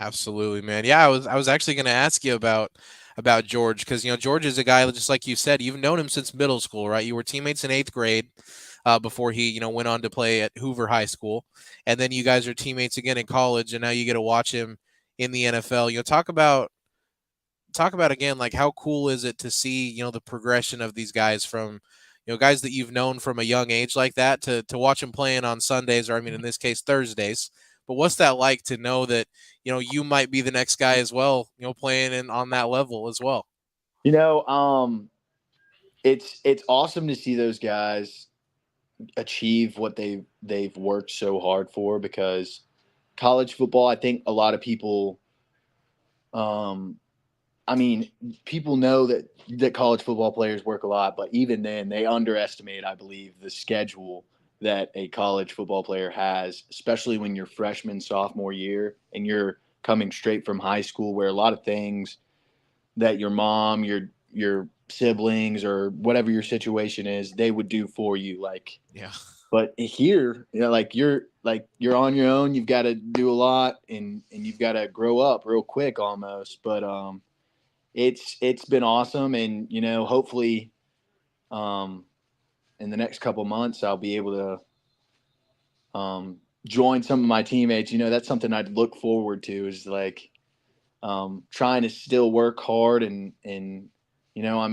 Absolutely, man. Yeah, I was actually going to ask you about about George, because George is a guy just like you said. You've known him since middle school, right? You were teammates in 8th grade before he went on to play at Hoover High School, and then you guys are teammates again in college, and now you get to watch him in the NFL. Talk about again, like, how cool is it to see the progression of these guys from guys that you've known from a young age like that to watch them playing on Sundays, or I mean in this case Thursdays. But what's that like to know that you might be the next guy as well, playing on that level as well? You know, it's awesome to see those guys achieve what they've worked so hard for, because college football, I think a lot of people, um, I mean, people know that college football players work a lot, but even then, they underestimate, I believe, the schedule that a college football player has, especially when you're freshman, sophomore year, and you're coming straight from high school, where a lot of things that your mom, your siblings, or whatever your situation is, they would do for you. Like, Yeah. but here, you're on your own. You've got to do a lot, and you've got to grow up real quick almost. But it's been awesome, and hopefully, um, in the next couple months, I'll be able to join some of my teammates. That's something I'd look forward to, is like trying to still work hard, and I'm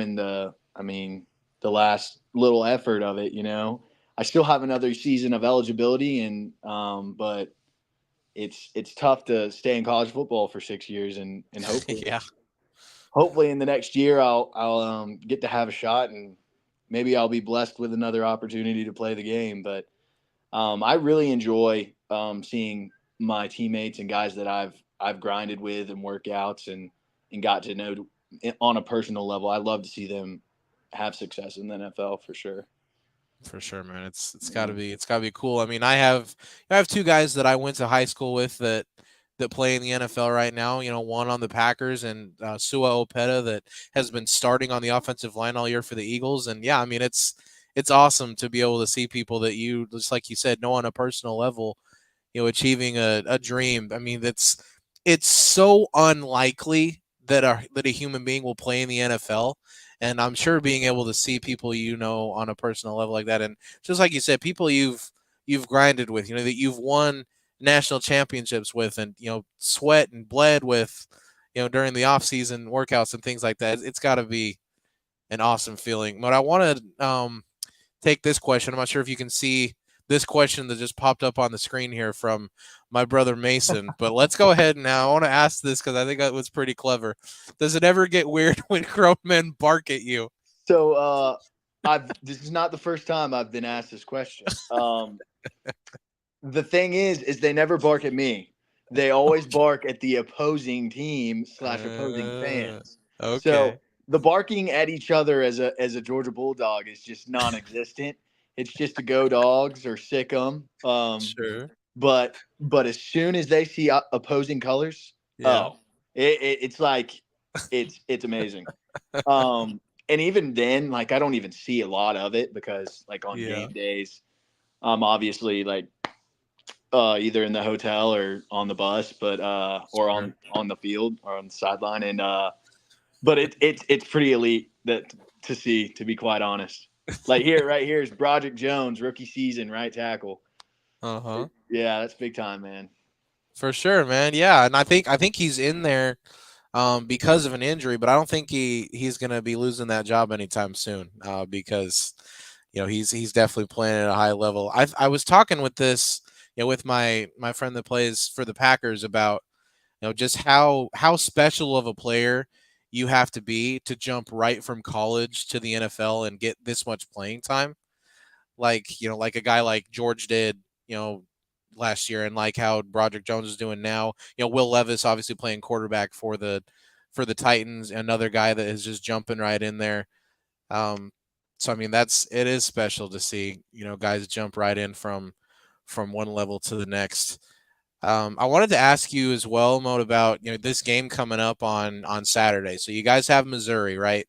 in the last little effort of it. I still have another season of eligibility, and but it's tough to stay in college football for 6 years, and Yeah. hopefully in the next year I'll get to have a shot, and maybe I'll be blessed with another opportunity to play the game. But I really enjoy seeing my teammates and guys that I've grinded with and workouts, and got to know on a personal level. I love to see them have success in the NFL for sure. For sure, man. It's got to Yeah. be cool. I mean, I have two guys that I went to high school with that play in the NFL right now. One on the Packers, and Sua Opeta, that has been starting on the offensive line all year for the Eagles. And yeah, I mean it's awesome to be able to see people that you, just like you said, know on a personal level, achieving a dream. I mean, it's so unlikely that a human being will play in the NFL. And I'm sure being able to see people on a personal level like that, and just like you said, people you've grinded with, that you've won national championships with, and sweat and bled with, during the off season workouts and things like that. It's got to be an awesome feeling. But I want to take this question. I'm not sure if you can see this question that just popped up on the screen here from my brother Mason, but let's go ahead now. I want to ask this because I think that was pretty clever. Does it ever get weird when grown men bark at you? So this is not the first time I've been asked this question. The thing is they never bark at me. They always bark at the opposing team / opposing fans. Okay. So the barking at each other as a Georgia Bulldog is just non-existent. It's just to go dogs or sick them. Sure. But as soon as they see opposing colors, Yeah. oh, it's like it's amazing. Um, and even then, like, I don't even see a lot of it, because like on Yeah. game days, I'm obviously like either in the hotel or on the bus, but or Sure. on the field or on the sideline, and but it's pretty elite that to see, to be quite honest. Like right here is Broderick Jones, rookie season, right tackle. Uh-huh. Yeah, that's big time, man. For sure, man. Yeah, and I think he's in there because of an injury, but I don't think he's going to be losing that job anytime soon because he's definitely playing at a high level. I was talking with this with my friend that plays for the Packers about just how special of a player you have to be to jump right from college to the NFL and get this much playing time, like like a guy like George did, last year, and like how Broderick Jones is doing now. Will Levis obviously playing quarterback for the Titans, another guy that is just jumping right in there. Um, so I mean, it is special to see guys jump right in from one level to the next. I wanted to ask you as well, Mote, about this game coming up on Saturday. So you guys have Missouri, right?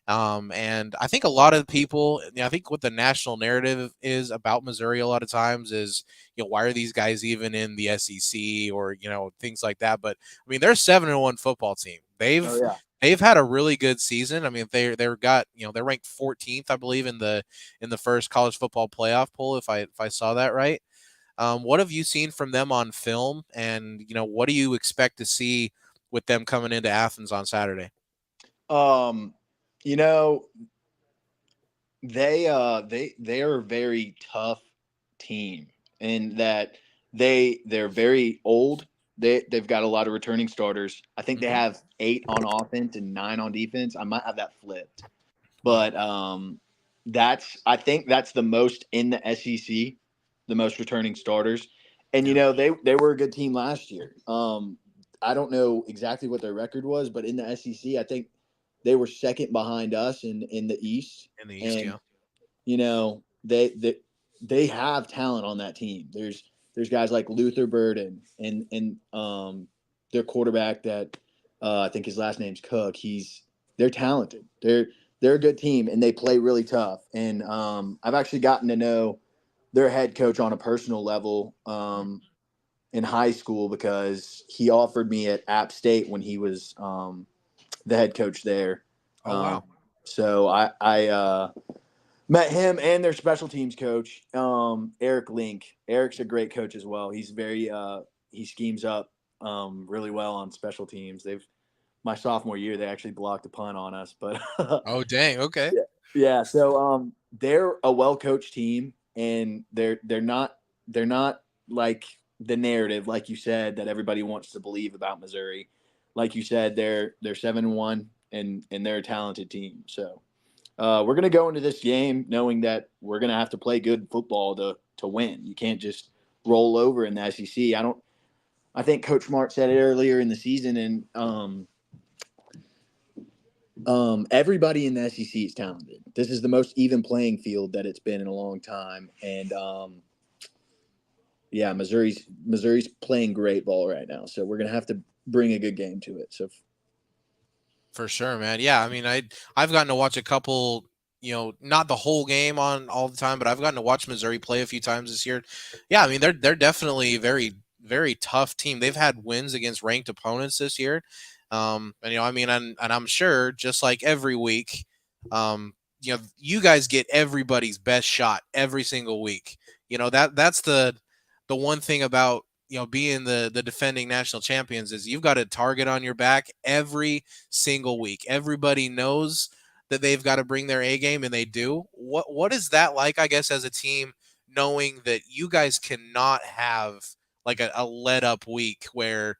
And I think a lot of people, I think what the national narrative is about Missouri a lot of times is, why are these guys even in the SEC, or things like that. But I mean, they're a 7-1 football team. They've Oh yeah. they've had a really good season. I mean, they're got they're ranked 14th, I believe, in the first college football playoff poll. If I saw that right. What have you seen from them on film, and what do you expect to see with them coming into Athens on Saturday? You know, they are a very tough team in that they're very old. They've got a lot of returning starters. I think they Hmm. have 8 on offense and 9 on defense. I might have that flipped. Wow. But I think that's the most in the SEC, the most returning starters. And Yeah. they were a good team last year. I don't know exactly what their record was, but in the SEC, I think they were second behind us in the East. In the East, And yeah. you know they have talent on that team. There's guys like Luther Burden and their quarterback that I think his last name's Cook. They're talented. They're a good team and they play really tough. And I've actually gotten to know their head coach on a personal level in high school because he offered me at App State when he was the head coach there. Oh wow. So I met him and their special teams coach, Eric Link. Eric's a great coach as well. He's very he schemes up really well on special teams. My sophomore year they actually blocked a punt on us, but Oh dang. Okay. yeah, yeah. So they're a well coached team, and they're not like the narrative, like you said, that everybody wants to believe about Missouri. Like you said, they're 7-1, and they're a talented team. So we're gonna go into this game knowing that we're gonna have to play good football to win. You can't just roll over in the SEC. I think Coach Smart said it earlier in the season, and everybody in the SEC is talented. This is the most even playing field that it's been in a long time, and yeah, Missouri's playing great ball right now. So we're gonna have to bring a good game to it. So For sure, man. Yeah, I mean, I've gotten to watch a couple, not the whole game on all the time, but I've gotten to watch Missouri play a few times this year. Yeah, I mean, they're definitely a very very tough team. They've had wins against ranked opponents this year. And I mean, and I'm sure just like every week, you guys get everybody's best shot every single week. That's the one thing about being the defending national champions is you've got a target on your back every single week. Everybody knows that they've got to bring their A game, and they do. What is that like, I guess, as a team, knowing that you guys cannot have like a let up week where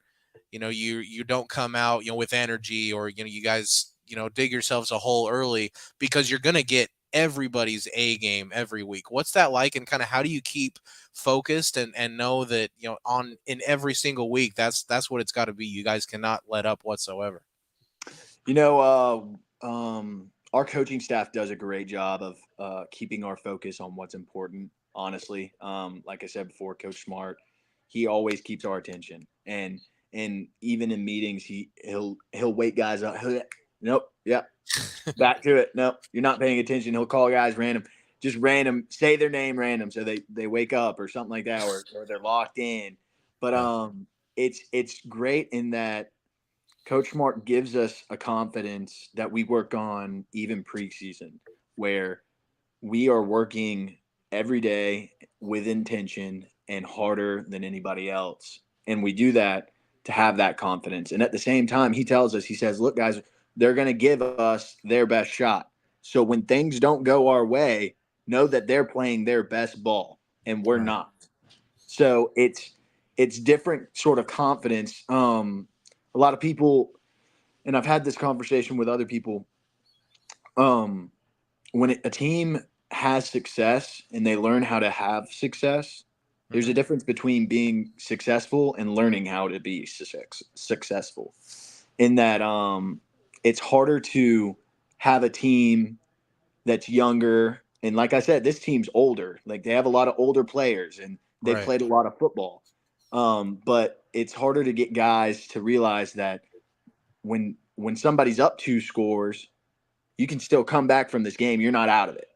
you don't come out with energy, or you guys dig yourselves a hole early, because you're gonna get everybody's A game every week. What's that like, and kind of how do you keep focused and know that on in every single week that's what it's got to be? You guys cannot let up whatsoever. you know, our coaching staff does a great job of keeping our focus on what's important. Honestly, like I said before, Coach Smart, he always keeps our attention, and even in meetings, he'll wake guys up. Nope, yep, back to it. Nope, you're not paying attention. He'll call guys just random, say their name random, so they wake up or something like that, or they're locked in. But Yeah. It's great in that Coach Smart gives us a confidence that we work on even preseason, where we are working every day with intention and harder than anybody else. And we do that to have that confidence. And at the same time, he tells us, he says, look, guys, they're going to give us their best shot. So when things don't go our way, know that they're playing their best ball and we're Right. not. So it's different sort of confidence. A lot of people, and I've had this conversation with other people. Um, when a team has success and they learn how to have success, there's Hmm. a difference between being successful and learning how to be successful. In that, it's harder to have a team that's younger. And like I said, this team's older. Like they have a lot of older players and they've Right. played a lot of football. But it's harder to get guys to realize that when somebody's up 2 scores, you can still come back from this game. You're not out of it.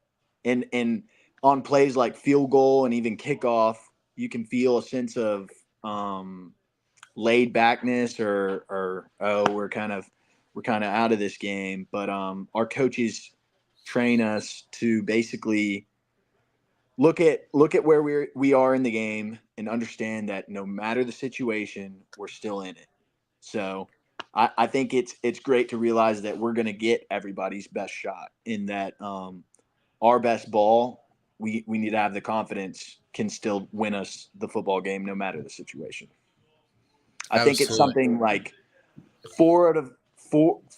And on plays like field goal and even kickoff, you can feel a sense of laid backness or oh, we're kind of we're kind of out of this game. But our coaches train us to basically look at where we are in the game and understand that no matter the situation, we're still in it. So I think it's great to realize that we're going to get everybody's best shot in that our best ball, we need to have the confidence can still win us the football game no matter the situation. I think it's something like 4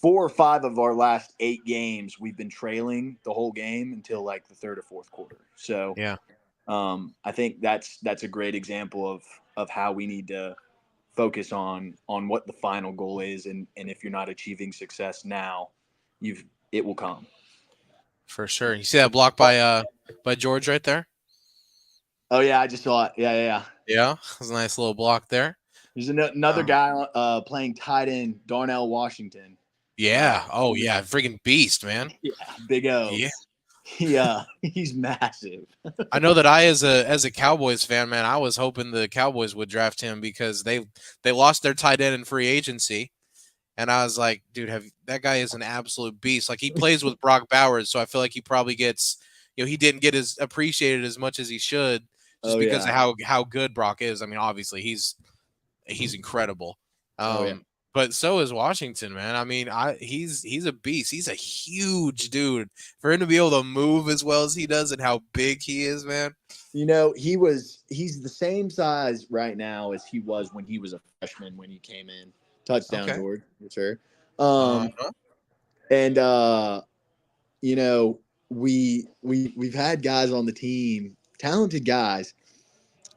or 5 of our last 8 games we've been trailing the whole game until like the third or fourth quarter. So Yeah. I think that's a great example of how we need to focus on what the final goal is, and if you're not achieving success now, it will come. For sure. You see that block by George right there? Oh yeah, I just saw it. Yeah. Yeah, it was a nice little block there. There's another guy playing tight end, Darnell Washington. Yeah. Oh yeah, freaking beast, man. Yeah, Big O. Yeah. He's massive. I know that as a Cowboys fan, man, I was hoping the Cowboys would draft him because they lost their tight end in free agency. And I was like, dude, that guy is an absolute beast. Like, he plays with Brock Bowers, so I feel like he probably gets, he didn't get as appreciated as much as he should just because of how good Brock is. I mean, obviously he's incredible. But so is Washington, man. I mean, he's a beast. He's a huge dude. For him to be able to move as well as he does and how big he is, man. He's the same size right now as he was when he was a freshman when he came in. Touchdown, okay. George, for sure. And we've had guys on the team, talented guys.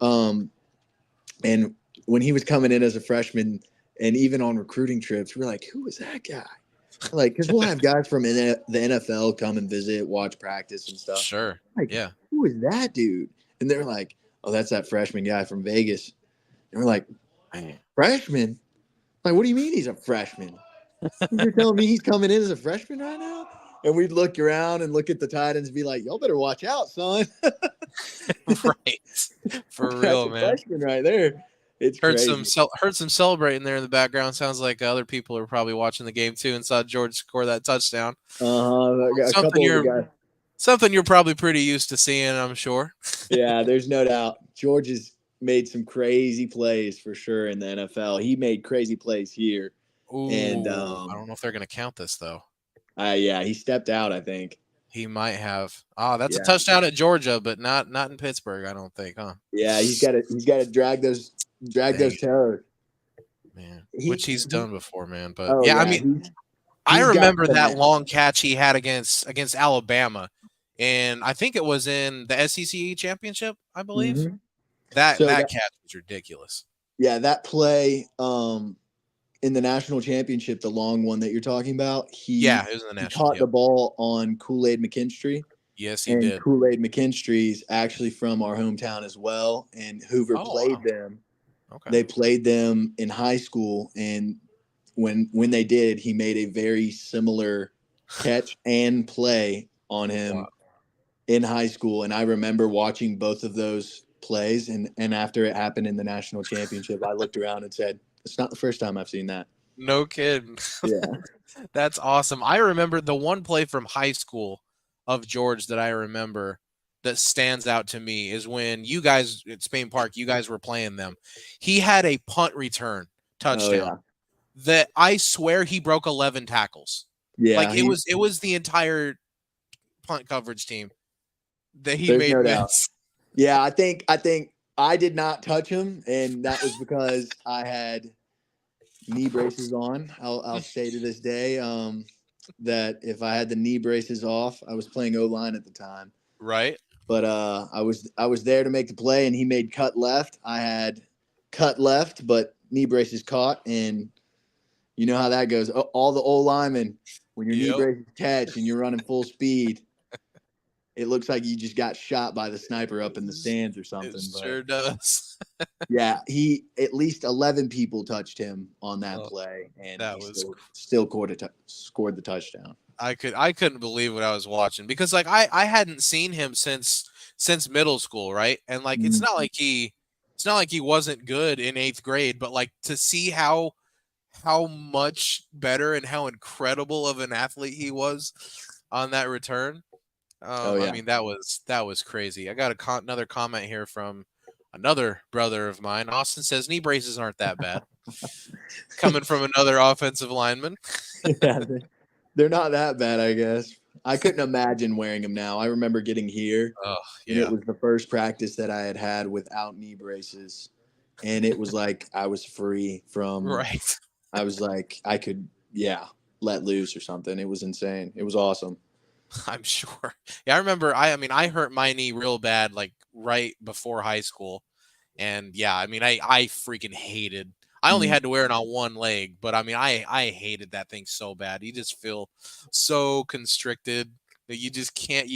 And when he was coming in as a freshman, and even on recruiting trips, we're like, who is that guy? Like, because we'll have guys from the NFL come and visit, watch practice and stuff. Sure. Like, yeah. Who is that dude? And they're like, oh, that's that freshman guy from Vegas. And we're like, freshman? Like, what do you mean he's a freshman? You're telling me he's coming in as a freshman right now? And we'd look around and look at the tight ends and be like, y'all better watch out, son. Right. For real, man. Freshman right there. It's heard crazy. some celebrating there in the background. Sounds like other people are probably watching the game too and saw George score that touchdown. Something you're probably pretty used to seeing, I'm sure. Yeah, there's no doubt. George has made some crazy plays for sure in the NFL. He made crazy plays here. Ooh, and I don't know if they're going to count this though. Yeah, he stepped out, I think. He might have. That's a touchdown at Georgia, but not in Pittsburgh, I don't think, huh? Yeah, he's got to drag those toes. Man, which he's done before, man. But I mean, I remember that long catch he had against Alabama, and I think it was in the SEC championship, I believe. Mm-hmm. That catch was ridiculous. Yeah, that play in the national championship, the long one that you're talking about, it was in the national. He caught the ball on Kool-Aid McKinstry. Yes, he did. Kool-Aid McKinstry's actually from our hometown as well, and Hoover played them. Okay. They played them in high school, and when they did, he made a very similar catch and play on him in high school. And I remember watching both of those plays, and after it happened in the national championship, I looked around and said, it's not the first time I've seen that. No kidding. Yeah. That's awesome. I remember the one play from high school of George that I remember that stands out to me is when you guys at Spain Park, you guys were playing them. He had a punt return touchdown that I swear he broke 11 tackles. Yeah. Like it was the entire punt coverage team that he made miss. Yeah, I think I did not touch him, and that was because I had knee braces on. I'll say to this day that if I had the knee braces off, I was playing O-line at the time. Right. But I was there to make the play, and he made cut left. I had cut left, but knee braces caught, and you know how that goes. All the O-linemen, when your knee braces catch and you're running full speed, it looks like you just got shot by the sniper up in the stands or something. It sure does. Yeah, at least 11 people touched him on that play, and still scored the touchdown. I couldn't believe what I was watching because like I hadn't seen him since middle school, right? And like it's not like he wasn't good in 8th grade, but like to see how how much better and how incredible of an athlete he was on that return. Oh I yeah. mean, that was crazy. I got another comment here from another brother of mine. Austin says knee braces aren't that bad. Coming from another offensive lineman. Yeah, they're not that bad, I guess. I couldn't imagine wearing them now. I remember getting here, Oh and it yeah, was the first practice that I had had without knee braces, and it was like I was free from. right. I was like I could, yeah, let loose or something. It was insane. It was awesome. I'm sure. Yeah, I remember. I hurt my knee real bad, like right before high school. And yeah, I freaking hated. I only Mm. had to wear it on one leg, but I hated that thing so bad. You just feel so constricted that you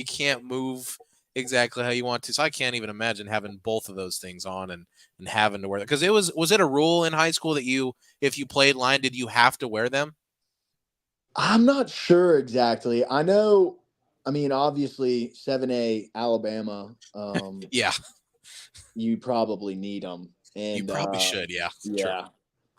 can't move exactly how you want to. So I can't even imagine having both of those things on and having to wear them. Because was it a rule in high school that if you played line, did you have to wear them? I'm not sure exactly. I know. I mean, obviously, 7A Alabama. Yeah, You probably need them, you and probably should. Yeah, true. yeah.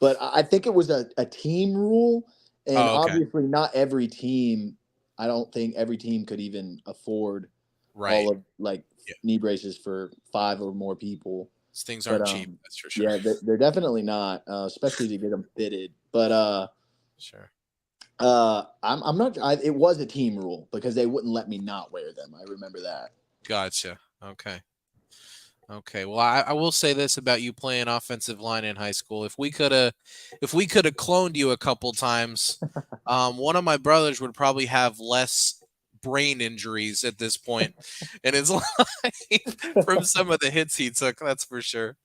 But I think it was a team rule, and Oh, okay. obviously not every team. I don't think every team could even afford Right. all of like Yeah. knee braces for 5 or more people. These things But aren't cheap. That's for sure. yeah, they're definitely not, especially to get them fitted. But Sure. I'm not. It was a team rule because they wouldn't let me not wear them. I remember that. Gotcha. Okay. Okay. Well, I will say this about you playing offensive line in high school. If we could have cloned you a couple times, one of my brothers would probably have less brain injuries at this point in his life from some of the hits he took. That's for sure.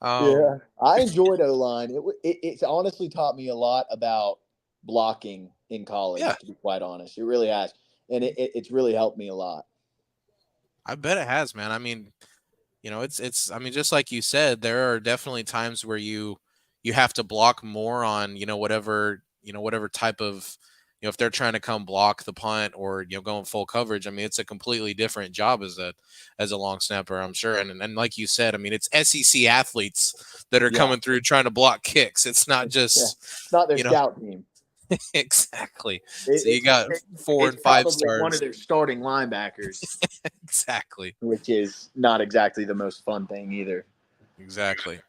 Yeah, Um, I enjoyed O line. It's honestly taught me a lot about blocking in yeah, college. To be quite honest, it really has, and it's really helped me a lot. I bet it has, man. It's just like you said, there are definitely times where you have to block more on, whatever type of, if they're trying to come block the punt or, going full coverage. It's a completely different job as a long snapper, I'm sure. And like you said, it's SEC athletes that are Yeah, coming through trying to block kicks. It's not yeah. just, It's not their you know, scout team. exactly. It, So you it's got it, 4 it's and 5 probably one of stars. their starting linebackers, Exactly. which is not exactly the most fun thing either. Exactly.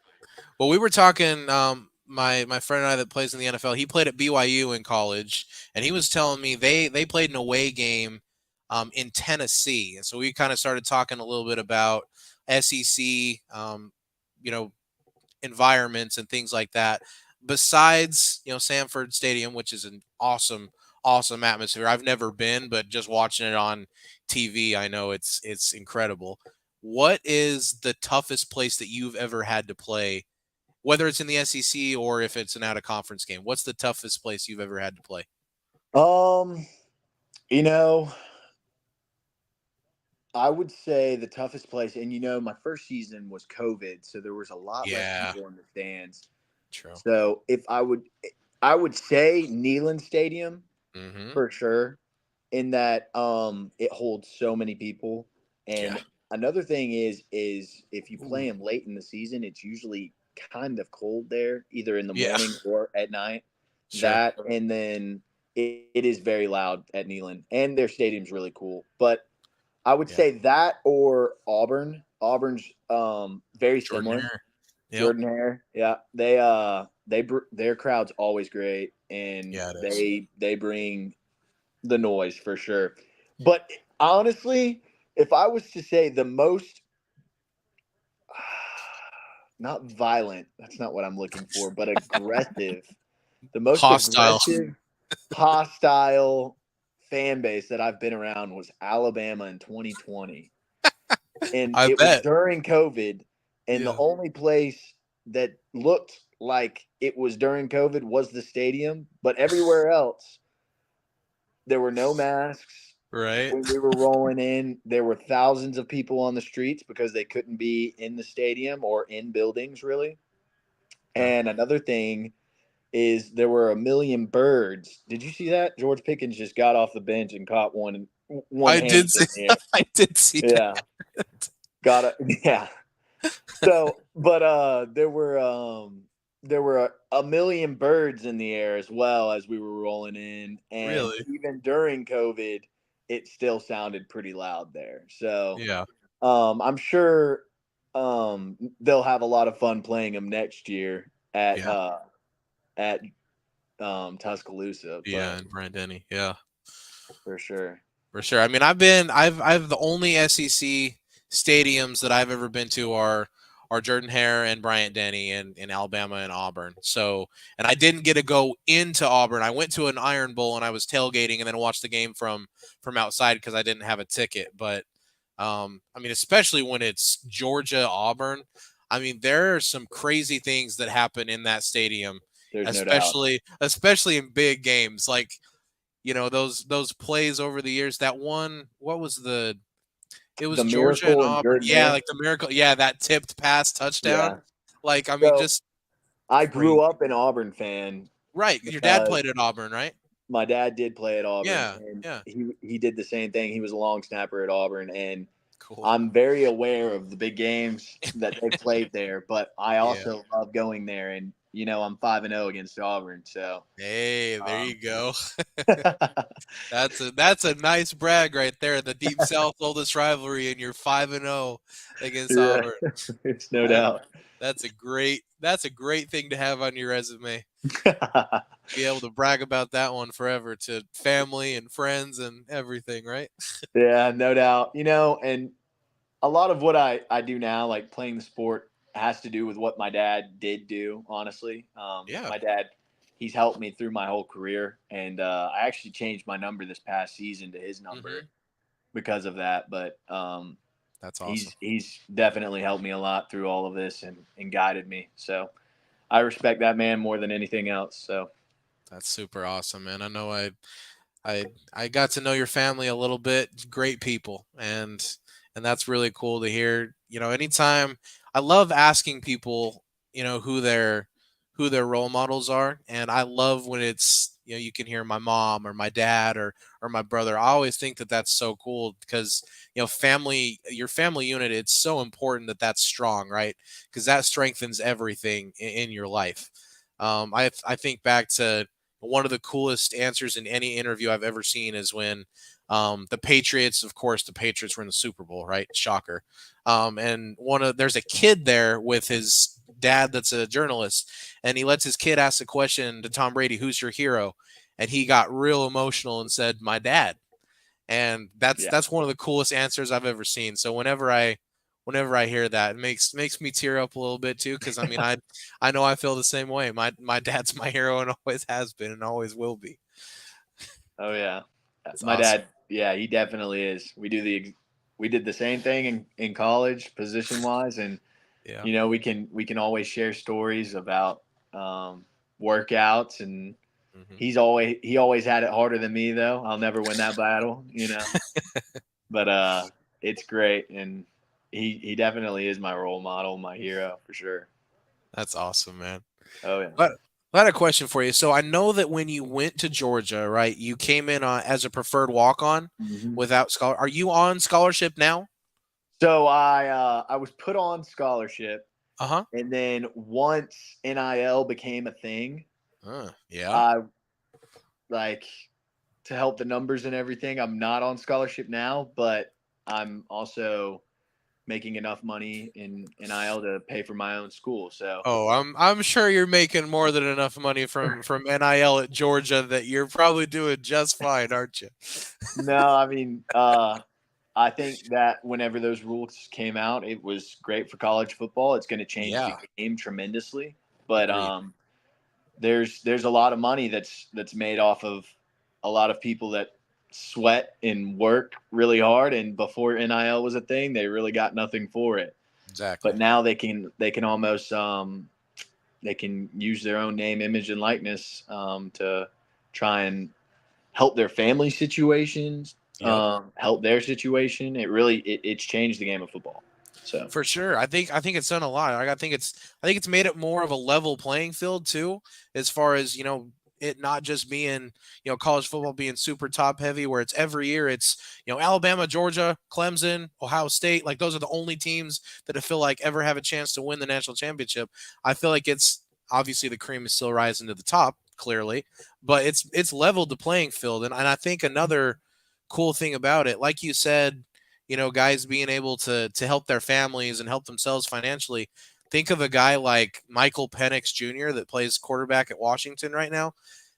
Well, we were talking. My friend and I that plays in the NFL, he played at BYU in college, and he was telling me they played an away game, in Tennessee, and so we kind of started talking a little bit about SEC, you know, environments and things like that. Besides, Sanford Stadium, which is an awesome atmosphere. I've never been, but just watching it on TV, I know it's incredible. What is the toughest place that you've ever had to play, whether it's in the SEC or if it's an out of conference game? What's the toughest place you've ever had to play? Um, you know, I would say the toughest place, and my first season was COVID, so there was a lot less Yeah, people in the stands. true. So if I would say Neyland Stadium Mm-hmm. for sure, in that it holds so many people. Yeah. And another thing is if you Ooh. play them late in the season, it's usually kind of cold there, either in the Yeah. morning or at night. Sure. That and then it is very loud at Neyland, and their stadium's really cool. But I would Yeah. say that or Auburn. Auburn's very Jordan similar. Hare. Yep. Jordan Hare, yeah, their crowd's always great, and Yeah, it is. they bring the noise for sure. But honestly, if I was to say the most, not violent, that's not what I'm looking for, but aggressive, the most Hostile. aggressive, hostile fan base that I've been around was Alabama in 2020. And I it was bet. during COVID, and the Yeah. only place that looked like it was during COVID was the stadium, but everywhere else there were no masks. Right. When we were rolling in, there were thousands of people on the streets because they couldn't be in the stadium or in buildings really. Yeah. And another thing is there were a million birds. Did you see that? George Pickens just got off the bench and caught one I did handed in see. the air. I did see that. Yeah. Got it. Yeah. So, but there were there were a million birds in the air as well as we were rolling in, and Really? even during COVID, it still sounded pretty loud there. So Yeah. I'm sure they'll have a lot of fun playing them next year Yeah. at Tuscaloosa, Yeah. but And Brand Denny. Yeah. for sure. For sure. I mean, I've the only SEC stadiums that I've ever been to are Jordan Hare and Bryant Denny in Alabama and Auburn. So, and I didn't get to go into Auburn. I went to an Iron Bowl and I was tailgating and then watched the game from outside because I didn't have a ticket. But I mean, especially when it's Georgia Auburn, I mean, there are some crazy things that happen in that stadium, There's no doubt. especially in big games like those plays over the years. That one, what was it was The Georgia and Miracle and Auburn. Jordan Yeah, Hare. like the miracle. Yeah, that tipped pass touchdown. Yeah. Like, I mean, So just I grew crazy. up an Auburn fan Right. Your dad because played at Auburn, right? my dad did play at Auburn, Yeah. and Yeah. he did the same thing. He was a long snapper at Auburn, and Cool. I'm very aware of the big games that they played there. But I Yeah. also love going there, and I'm 5-0 against Auburn, so Hey, there um, you go. That's a nice brag right there. The Deep South oldest rivalry, and you're 5-0 against yeah, Auburn. it's no That, doubt. that's a great thing to have on your resume. Be able to brag about that one forever to family and friends and everything, right? Yeah, no doubt. And a lot of what I do now, like playing the sport, has to do with what my dad did do. Honestly, Yeah. my dad, he's helped me through my whole career, and I actually changed my number this past season to his number Hmm. because of that. But That's awesome. he's definitely helped me a lot through all of this and guided me. So I respect that man more than anything else. So That's super awesome, man. I know I got to know your family a little bit. Great people, and that's really cool to hear. Anytime I love asking people, who their role models are, and I love when it's you can hear my mom or my dad or my brother. I always think that that's so cool because your family unit. It's so important that that's strong, right? Because that strengthens everything in your life. I think back to one of the coolest answers in any interview I've ever seen is when the Patriots, of course, the Patriots were in the Super Bowl, right? Shocker. And there's a kid there with his dad that's a journalist, and he lets his kid ask the question to Tom Brady, "Who's your hero?" And he got real emotional and said, "My dad." And that's yeah, that's one of the coolest answers I've ever seen. So whenever I hear that, it makes me tear up a little bit too because I mean I know I feel the same way. My dad's my hero and always has been and always will be. oh yeah, It's my awesome. dad. Yeah, he definitely is. We did the same thing in college, position wise, and Yeah. we can always share stories about um, workouts, and Hmm. he always had it harder than me though. I'll never win that battle. But it's great, and he definitely is my role model, my hero for sure. That's awesome, man. Oh yeah. But I had a question for you. So I know that when you went to Georgia, right, you came in as a preferred walk-on hmm without scholar. Are you on scholarship now? So I was put on scholarship, Uh huh. and then once NIL became a thing, Yeah. I like to help the numbers and everything. I'm not on scholarship now, but I'm also making enough money in NIL to pay for my own school. So Oh, I'm sure you're making more than enough money from NIL at Georgia that you're probably doing just fine, aren't you? no, I mean, I think that whenever those rules came out, it was great for college football. It's going to change the Yeah, game tremendously. But agreed. there's a lot of money that's made off of a lot of people that sweat and work really hard. And before NIL was a thing, they really got nothing for it. Exactly. But now they can almost they can use their own name, image, and likeness to try and help their family situations, Yep. help their situation. It's changed the game of football. So For sure. I think it's done a lot. I think it's made it more of a level playing field too, as far as, it not just being, college football being super top heavy where it's every year it's, Alabama, Georgia, Clemson, Ohio State, like those are the only teams that I feel like ever have a chance to win the national championship. I feel like it's obviously the cream is still rising to the top, clearly, but it's leveled the playing field. And I think another cool thing about it, like you said, guys being able to help their families and help themselves financially. Think of a guy like Michael Penix Jr. that plays quarterback at Washington right now,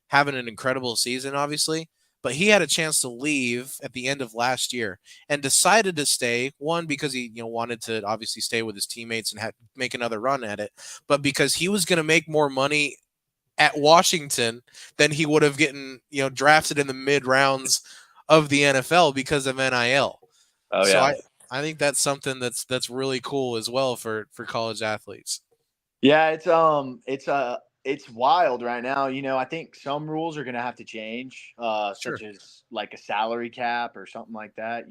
having an incredible season, obviously. But he had a chance to leave at the end of last year and decided to stay. One, because he wanted to obviously stay with his teammates and make another run at it, but because he was going to make more money at Washington than he would have gotten drafted in the mid rounds of the NFL because of NIL. Oh So yeah. I think that's something that's really cool as well for college athletes. Yeah, it's wild right now. I think some rules are going to have to change, Sure. such as like a salary cap or something like that.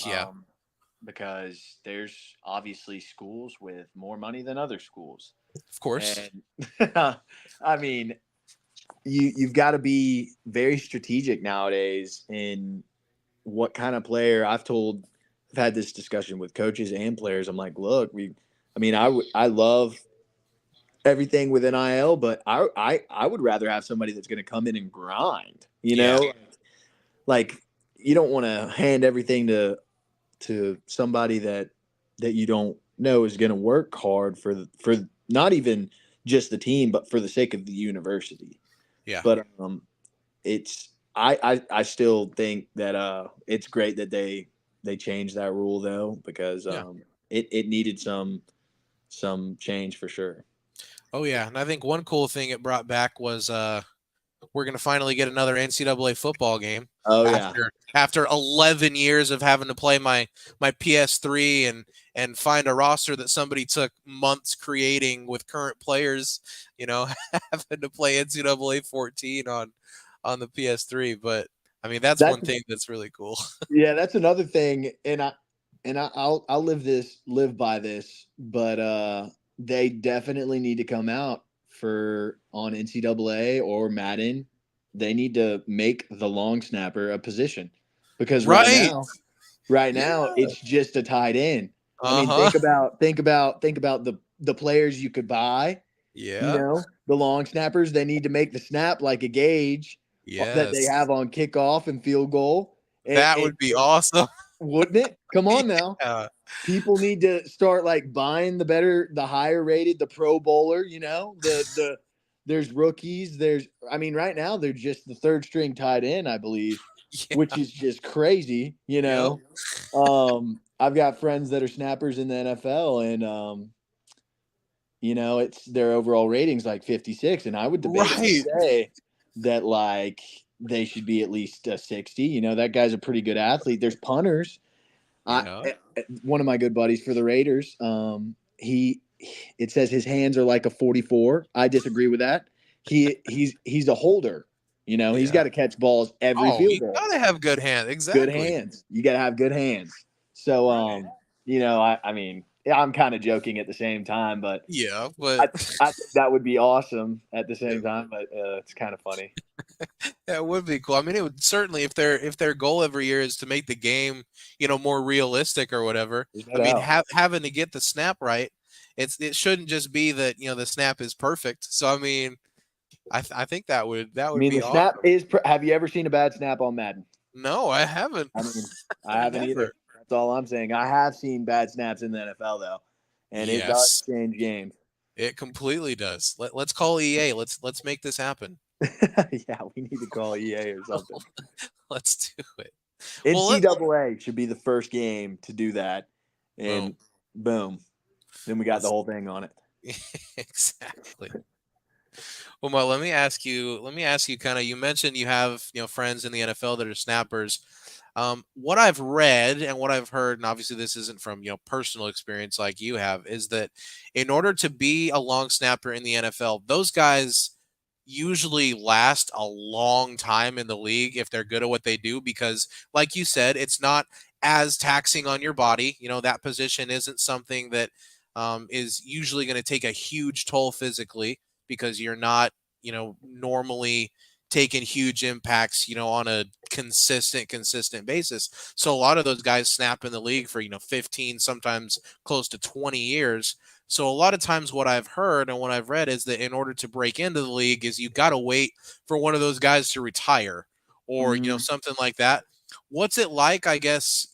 Yeah. Because there's obviously schools with more money than other schools, Of course. and I mean, you've got to be very strategic nowadays in what kind of player. I've had this discussion with coaches and players. I'm like, look, I love everything with NIL, but I would rather have somebody that's going to come in and grind. Like you don't want to hand everything to somebody that you don't know is going to work hard for not even just the team, but for the sake of the university. Yeah. But it's I still think that it's great that they changed that rule though, because it needed some change for sure. Oh yeah, and I think one cool thing it brought back was we're going to finally get another NCAA football game. Oh yeah. After 11 years of having to play my PS3 and find a roster that somebody took months creating with current players, having to play NCAA 14 on the PS3. But I mean, that's one thing that's really cool. Yeah, that's another thing, and I'll live by this, but they definitely need to come out on NCAA or Madden. They need to make the long snapper a position, because right now it's just a tight end. I mean, think about the players you could buy. Yeah. The long snappers, they need to make the snap like a gauge that they have on kickoff and field goal. That would be awesome. Wouldn't it? Come on now. Yeah. People need to start like buying the higher rated, the Pro Bowler, there's rookies. Right now they're just the third string tight end, I believe, which is just crazy, Yep. I've got friends that are snappers in the NFL, and it's their overall ratings like 56, and I would debate say that like they should be at least a 60. That guy's a pretty good athlete. There's punters. One of my good buddies for the Raiders, it says his hands are like a 44. I disagree with that. He's a holder. He's got to catch balls every field goal. You gotta have good hands. Exactly. Good hands. You got to have good hands. So, I'm kind of joking at the same time, but I think that would be awesome at the same time, but it's kind of funny. That would be cool. I mean, it would certainly, if their goal every year is to make the game, more realistic or whatever. I mean, having to get the snap right, it shouldn't just be that the snap is perfect. So I mean, I think that would be the awesome. Snap is. Have you ever seen a bad snap on Madden? No, I haven't. I haven't either. That's all I'm saying. I have seen bad snaps in the NFL though, and it does change games. It completely does. Let's call EA. Let's make this happen. Yeah, we need to call EA or something. Let's do it. NCAA should be the first game to do that, and boom. Then we got the whole thing on it. Exactly. Well, Mo, let me ask you kind of, you mentioned you have, friends in the NFL that are snappers. What I've read and what I've heard, and obviously this isn't from, personal experience like you have, is that in order to be a long snapper in the NFL, those guys usually last a long time in the league if they're good at what they do, because like you said, it's not as taxing on your body. That position isn't something that is usually going to take a huge toll physically, because you're not, normally taking huge impacts, on a consistent basis. So a lot of those guys snap in the league for, 15, sometimes close to 20 years. So a lot of times what I've heard and what I've read is that in order to break into the league is you got to wait for one of those guys to retire or, Mhm. something like that. What's it like, I guess,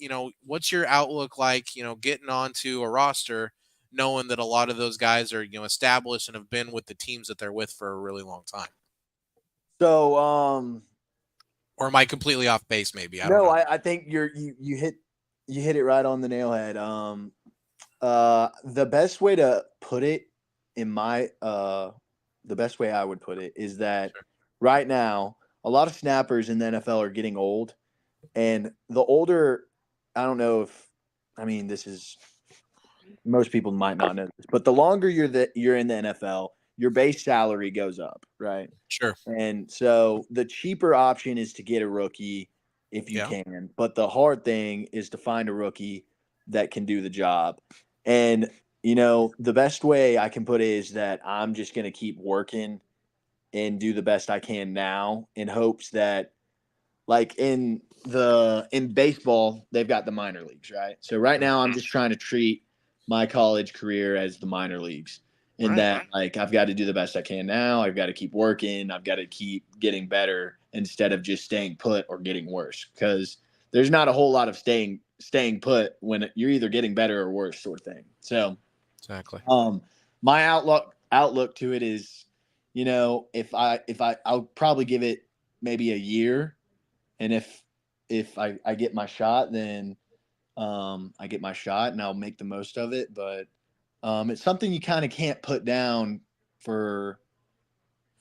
what's your outlook like, getting onto a roster knowing that a lot of those guys are, established and have been with the teams that they're with for a really long time? So, Or am I completely off base maybe? I don't no, know. I think you hit it right on the nail head. The best way to put it in my the best way I would put it is that Sure. right now a lot of snappers in the NFL are getting old, and the older, I don't know if, I mean, this is, most people might not know this, but the longer you're in the NFL, your base salary goes up, right? Sure. And so the cheaper option is to get a rookie if you Yeah. can, but the hard thing is to find a rookie that can do the job. And the best way I can put it is that I'm just going to keep working and do the best I can now in hopes that, like, in baseball, they've got the minor leagues, right? So right now I'm just trying to treat my college career as the minor leagues. In Right. that, like, I've got to do the best I can now. I've got to keep working. I've got to keep getting better instead of just staying put or getting worse, because there's not a whole lot of staying put when you're either getting better or worse, sort of thing. So Exactly. my outlook to it is, I'll probably give it maybe a year, and if I get my shot, then I get my shot and I'll make the most of it. But it's something you kind of can't put down for,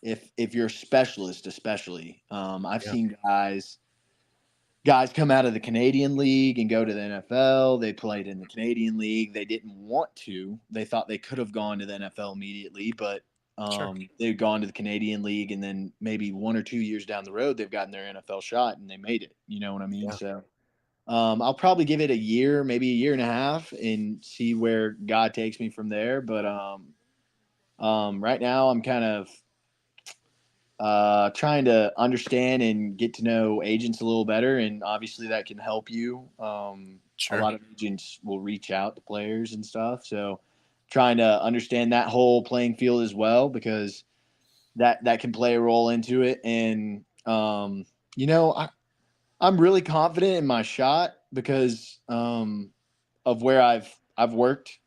if you're a specialist, especially. I've Yeah. seen guys come out of the Canadian League and go to the NFL. They played in the Canadian League. They didn't want to. They thought they could have gone to the NFL immediately, but Sure. they've gone to the Canadian League, and then maybe 1 or 2 years down the road, they've gotten their NFL shot and they made it. You know what I mean? Yeah. So I'll probably give it a year, maybe a year and a half, and see where God takes me from there. But right now, I'm kind of trying to understand and get to know agents a little better, and obviously that can help you. A Sure. lot of agents will reach out to players and stuff, so trying to understand that whole playing field as well, because that can play a role into it. And I'm really confident in my shot because of where I've worked.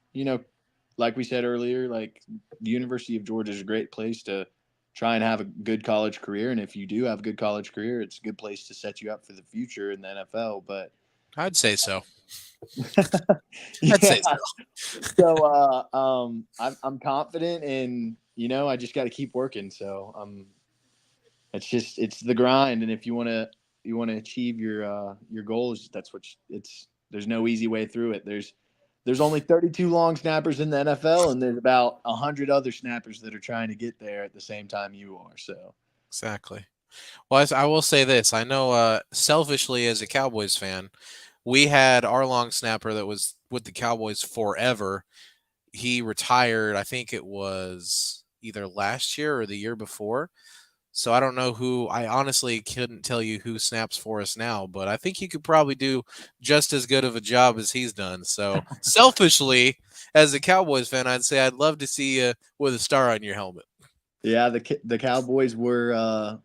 Like we said earlier, like, the University of Georgia is a great place to try and have a good college career. And if you do have a good college career, it's a good place to set you up for the future in the NFL. But I'd say so. I'd yeah, say so. so I'm confident, and I just got to keep working. So it's the grind, and if you want to achieve your goals, that's it's there's no easy way through it. There's only 32 long snappers in the NFL, and there's about 100 other snappers that are trying to get there at the same time you are. So Exactly. Well, I will say this. I know selfishly as a Cowboys fan, we had our long snapper that was with the Cowboys forever. He retired, I think it was either last year or the year before. So I don't know who, I honestly couldn't tell you who snaps for us now, but I think he could probably do just as good of a job as he's done. So selfishly, as a Cowboys fan, I'd say I'd love to see you with a star on your helmet. yeah, the Cowboys were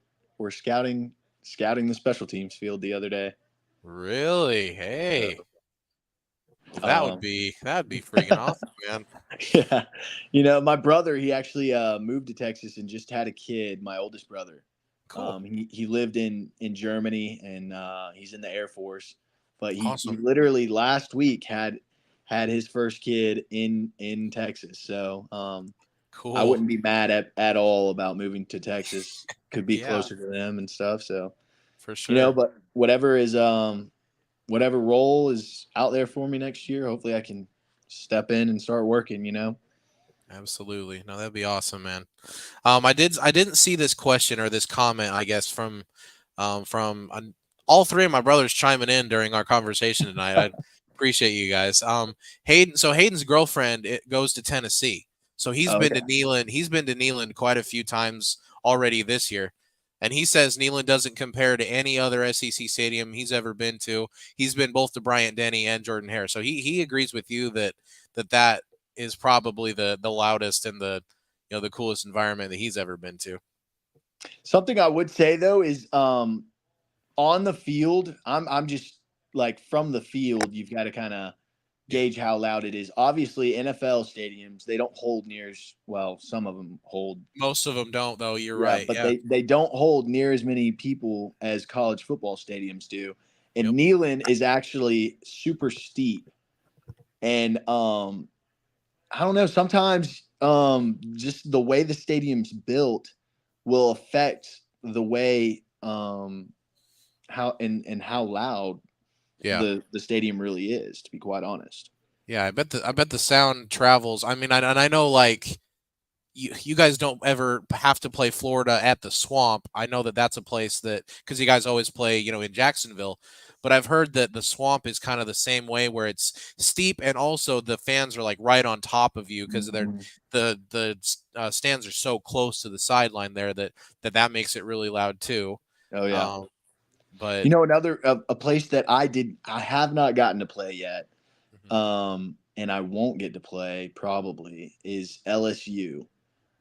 scouting the special teams field the other day. Really? Hey, Um, that'd be freaking awesome, man. yeah, my brother, he actually moved to Texas and just had a kid. My oldest brother. Cool. He lived in Germany, and he's in the Air Force. But he Awesome. literally last week had his first kid in Texas. So I Cool. wouldn't be mad at all about moving to Texas. Could be Yeah, closer to them and stuff. So for sure. but whatever role is out there for me next year, hopefully I can step in and start working. Absolutely. No, that'd be awesome, man. I didn't see this question or this comment, I guess, from all three of my brothers chiming in during our conversation tonight. I appreciate you guys. Hayden's girlfriend goes to Tennessee, so he's been Okay. to Neyland. He's been to Neyland quite a few times already this year, and he says Neyland doesn't compare to any other SEC stadium he's ever been to. He's been both to Bryant Denny and Jordan Hare, so he agrees with you that is probably the loudest and the the coolest environment that he's ever been to. Something I would say though is on the field, I'm just like from the field, you've got to kind of gauge how loud it is. Obviously, NFL stadiums, they don't hold near as well. Some of them hold. Most of them don't, though. You're Yeah, right. but Yeah. they don't hold near as many people as college football stadiums do. And Yep. Neyland is actually super steep. And I don't know, sometimes just the way the stadium's built will affect the way how and how loud Yeah. the stadium really is, to be quite honest. Yeah. I bet the sound travels. I mean, and I know like you guys don't ever have to play Florida at the Swamp. I know that that's a place that because you guys always play in Jacksonville, but I've heard that the Swamp is kind of the same way where it's steep and also the fans are like right on top of you because they're Mhm. the stands are so close to the sideline there that makes it really loud too. Oh yeah. But Another a place that I have not gotten to play yet, and I won't get to play probably is LSU.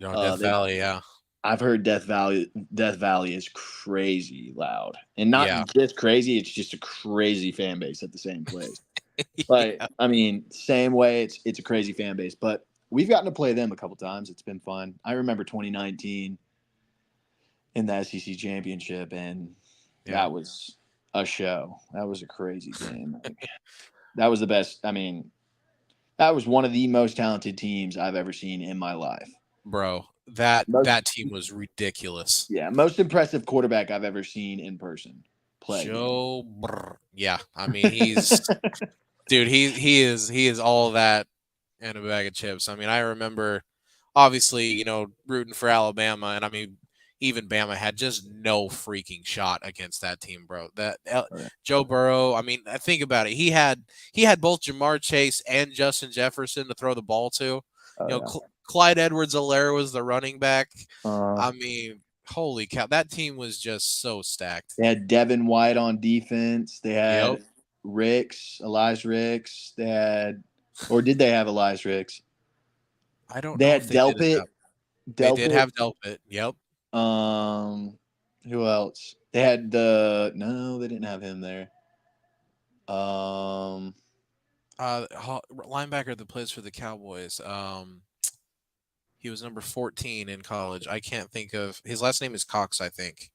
Death Valley, yeah, I've heard Death Valley is crazy loud, and not yeah, just crazy. It's just a crazy fan base at the same place. Like, yeah. I mean, same way. It's a crazy fan base, but we've gotten to play them a couple times. It's been fun. I remember 2019 in the SEC championship, and Yeah. that was a show. That was a crazy game. Like, that was the best. I mean, that was one of the most talented teams I've ever seen in my life. Bro, Most, that team was ridiculous. yeah, most impressive quarterback I've ever seen in person play. Yeah, I mean dude, he is all that and a bag of chips. I mean, I remember obviously, rooting for Alabama, and I mean, even Bama had just no freaking shot against that team, bro. Joe Burrow, I mean, think about it. He had both Jamar Chase and Justin Jefferson to throw the ball to. Clyde Edwards-Helaire was the running back. I mean, holy cow, that team was just so stacked. They had Devin White on defense. They had Yep. Elias Ricks. They had, or did they have Elias Ricks? I don't They know had if they did it. They did Delpit. have Delpit. Yep. Who else? They had no, they didn't have him there. Linebacker that plays for the Cowboys. He was number 14 in college. I can't think of his last name is Cox, I think.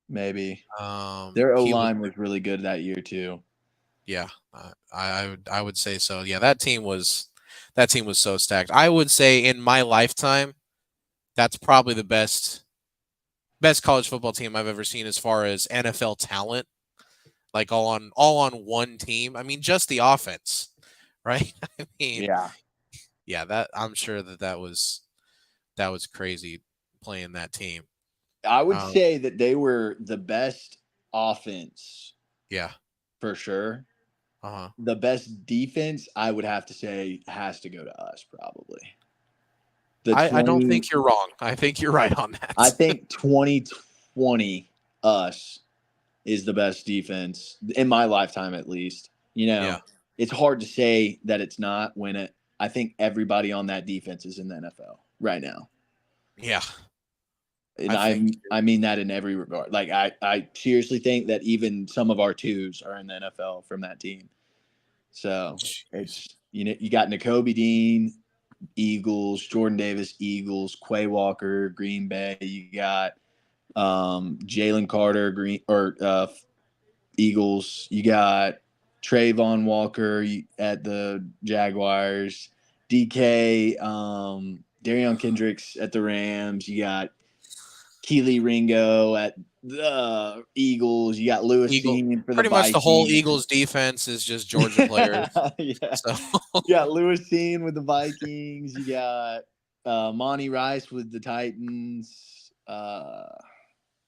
Maybe. Their O He was, line was really good that year too. yeah, I would say so. Yeah, that team was so stacked. I would say in my lifetime, that's probably the best college football team I've ever seen as far as NFL talent, like all on one team. I mean, just the offense, right? I mean, yeah, that I'm sure that was crazy playing that team. I would say that they were the best offense. Yeah. For sure. Uh-huh. The best defense, I would have to say, has to go to us probably. I don't think you're wrong. I think you're right on that. I think 2020 us is the best defense in my lifetime, at least. It's hard to say that it's not when I think everybody on that defense is in the NFL right now. Yeah. And I mean that in every regard. Like I seriously think that even some of our twos are in the NFL from that team. So it's you got Nakobe Dean, Eagles, Jordan Davis, Eagles, Quay Walker, Green Bay. You got Jalen Carter, Eagles. You got Trayvon Walker at the Jaguars. DK, Darion Kendricks at the Rams. You got Keely Ringo at the Eagles. You got Lewis Cine for the pretty Vikings. much the whole Eagles defense is just Georgia players. Yeah. So You got Lewis Cine with the Vikings. You got Monty Rice with the Titans. I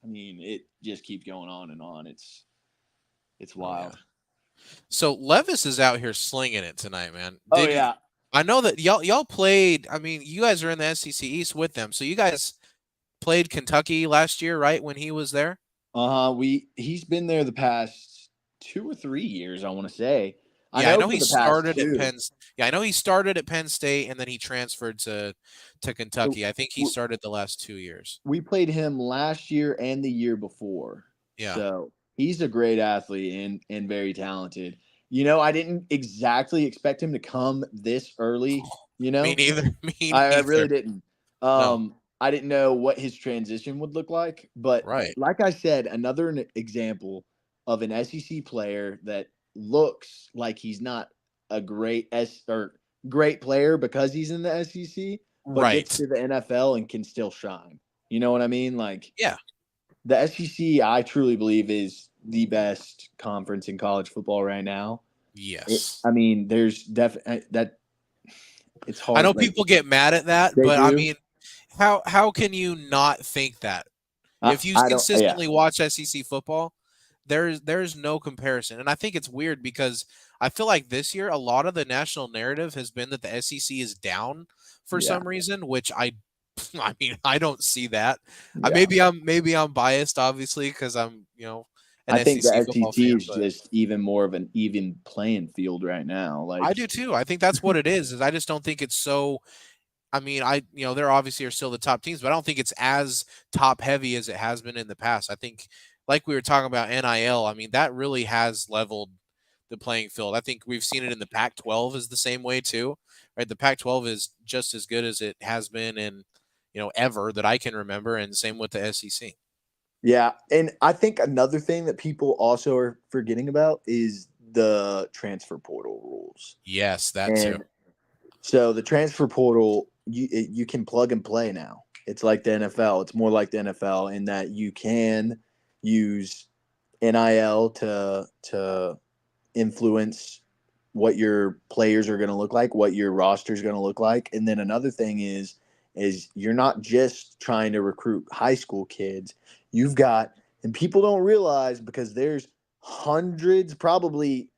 mean, it just keeps going on and on. It's wild. So Levis is out here slinging it tonight, man. I know that y'all played. I mean, you guys are in the SEC East with them, so you guys played Kentucky last year, right? When he was there. He's been there the past 2 or 3 years, I want to say. I I know know for he the past started at two. Penn. Yeah, I know he started at Penn State and then he transferred to Kentucky. I think he w- started the last 2 years. we played him last year and the year before. Yeah. So he's a great athlete and very talented. You know, I didn't exactly expect him to come this early, you Me know? neither. Me I neither. really didn't. No. I didn't know what his transition would look like, but Right. like I said, another example of an SEC player that looks like he's not a great player because he's in the SEC, but gets Right. to the NFL and can still shine. You know what I mean? Like Yeah. the SEC, I truly believe is the best conference in college football right now. Yes. I mean, there's definitely that it's I know hard. Like people get mad at that, they but I do. mean, how can you not think that? If you I don't. Yeah. consistently watch SEC football, there's no comparison. And I think it's weird because I feel like this year a lot of the national narrative has been that the SEC is down for Yeah. some reason, which I mean, I don't see that. Yeah. Maybe I'm biased obviously because I'm, an I think the SEC football SEC fan, is but just even more of an even playing field right now. I Like, do too. I think that's what it is I just don't think it's so. I mean, there obviously are still the top teams, but I don't think it's as top heavy as it has been in the past. I think, like we were talking about NIL, I mean, that really has leveled the playing field. I think we've seen it in the Pac-12 is the same way too, right? The Pac-12 is just as good as it has been in, ever that I can remember, and same with the SEC. yeah. And I think another thing that people also are forgetting about is the transfer portal rules. Yes, that too. And so the transfer portal, you can plug and play now. It's like the NFL. It's more like the NFL in that you can use NIL to influence what your players are going to look like, what your roster is going to look like. And then another thing is you're not just trying to recruit high school kids. You've got, and people don't realize because there's hundreds, probably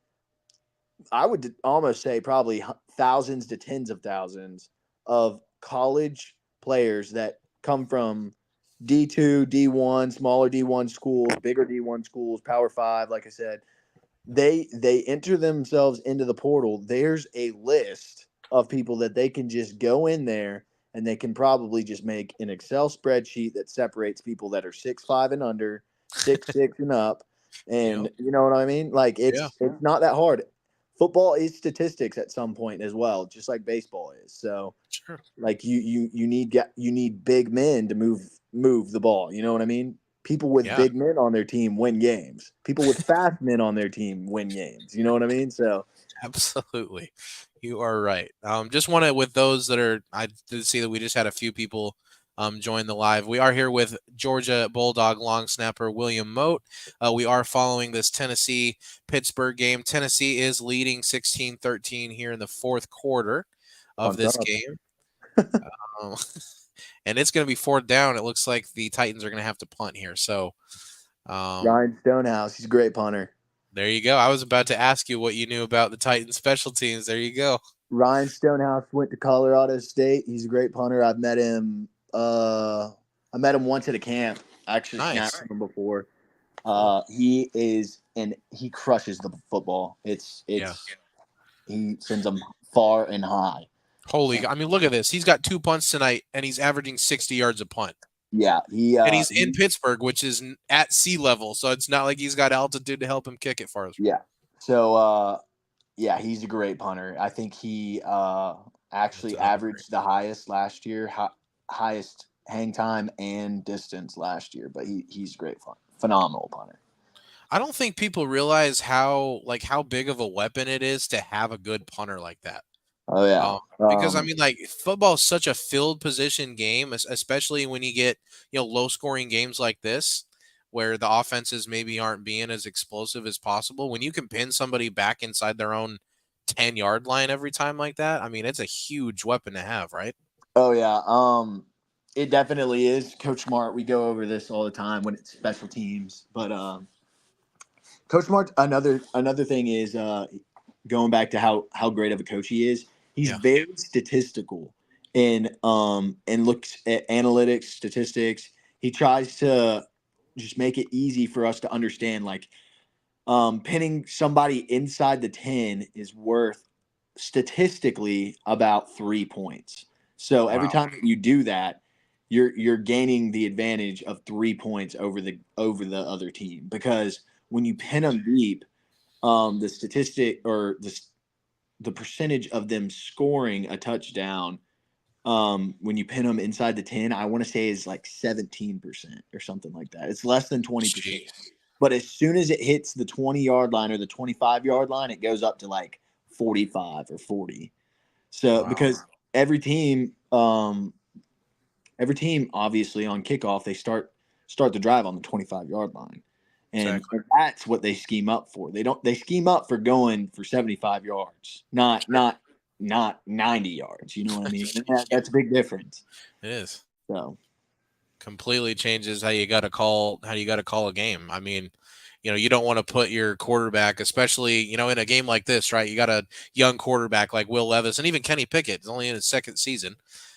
I would almost say probably thousands to tens of thousands of college players that come from D2, D1, smaller D1 schools, bigger D1 schools, Power 5, like I said. They enter themselves into the portal. There's a list of people that they can just go in there and they can probably just make an Excel spreadsheet that separates people that are 6'5" and under, 6'6" and up. Yep. And you know what I mean? Like Yeah. it's not that hard. Football is statistics at some point as well, just like baseball is. So Sure. like you need big men to move the ball. You know what I mean? People with Yeah. big men on their team win games. People with fast men on their team win games. You know what I mean? So Absolutely. You are right. Just want to, with those that are, I did see that we just had a few people join the live. We are here with Georgia Bulldog long snapper William Mote. We are following this Tennessee Pittsburgh game. Tennessee is leading 16-13 here in the fourth quarter of on this top, game. Um, and it's going to be fourth down. It looks like the Titans are going to have to punt here. So Ryan Stonehouse, he's a great punter. there you go. I was about to ask you what you knew about the Titans special teams. There you go. Ryan Stonehouse went to Colorado State. He's a great punter. I've met him. I met him once at a camp. I actually Nice. snapped from him before. He is, and he crushes the football. It's Yeah. he sends them far and high. Holy, I mean, look at this. He's got 2 punts tonight, and he's averaging 60 yards a punt. Yeah, And he's in Pittsburgh, which is at sea level, so it's not like he's got altitude to help him kick it farther. Yeah. So yeah, he's a great punter. I think he actually averaged the highest last year, highest hang time and distance last year. But he's a great phenomenal punter. I don't think people realize how big of a weapon it is to have a good punter like that. Oh yeah, because I mean, like, football is such a field position game, especially when you get low scoring games like this, where the offenses maybe aren't being as explosive as possible. When you can pin somebody back inside their own 10-yard line every time like that, I mean, it's a huge weapon to have, right? Oh yeah, it definitely is. Coach Smart, we go over this all the time when it's special teams, but Coach Smart, another thing is going back to how great of a coach he is. He's very statistical and looks at analytics, statistics. He tries to just make it easy for us to understand. Like pinning somebody inside the 10 is worth statistically about 3 points. So every Wow. time that you do that, you're gaining the advantage of 3 points over the other team, because when you pin them deep, the statistic, or the percentage of them scoring a touchdown, when you pin them inside the 10, I want to say is like 17% or something like that. It's less than 20%. Jeez. But as soon as it hits the 20-yard line or the 25-yard line, it goes up to like 45 or 40. So Wow. because every team obviously on kickoff, they start the drive on the 25-yard line. And Exactly. that's what they scheme up for. They scheme up for going for 75 yards, not 90 yards. You know what I mean? That's a big difference. It is. So Completely changes how you got to call a game. I mean, you don't want to put your quarterback, especially in a game like this, right? You got a young quarterback like Will Levis, and even Kenny Pickett is only in his second season.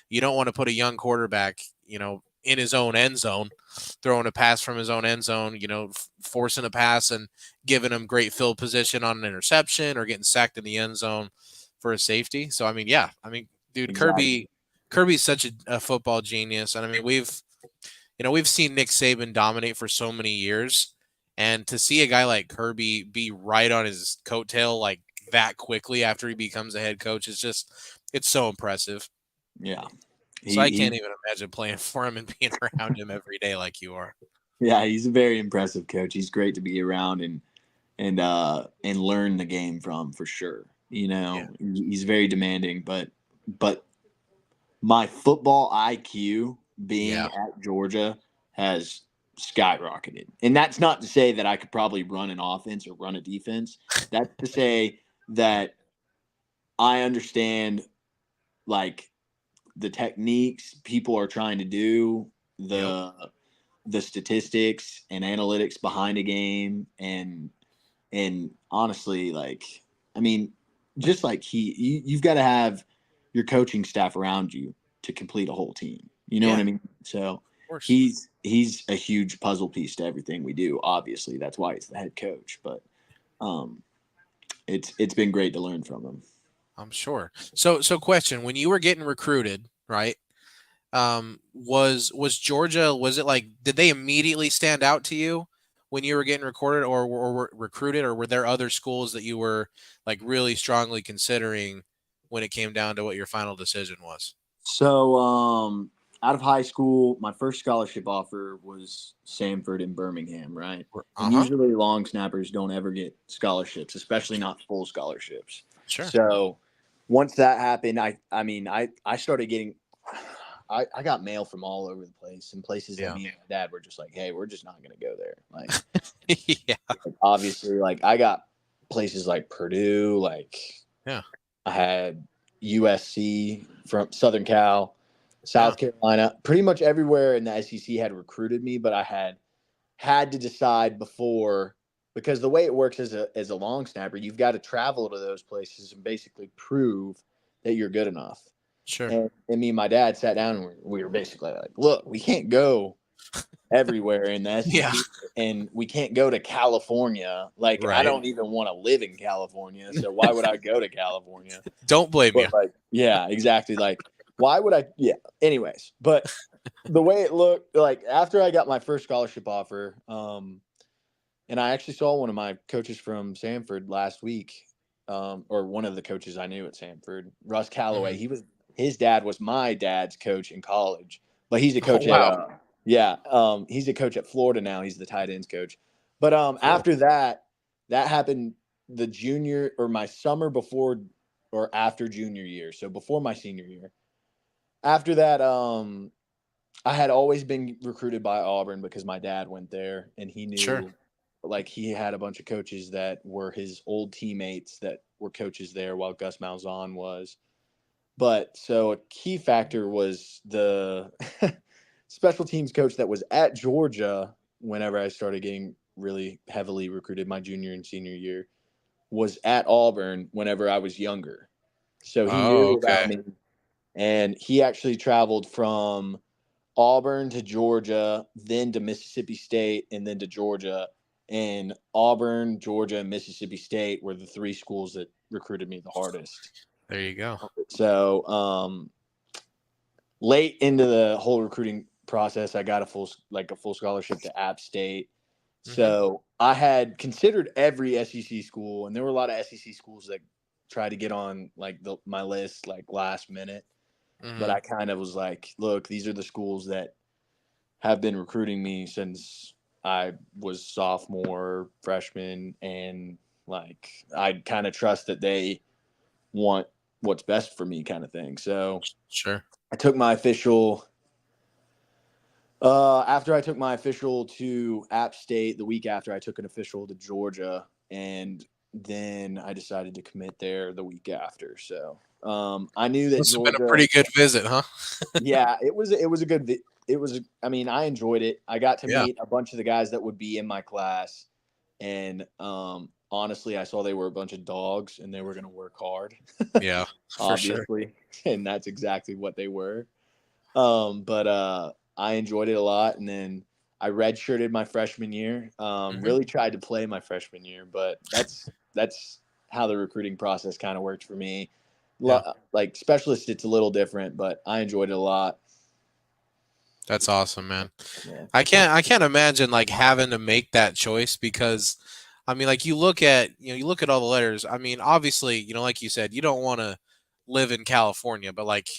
You don't want to put a young quarterback, in his own end zone, throwing a pass from his own end zone, forcing a pass and giving him great field position on an interception, or getting sacked in the end zone for a safety. So I mean, yeah, dude, exactly. Kirby's such a football genius, and I mean we've seen Nick Saban dominate for so many years, and to see a guy like Kirby be right on his coattail like that quickly after he becomes a head coach it's so impressive. Yeah. So I can't even imagine playing for him and being around him every day like you are. Yeah, he's a very impressive coach. He's great to be around and learn the game from, for sure. Yeah. He's very demanding, but my football IQ being Yeah. at Georgia has skyrocketed. And that's not to say that I could probably run an offense or run a defense. That's to say that I understand, like, the techniques people are trying to do, Yep. the statistics and analytics behind a game, and honestly, like, I mean, just like you've got to have your coaching staff around you to complete a whole team. You know Yeah. what I Of mean? So course. he's a huge puzzle piece to everything we do. Obviously, that's why he's the head coach. But um, it's been great to learn from him. I'm sure. So question, when you were getting recruited, right? Was Georgia, was it like, did they immediately stand out to you when you were getting recorded, or were recruited, or were there other schools that you were like really strongly considering when it came down to what your final decision was? So out of high school, my first scholarship offer was Samford in Birmingham, right? And Uh-huh. usually long snappers don't ever get scholarships, especially not full scholarships. Sure. So once that happened, I started getting I got mail from all over the place, and places that Yeah. me and my dad were just like, hey, we're just not gonna go there. Like, Yeah. obviously, like, I got places like Purdue, like, Yeah. I had USC from Southern Cal, Yeah. South Carolina, pretty much everywhere in the SEC had recruited me, but I had to decide before, because the way it works as a long snapper, you've got to travel to those places and basically prove that you're good enough. Sure. And me and my dad sat down, and we were basically like, look, we can't go everywhere in the Yeah. SEC, and we can't go to California. Like, I Right. don't even want to live in California, so why would I go to California? Don't blame you. But, like, yeah, exactly. Like, why would I? Yeah. Anyways, but the way it looked, like, after I got my first scholarship offer, and I actually saw one of my coaches from Samford last week, or one of the coaches I knew at Samford, Russ Calloway. Mhm. His dad was my dad's coach in college, but he's a Oh, coach at wow. he's a coach at Florida now. He's the tight ends coach. But Cool. after that, that happened the junior, or my summer before or after junior year, so before my senior year. After that, I had always been recruited by Auburn because my dad went there, and he Sure. knew, like, he had a bunch of coaches that were his old teammates that were coaches there while Gus Malzahn was. But so a key factor was the special teams coach that was at Georgia whenever I started getting really heavily recruited my junior and senior year, was at Auburn whenever I was younger. So he Oh, knew about okay. me, and he actually traveled from Auburn to Georgia, then to Mississippi State, and then to Georgia and Auburn, Georgia, and Mississippi State were the 3 schools that recruited me the hardest. There you go. So late into the whole recruiting process, I got a full scholarship to App State. So I had considered every SEC school, and there were a lot of SEC schools that tried to get on like my list like last minute. But I kind of was like, look, these are the schools that have been recruiting me since I was sophomore, freshman, and like I kind of trust that they want what's best for me, kind of thing. So Sure. I took my official. After I took my official to App State, the week after I took an official to Georgia, and then I decided to commit there the week after. So I knew that Must have Georgia. been a pretty good visit, huh? Yeah, it was a good. It was. I mean, I enjoyed it. I got to Yeah. meet a bunch of the guys that would be in my class, and honestly, I saw they were a bunch of dogs and they were going to work hard. Yeah, for sure. Obviously, and that's exactly what they were. But I enjoyed it a lot, and then I redshirted my freshman year. Really tried to play my freshman year, but that's how the recruiting process kind of worked for me. Yeah. Like specialist, it's a little different, but I enjoyed it a lot. That's awesome, man. Yeah. I can't imagine like having to make that choice because I mean like you look at all the letters. I mean, obviously, like you said, you don't want to live in California, but like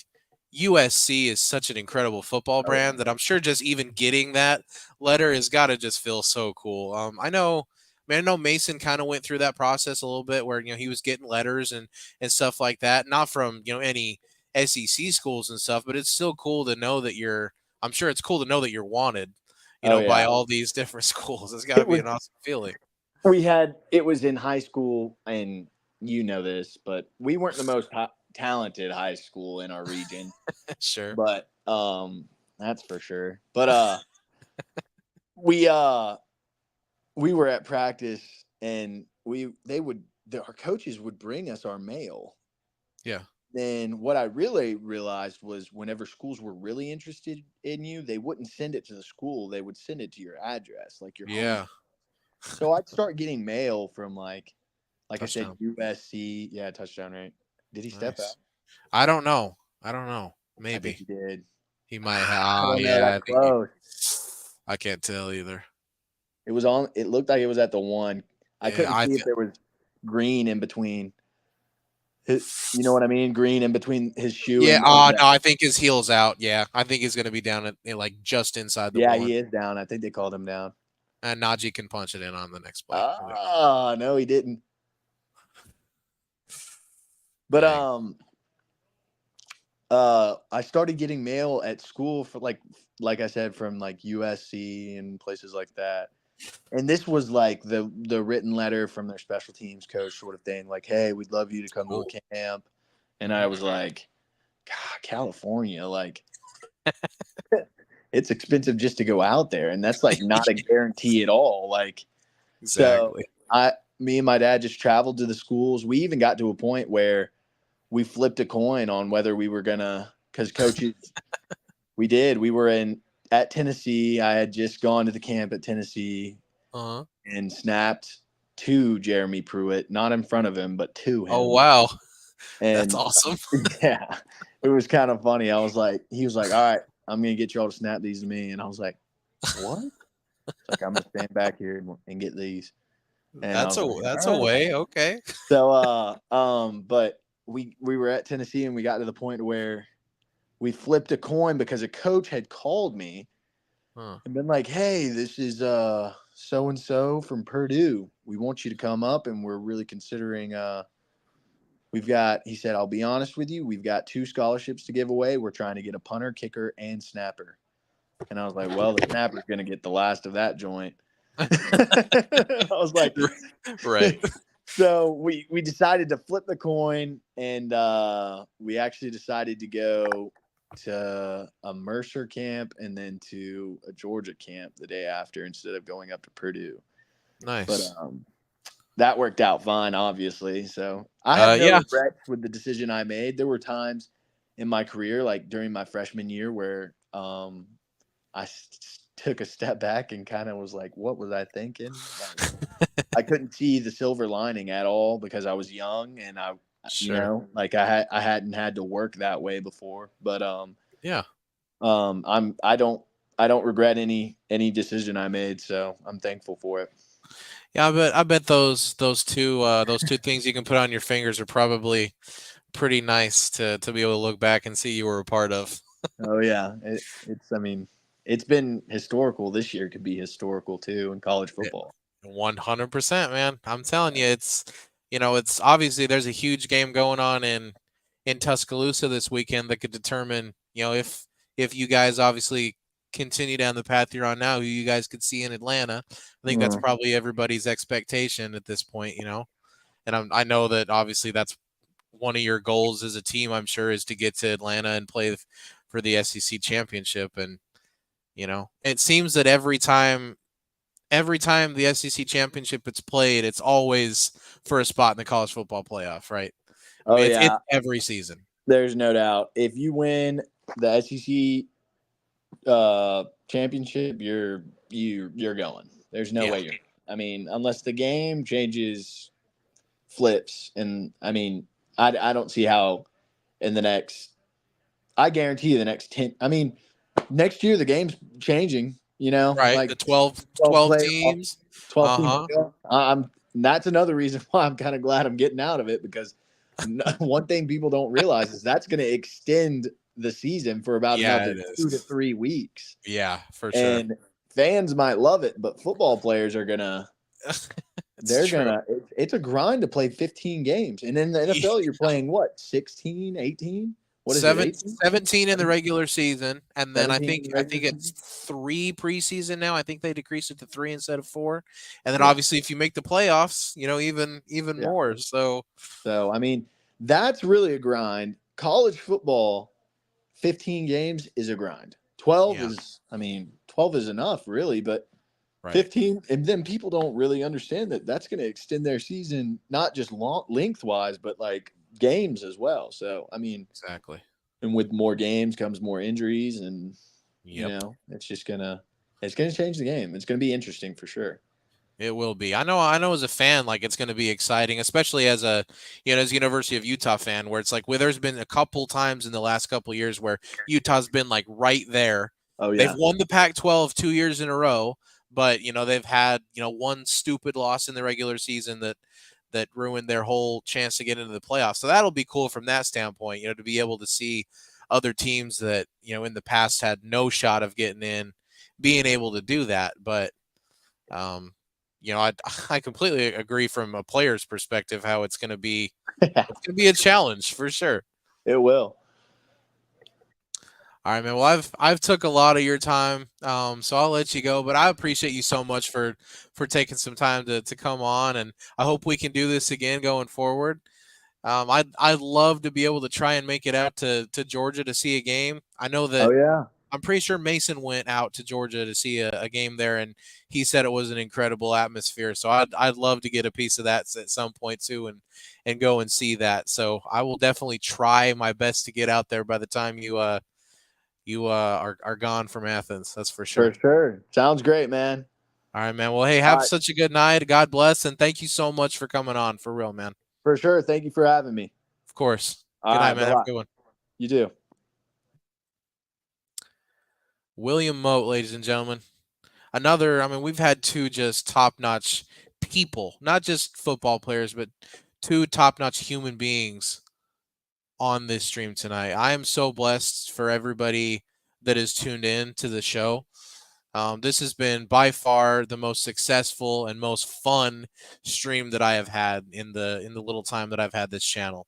USC is such an incredible football brand that I'm sure just even getting that letter has got to just feel so cool. I know Mason kind of went through that process a little bit where he was getting letters and stuff like that, not from any SEC schools and stuff, but it's still cool to know that I'm sure it's cool to know that you're wanted, by all these different schools. It's got to be an awesome feeling. It was in high school, and you know this, but we weren't the most talented high school in our region. Sure. But that's for sure. But we were at practice, and our coaches would bring us our mail. Yeah. Then what I really realized was whenever schools were really interested in you, they wouldn't send it to the school. They would send it to your address, like your home. So I'd start getting mail from like touchdown. I said, USC. Yeah, touchdown, right? Did he step out? I don't know. Maybe. I think he did. He might have. I don't know. That's close. I can't tell either. It looked like it was at the 1. I couldn't see if there was green in between. You know what I mean? Green in between his shoe. Yeah. No, I think his heel's out. Yeah, I think he's going to be down at like just inside the. Yeah, he is down. I think they called him down. And Najee can punch it in on the next play. Oh, no, he didn't. But I started getting mail at school for like I said, from like USC and places like that. And this was like the written letter from their special teams coach sort of thing, like, hey, we'd love you to come to a camp. And I was like, God, California, like it's expensive just to go out there. And that's like not a guarantee at all. Like, exactly. So me and my dad just traveled to the schools. We even got to a point where we flipped a coin on whether we were gonna, because coaches, we were at Tennessee. I had just gone to the camp at Tennessee and snapped to Jeremy Pruitt, not in front of him, but to him. Oh, wow. And that's awesome. Yeah. It was kind of funny. He was like, all right, I'm going to get y'all to snap these to me. And I was like, what? It's like, I'm going to stand back here and get these. And that's a way. Okay. So, but we were at Tennessee, and we got to the point where we flipped a coin because a coach had called me and been like, hey, this is so-and-so from Purdue. We want you to come up, and we're really considering he said, I'll be honest with you, we've got 2 scholarships to give away. We're trying to get a punter, kicker, and snapper. And I was like, well, the snapper's going to get the last of that joint. I was like, right. So we decided to flip the coin, and we actually decided to go to a Mercer camp and then to a Georgia camp the day after instead of going up to Purdue. Nice. But that worked out fine, obviously. So I have no regrets with the decision I made. There were times in my career, like during my freshman year, where I took a step back and kind of was like, what was I thinking? Like, I couldn't see the silver lining at all because I was young and Sure. like I hadn't had to work that way before. But Yeah. I don't regret any decision I made, so I'm thankful for it. Yeah, I bet those two things you can put on your fingers are probably pretty nice to be able to look back and see you were a part of. Oh yeah, it's I mean, it's been historical. This year could be historical too in college football. 100%, man. I'm telling you, it's obviously there's a huge game going on in Tuscaloosa this weekend that could determine, if you guys obviously continue down the path you're on now, who you guys could see in Atlanta. I think that's Mm. probably everybody's expectation at this point, And I know that obviously that's one of your goals as a team, I'm sure, is to get to Atlanta and play for the SEC championship. And, it seems that every time the SEC championship is played, it's always for a spot in the college football playoff, right? I Oh mean, it's yeah, every season. there's no doubt. If you win the SEC championship, you're going. There's no Yeah. way you're. I mean, unless the game changes, flips, and I mean, I don't see how in the next. I guarantee you the next 10. I mean, next year the game's changing. Right. Like The 12, 12 12 playoff, teams. 12 teams. Uh-huh. I'm. That's another reason why I'm kind of glad I'm getting out of it because one thing people don't realize is that's going to extend the season for about Yeah, another it 2 to is. 3 weeks. Yeah, for sure. And fans might love it, but football players are gonna It's true. it's a grind to play 15 games. And in the NFL you're playing what? 16, 18? What is it? 18? 17 in the regular season, and then I 17 in think the I regular think it's season? 3 preseason now. I think they decreased it to 3 instead of 4. And then Yeah. obviously if you make the playoffs, even Yeah. more. So, So, I mean, that's really a grind. College football 15 games is a grind. 12 yeah, is, I mean, 12 is enough, really, but right. 15, and then people don't really understand that that's going to extend their season, not just lengthwise, but like games as well. So, I mean, Exactly. and with more games comes more injuries, and Yep. it's gonna change the game. It's gonna be interesting for sure. It will be. I know as a fan, like it's going to be exciting, especially as as a University of Utah fan, where it's like, there's been a couple times in the last couple of years where Utah's been like right there. Oh They've yeah, won the Pac-12 2 years in a row, but they've had one stupid loss in the regular season that ruined their whole chance to get into the playoffs. So that'll be cool from that standpoint, to be able to see other teams that in the past had no shot of getting in, being able to do that. But um, I completely agree from a player's perspective how it's going to be. It's going to be a challenge for sure. it will. All right, man. Well, I've took a lot of your time, so I'll let you go. But I appreciate you so much for taking some time to come on, and I hope we can do this again going forward. I'd love to be able to try and make it out to Georgia to see a game. I know Oh that yeah, I'm pretty sure Mason went out to Georgia to see a game there, and he said it was an incredible atmosphere. So I'd love to get a piece of that at some point too, and go and see that. So I will definitely try my best to get out there by the time you are gone from Athens. That's for for sure. sure. Sounds great, man. All right, man. Well, hey, All have right, such a good night. God bless, and thank you so much for coming on. For real, man. for sure. Thank you for having me. Of course. All Good night, right, man. bye Have a bye. good one. You too. William Mote, ladies and gentlemen. We've had two just top-notch people, not just football players, but two top-notch human beings on this stream tonight. I am so blessed for everybody that is tuned in to the show. This has been by far the most successful and most fun stream that I have had in the little time that I've had this channel.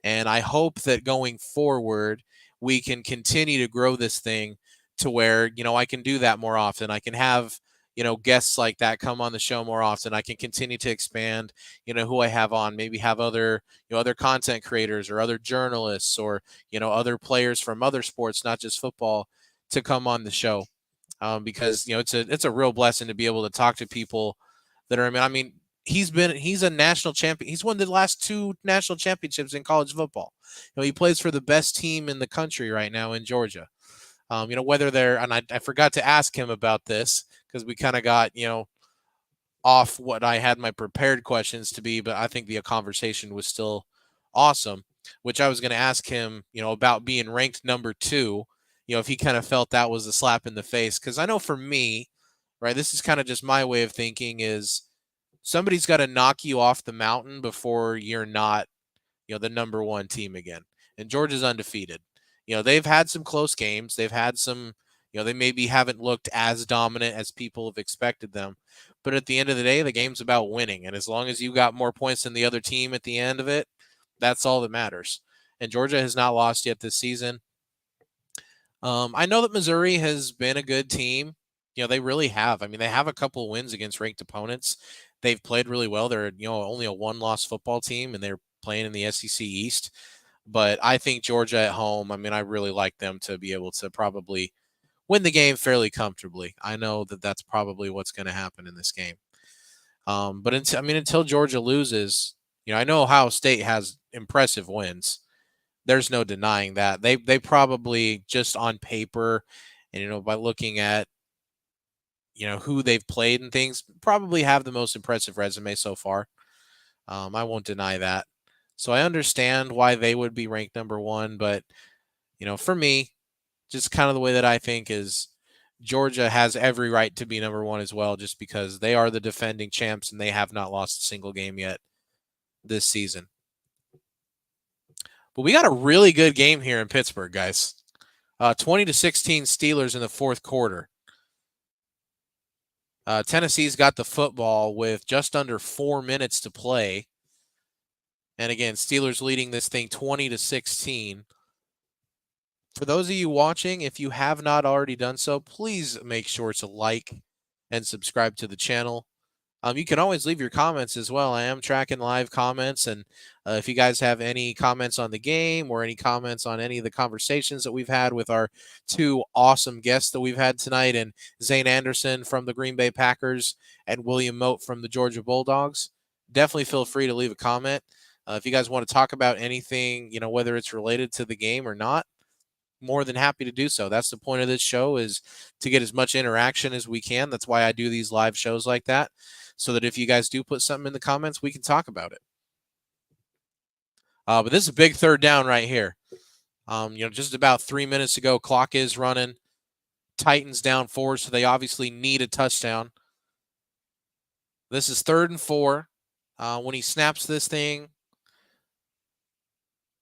And I hope that going forward, we can continue to grow this thing to where, I can do that more often. I can have, guests like that come on the show more often. I can continue to expand, who I have on, maybe have other, other content creators or other journalists or, other players from other sports, not just football, to come on the show. Because it's a real blessing to be able to talk to people that are. He's a national champion. He's won the last 2 national championships in college football. He plays for the best team in the country right now in Georgia. Whether they're, and I forgot to ask him about this because we kind of got, off what I had my prepared questions to be, but I think the conversation was still awesome, which I was going to ask him, about being ranked number 2, if he kind of felt that was a slap in the face. Because I know for me, right, this is kind of just my way of thinking is somebody's got to knock you off the mountain before you're not, the number 1 team again. And Georgia's undefeated. They've had some close games. They've had some, they maybe haven't looked as dominant as people have expected them. But at the end of the day, the game's about winning. And as long as you got more points than the other team at the end of it, that's all that matters. And Georgia has not lost yet this season. I know that Missouri has been a good team. They really have. I mean, they have a couple wins against ranked opponents. They've played really well. They're, only a 1-loss football team, and they're playing in the SEC East. But I think Georgia at home, I mean, I really like them to be able to probably win the game fairly comfortably. I know that that's probably what's going to happen in this game. But until Georgia loses, I know Ohio State has impressive wins. There's no denying that. They probably just on paper and, by looking at, who they've played and things, probably have the most impressive resume so far. I won't deny that. So I understand why they would be ranked number 1, but, for me, just kind of the way that I think is Georgia has every right to be number 1 as well, just because they are the defending champs and they have not lost a single game yet this season. But we got a really good game here in Pittsburgh, guys. 20-16 Steelers in the fourth quarter. Tennessee's got the football with just under 4 minutes to play. And again, Steelers leading this thing 20-16. For those of you watching, if you have not already done so, please make sure to like and subscribe to the channel. You can always leave your comments as well. I am tracking live comments, and if you guys have any comments on the game or any comments on any of the conversations that we've had with our 2 awesome guests that we've had tonight, and Zayne Anderson from the Green Bay Packers and William Mote from the Georgia Bulldogs, definitely feel free to leave a comment. If you guys want to talk about anything, whether it's related to the game or not, more than happy to do so. That's the point of this show, is to get as much interaction as we can. That's why I do these live shows like that, so that if you guys do put something in the comments, we can talk about it. But this is a big third down right here. Just about 3 minutes ago, clock is running. Titans down 4, so they obviously need a touchdown. This is 3rd and 4. When he snaps this thing,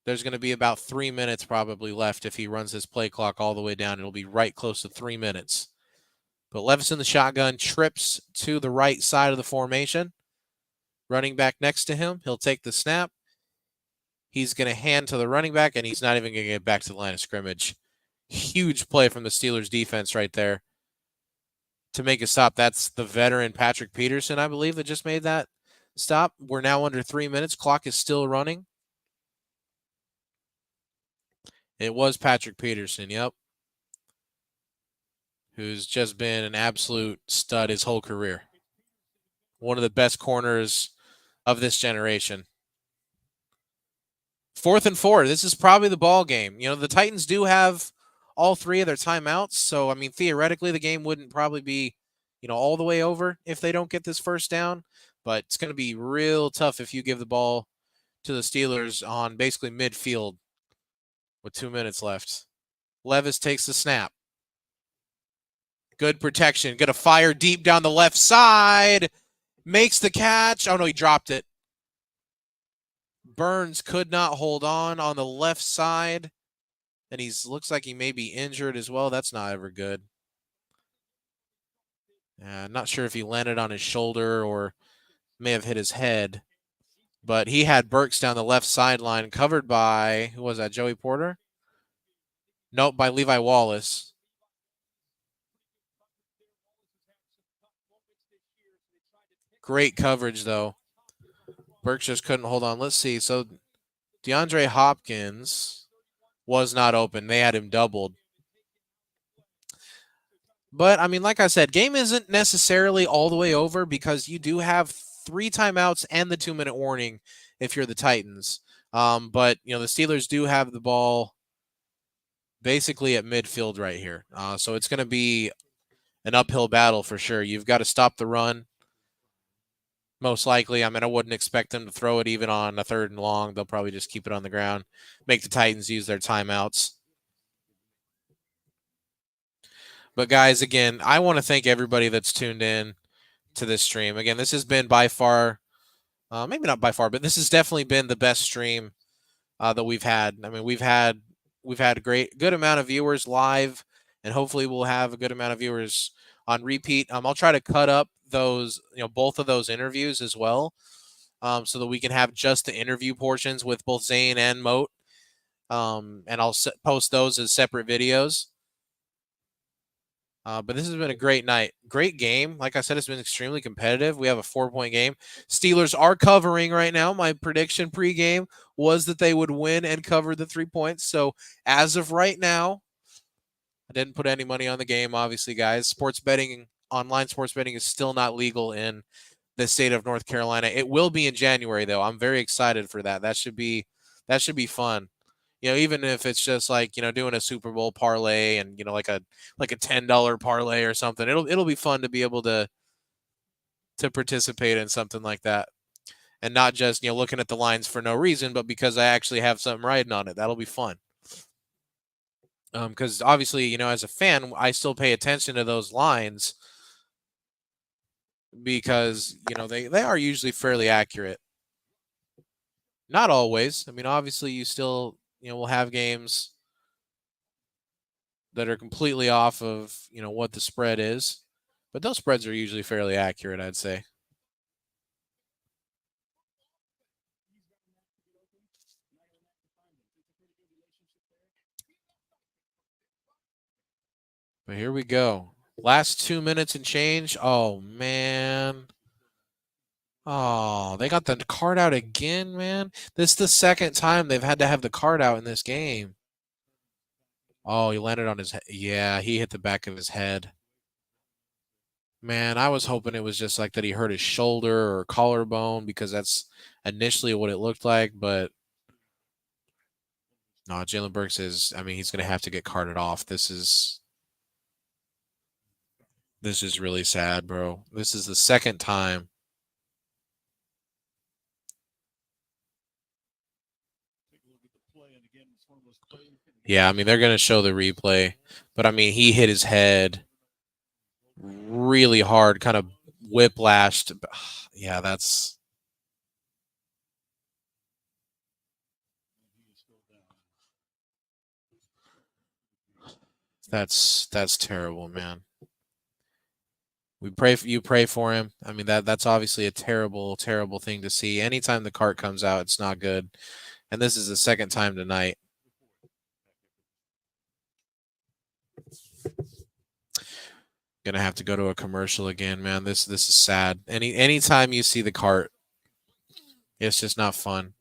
there's going to be about 3 minutes probably left. If he runs his play clock all the way down, it'll be right close to 3 minutes. But Levis in the shotgun, trips to the right side of the formation. Running back next to him, he'll take the snap. He's going to hand to the running back, and he's not even going to get back to the line of scrimmage. Huge play from the Steelers defense right there to make a stop. That's the veteran Patrick Peterson, I believe, that just made that stop. We're now under 3 minutes. Clock is still running. It was Patrick Peterson, yep, who's just been an absolute stud his whole career. One of the best corners of this generation. 4th and 4. This is probably the ball game. The Titans do have all 3 of their timeouts, so, I mean, theoretically, the game wouldn't probably be, all the way over if they don't get this first down, but it's going to be real tough if you give the ball to the Steelers on basically midfield with 2 minutes left. Levis takes the snap. Good protection. Going to fire deep down the left side. Makes the catch. Oh, no, he dropped it. Burns could not hold on the left side. And looks like he may be injured as well. That's not ever good. Not sure if he landed on his shoulder or may have hit his head. But he had Burks down the left sideline, covered by, who was that, Joey Porter? Nope, by Levi Wallace. Great coverage, though. Burks just couldn't hold on. Let's see. So DeAndre Hopkins was not open. They had him doubled. But, I mean, like I said, game isn't necessarily all the way over because you do have 3 timeouts and the 2-minute warning if you're the Titans. But, the Steelers do have the ball basically at midfield right here. So it's going to be an uphill battle for sure. You've got to stop the run. Most likely, I mean, I wouldn't expect them to throw it even on a 3rd and long. They'll probably just keep it on the ground, make the Titans use their timeouts. But guys, again, I want to thank everybody that's tuned in to this stream. Again, this has been by far, maybe not by far, but this has definitely been the best stream that we've had. I mean, we've had a good amount of viewers live, and hopefully we'll have a good amount of viewers on repeat. I'll try to cut up those, both of those interviews as well, so that we can have just the interview portions with both Zayne and Mote, and I'll post those as separate videos. But this has been a great night. Great game. Like I said, it's been extremely competitive. We have a 4-point game. Steelers are covering right now. My prediction pregame was that they would win and cover the 3 points. So as of right now, I didn't put any money on the game, obviously, guys. Online sports betting is still not legal in the state of North Carolina. It will be in January, though. I'm very excited for that. That should be fun. Even if it's just like, doing a Super Bowl parlay and, like a $10 parlay or something, it'll be fun to be able to participate in something like that, and not just, looking at the lines for no reason, but because I actually have something riding on it. That'll be fun. Because obviously, as a fan, I still pay attention to those lines because, they are usually fairly accurate. Not always. I mean, obviously you still, will have games that are completely off of, what the spread is. But those spreads are usually fairly accurate, I'd say. But here we go. Last 2 minutes and change. Oh, man. Oh, they got the card out again, man. This is the second time they've had to have the card out in this game. Oh, he landed on his head. Yeah, he hit the back of his head. Man, I was hoping it was just like that he hurt his shoulder or collarbone, because that's initially what it looked like. But no, Jalen Burks he's going to have to get carted off. This is really sad, bro. This is the second time. Yeah, they're going to show the replay. But, he hit his head really hard, kind of whiplashed. Yeah, that's terrible, man. You pray for him. That's obviously a terrible, terrible thing to see. Anytime the cart comes out, it's not good. And this is the second time tonight. Gonna have to go to a commercial again, man. This is sad. Anytime you see the cart, it's just not fun.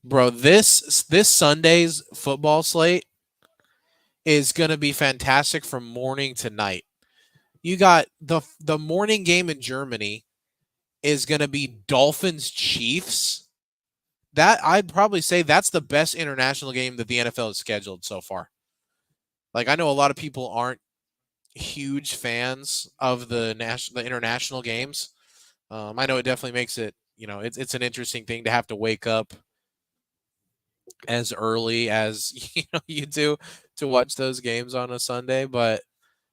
Bro, this Sunday's football slate is gonna be fantastic from morning to night. You got the morning game in Germany is gonna be Dolphins Chiefs. That I'd probably say that's the best international game that the NFL has scheduled so far. Like, I know a lot of people aren't huge fans of the international games. I know it definitely makes it, it's an interesting thing to have to wake up as early as you do to watch those games on a Sunday. But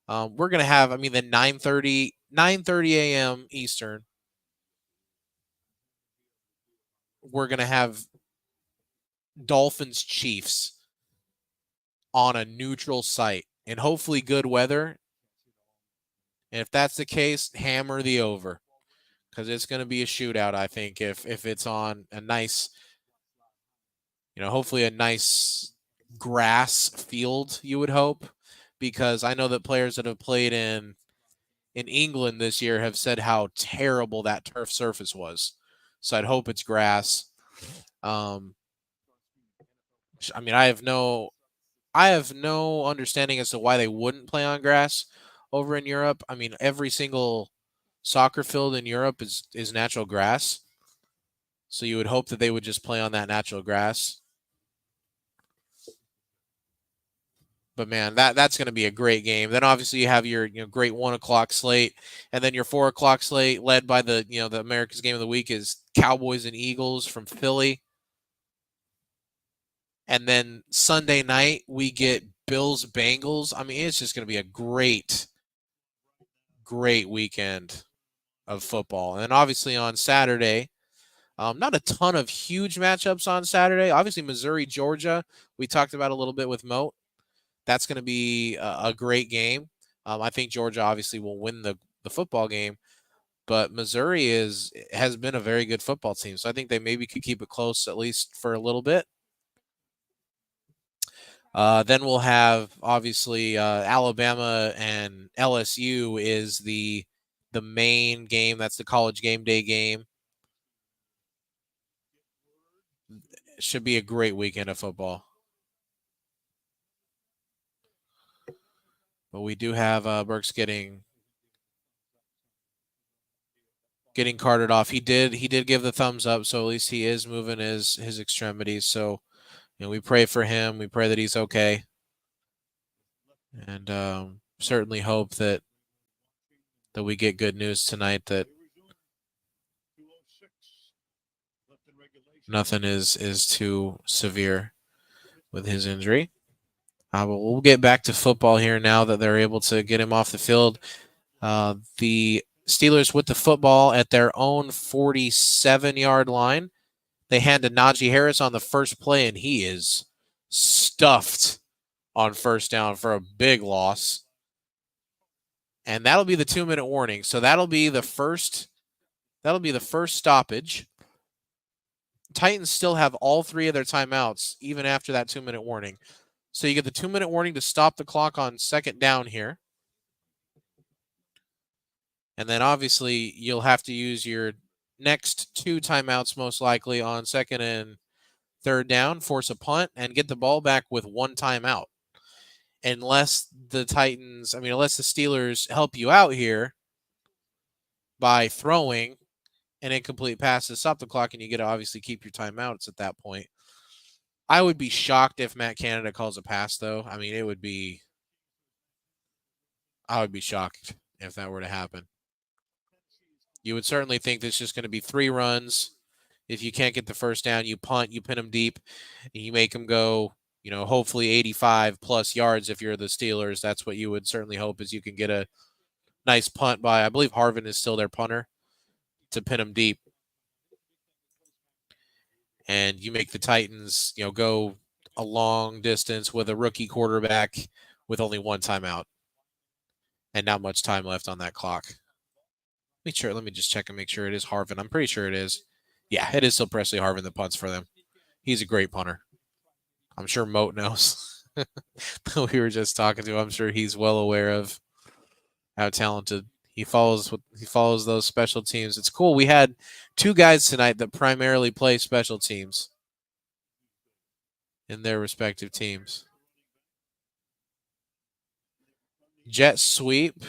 we're gonna have, the 9:30 a.m. Eastern. We're gonna have Dolphins Chiefs on a neutral site and hopefully good weather. And if that's the case, hammer the over, because it's going to be a shootout, I think, if it's on a nice, hopefully a nice grass field, you would hope, because I know that players that have played in England this year have said how terrible that turf surface was. So I'd hope it's grass. I have no understanding as to why they wouldn't play on grass over in Europe. Every single soccer field in Europe is natural grass. So you would hope that they would just play on that natural grass. But man, that's going to be a great game. Then obviously you have your great 1 o'clock slate, and then your 4 o'clock slate led by the the America's Game of the Week is Cowboys and Eagles from Philly. And then Sunday night we get Bills Bengals. I mean, it's just going to be a great weekend of football. And then obviously on Saturday, not a ton of huge matchups on Saturday. Obviously Missouri Georgia, we talked about a little bit with Mote. That's going to be a great game. I think Georgia obviously will win the football game, but Missouri has been a very good football team. So I think they maybe could keep it close at least for a little bit. Then we'll have obviously Alabama and LSU is the main game. That's the college game day game. It should be a great weekend of football. But we do have Burks getting carted off. He did give the thumbs up, so at least he is moving his extremities. So we pray for him. We pray that he's okay, and certainly hope that we get good news tonight that nothing is too severe with his injury. But we'll get back to football here now that they're able to get him off the field. The Steelers with the football at their own 47-yard line. They hand to Najee Harris on the first play, and he is stuffed on first down for a big loss. And that'll be the 2-minute warning. So that'll be the first stoppage. Titans still have all 3 of their timeouts, even after that 2-minute warning. So you get the 2-minute warning to stop the clock on second down here. And then obviously you'll have to use your next 2 timeouts most likely on second and third down, force a punt, and get the ball back with 1 timeout. Unless the Steelers help you out here by throwing an incomplete pass to stop the clock, and you get to obviously keep your timeouts at that point. I would be shocked if Matt Canada calls a pass, though. I mean, I would be shocked if that were to happen. You would certainly think there's just going to be 3 runs. If you can't get the first down, you punt, you pin them deep, and you make them go, hopefully 85 plus yards. If you're the Steelers, that's what you would certainly hope, is you can get a nice punt by, I believe Harvin is still their punter, to pin them deep. And you make the Titans, go a long distance with a rookie quarterback with only 1 timeout and not much time left on that clock. Let me just check and make sure it is Harvin. I'm pretty sure it is. Yeah, it is still Presley Harvin that punts for them. He's a great punter. I'm sure Mote knows. We were just talking to him. I'm sure he's well aware of how talented he follows those special teams. It's cool. We had 2 guys tonight that primarily play special teams in their respective teams. Jet sweep.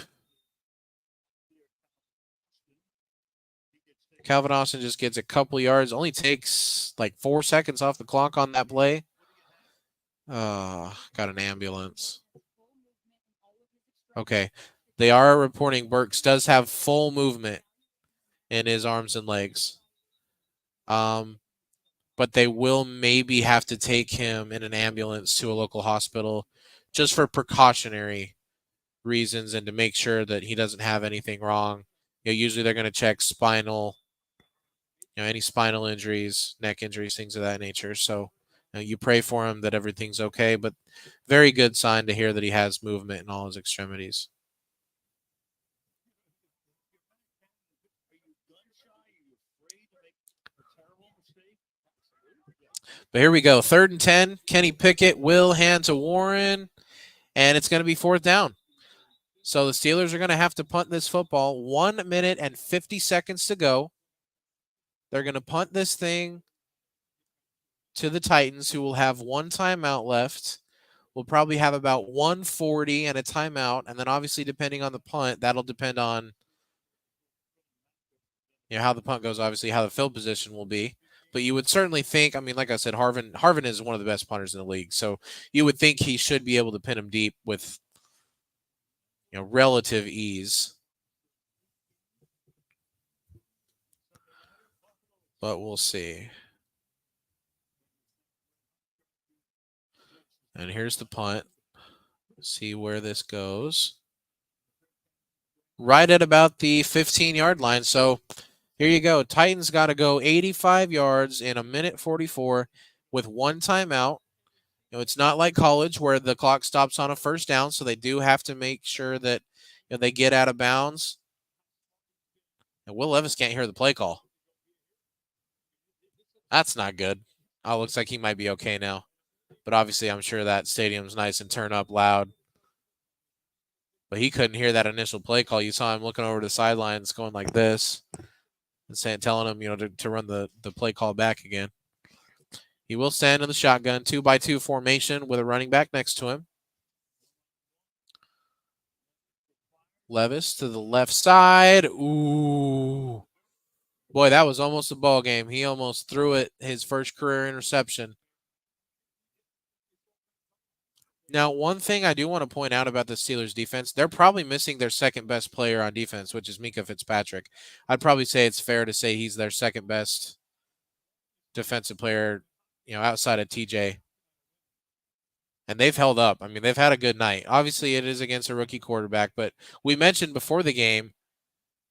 Calvin Austin just gets a couple yards. Only takes like 4 seconds off the clock on that play. Got an ambulance. Okay. They are reporting Burks does have full movement in his arms and legs. But they will maybe have to take him in an ambulance to a local hospital just for precautionary reasons and to make sure that he doesn't have anything wrong. Usually they're going to check spinal, any spinal injuries, neck injuries, things of that nature. So you pray for him that everything's okay, but very good sign to hear that he has movement in all his extremities. But here we go. 3rd and 10. Kenny Pickett will hand to Warren, and it's going to be 4th down. So the Steelers are going to have to punt this football. 1 minute and 50 seconds to go. They're going to punt this thing to the Titans, who will have 1 timeout left. We'll probably have about 1:40 and a timeout. And then obviously, depending on the punt, that'll depend on how the punt goes, obviously, how the field position will be. But you would certainly think, I mean, like I said, Harvin is one of the best punters in the league. So you would think he should be able to pin him deep with, relative ease. But we'll see. And here's the punt. See where this goes. Right at about the 15-yard line. So here you go. Titans got to go 85 yards in 1:44 with one timeout. It's not like college where the clock stops on a first down, so they do have to make sure that they get out of bounds. And Will Levis can't hear the play call. That's not good. Oh, looks like he might be okay now. But obviously, I'm sure that stadium's nice and turn up loud. But he couldn't hear that initial play call. You saw him looking over the sidelines going like this and telling him, to run the play call back again. He will stand in the shotgun, 2-by-2 formation with a running back next to him. Levis to the left side. Ooh. Boy, that was almost a ball game. He almost threw it, his first career interception. Now, one thing I do want to point out about the Steelers defense, they're probably missing their second best player on defense, which is Minkah Fitzpatrick. I'd probably say it's fair to say he's their second best defensive player, outside of TJ. And they've held up. I mean, they've had a good night. Obviously, it is against a rookie quarterback, but we mentioned before the game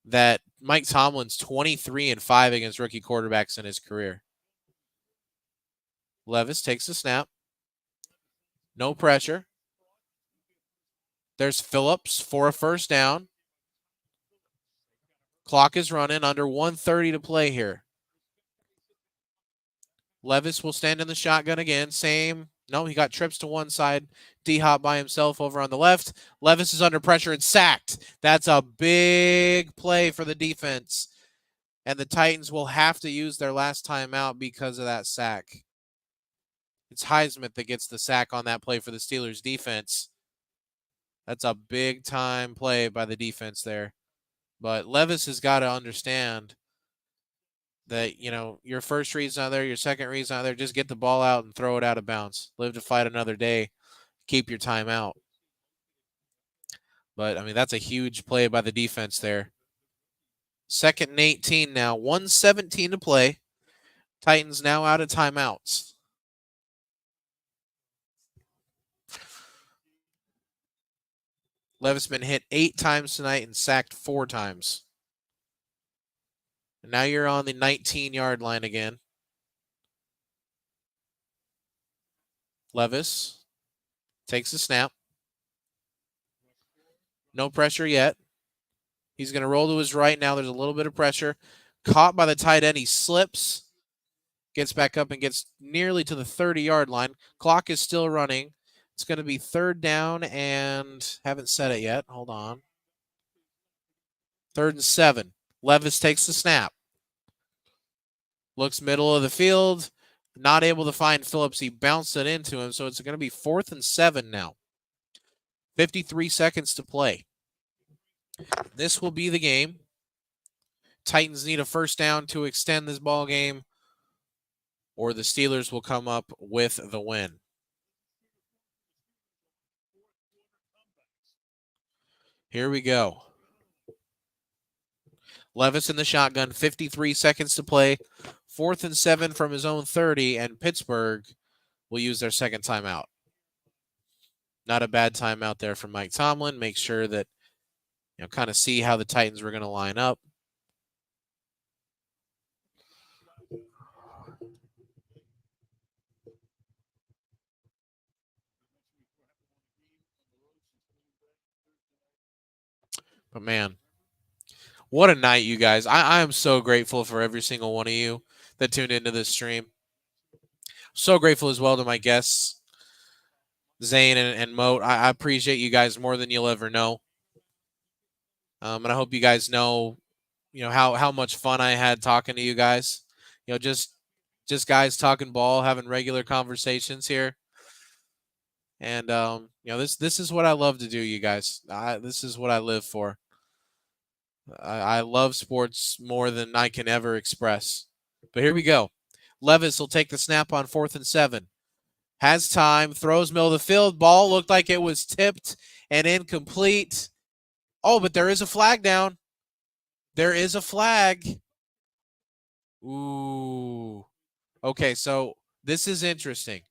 that Mike Tomlin's 23-5 against rookie quarterbacks in his career. Levis takes the snap. No pressure. There's Phillips for a first down. Clock is running, under 1:30 to play here. Levis will stand in the shotgun again. No, he got trips to one side. D-Hop by himself over on the left. Levis is under pressure and sacked. That's a big play for the defense. And the Titans will have to use their last timeout because of that sack. It's Highsmith that gets the sack on that play for the Steelers defense. That's a big-time play by the defense there. But Levis has got to understand that, your first read's not there, your second read's not there. Just get the ball out and throw it out of bounds. Live to fight another day. Keep your timeout. But, I mean, that's a huge play by the defense there. 2nd and 18 now. 1:17 to play. Titans now out of timeouts. Levis been hit 8 times tonight and sacked 4 times. And now you're on the 19-yard line again. Levis takes the snap. No pressure yet. He's going to roll to his right now. There's a little bit of pressure. Caught by the tight end. He slips. Gets back up and gets nearly to the 30-yard line. Clock is still running. It's going to be 3rd down and haven't said it yet. Hold on. 3rd and 7. Levis takes the snap. Looks middle of the field. Not able to find Phillips. He bounced it into him, so it's going to be 4th and 7 now. 53 seconds to play. This will be the game. Titans need a first down to extend this ball game, or the Steelers will come up with the win. Here we go. Levis in the shotgun, 53 seconds to play. 4th and 7 from his own 30, and Pittsburgh will use their second timeout. Not a bad timeout there from Mike Tomlin. Make sure that, kind of see how the Titans were going to line up. But man, what a night, you guys. I am so grateful for every single one of you that tuned into this stream. So grateful as well to my guests, Zayne and Mote. I appreciate you guys more than you'll ever know. And I hope you guys know, how much fun I had talking to you guys. Just guys talking ball, having regular conversations here. And this is what I love to do, you guys. This is what I live for. I love sports more than I can ever express. But here we go. Levis will take the snap on 4th and 7. Has time, throws middle of the field. Ball looked like it was tipped and incomplete. Oh, but there is a flag down. There is a flag. Ooh. Okay, so this is interesting.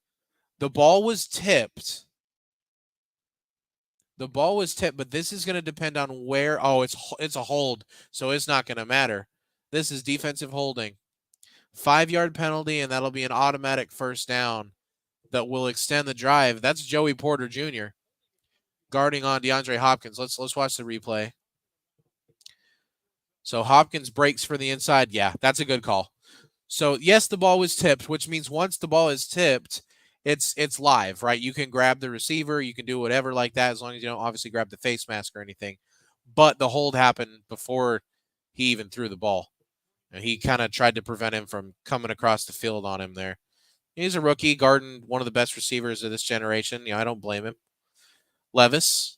The ball was tipped. But this is going to depend on where. Oh, it's a hold, so it's not going to matter. This is defensive holding. 5-yard penalty, and that'll be an automatic first down that will extend the drive. That's Joey Porter Jr. guarding on DeAndre Hopkins. Let's watch the replay. So Hopkins breaks for the inside. Yeah, that's a good call. So yes, the ball was tipped, which means once the ball is tipped, it's live, right? You can grab the receiver, you can do whatever like that, as long as you don't obviously grab the face mask or anything. But the hold happened before he even threw the ball. And he kind of tried to prevent him from coming across the field on him there. He's a rookie guarding one of the best receivers of this generation. I don't blame him. Levis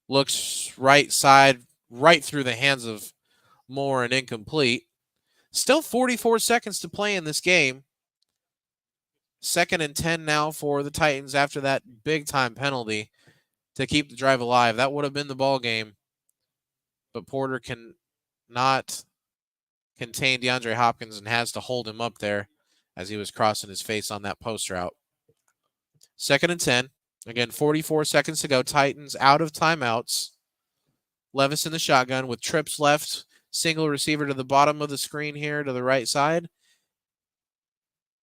looks right side, right through the hands of Moore and incomplete. Still 44 seconds to play in this game. 2nd and 10 now for the Titans after that big-time penalty to keep the drive alive. That would have been the ball game, but Porter can not contain DeAndre Hopkins and has to hold him up there as he was crossing his face on that post route. 2nd and 10. Again, 44 seconds to go. Titans out of timeouts. Levis in the shotgun with trips left. Single receiver to the bottom of the screen here to the right side.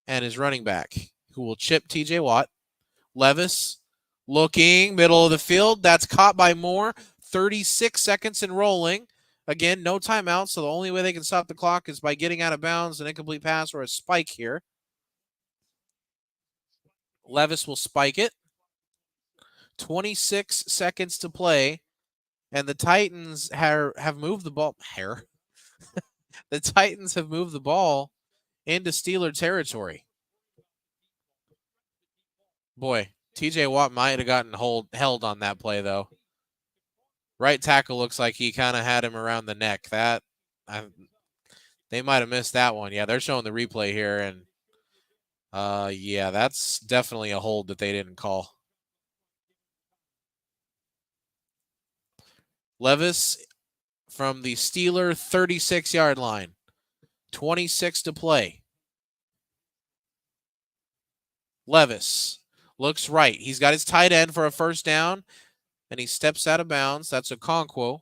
And his running back, who will chip TJ Watt. Levis looking, middle of the field. That's caught by Moore. 36 seconds and rolling. Again, no timeout, so the only way they can stop the clock is by getting out of bounds, an incomplete pass or a spike here. Levis will spike it. 26 seconds to play, and the Titans have moved the ball. The Titans have moved the ball into Steeler territory. Boy, TJ Watt might have gotten held on that play, though. Right tackle looks like he kind of had him around the neck. They might have missed that one. Yeah, they're showing the replay here, and yeah, that's definitely a hold that they didn't call. Levis from the Steeler 36-yard line. 26 to play. Levis looks right. He's got his tight end for a first down, and he steps out of bounds. That's Okonkwo.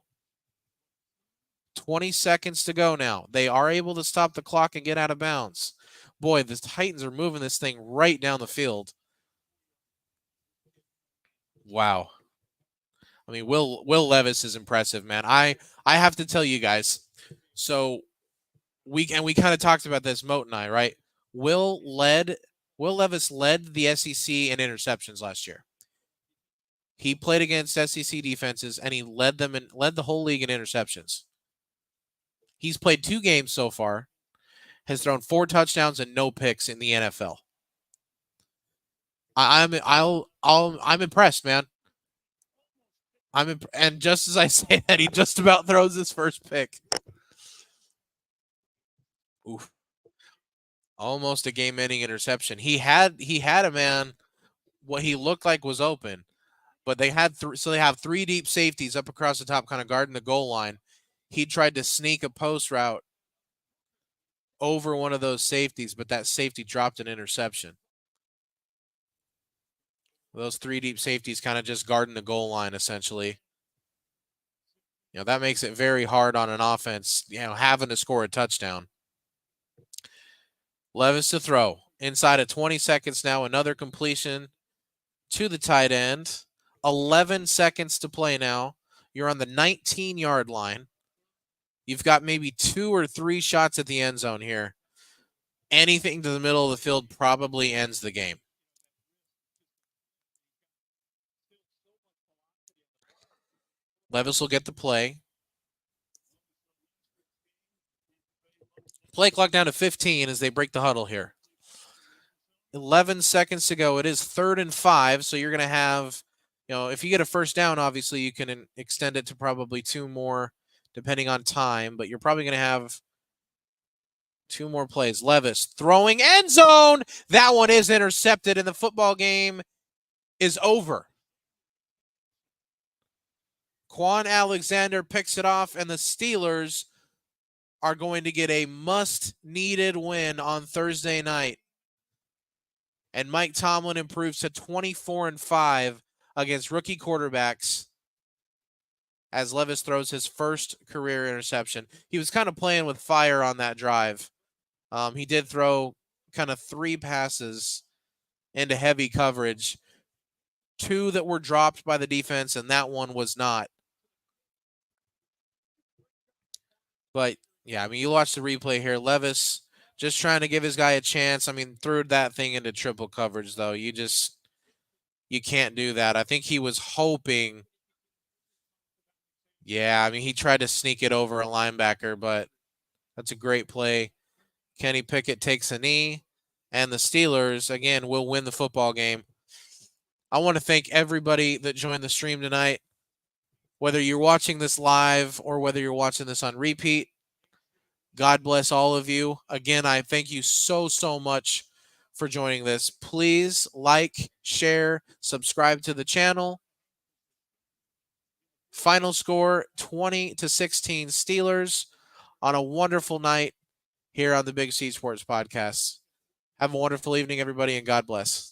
20 seconds to go now. They are able to stop the clock and get out of bounds. Boy, the Titans are moving this thing right down the field. Wow. I mean, Will Levis is impressive, man. I have to tell you guys. So we kind of talked about this, Mote and I, right? Will Levis led the SEC in interceptions last year. He played against SEC defenses, and he led the whole league in interceptions. He's played 2 games so far, has thrown 4 touchdowns and no picks in the NFL. I'm impressed, man. And just as I say that, he just about throws his first pick. Oof. Almost a game-ending interception. He had a man, what he looked like was open, but they had they have 3 deep safeties up across the top, kind of guarding the goal line. He tried to sneak a post route over one of those safeties, but that safety dropped an interception. Those 3 deep safeties kind of just guarding the goal line, essentially. That makes it very hard on an offense, having to score a touchdown. Levis to throw. Inside of 20 seconds now, another completion to the tight end. 11 seconds to play now. You're on the 19-yard line. You've got maybe 2 or 3 shots at the end zone here. Anything to the middle of the field probably ends the game. Levis will get the play. Play clock down to 15 as they break the huddle here. 11 seconds to go. It is 3rd and 5, so you're going to have, if you get a first down, obviously you can extend it to probably 2 more depending on time, but you're probably going to have 2 more plays. Levis throwing end zone. That one is intercepted, and the football game is over. Quan Alexander picks it off, and the Steelers are going to get a must-needed win on Thursday night. And Mike Tomlin improves to 24-5 against rookie quarterbacks as Levis throws his first career interception. He was kind of playing with fire on that drive. He did throw kind of 3 passes into heavy coverage, 2 that were dropped by the defense, and that one was not. But, yeah, I mean, you watch the replay here. Levis just trying to give his guy a chance. I mean, threw that thing into triple coverage, though. You can't do that. I think he was hoping. Yeah, I mean, he tried to sneak it over a linebacker, but that's a great play. Kenny Pickett takes a knee, and the Steelers, again, will win the football game. I want to thank everybody that joined the stream tonight, whether you're watching this live or whether you're watching this on repeat. God bless all of you. Again, I thank you so, so much for joining this. Please like, share, subscribe to the channel. Final score 20-16 Steelers on a wonderful night here on the Big C Sports Podcast. Have a wonderful evening, everybody, and God bless.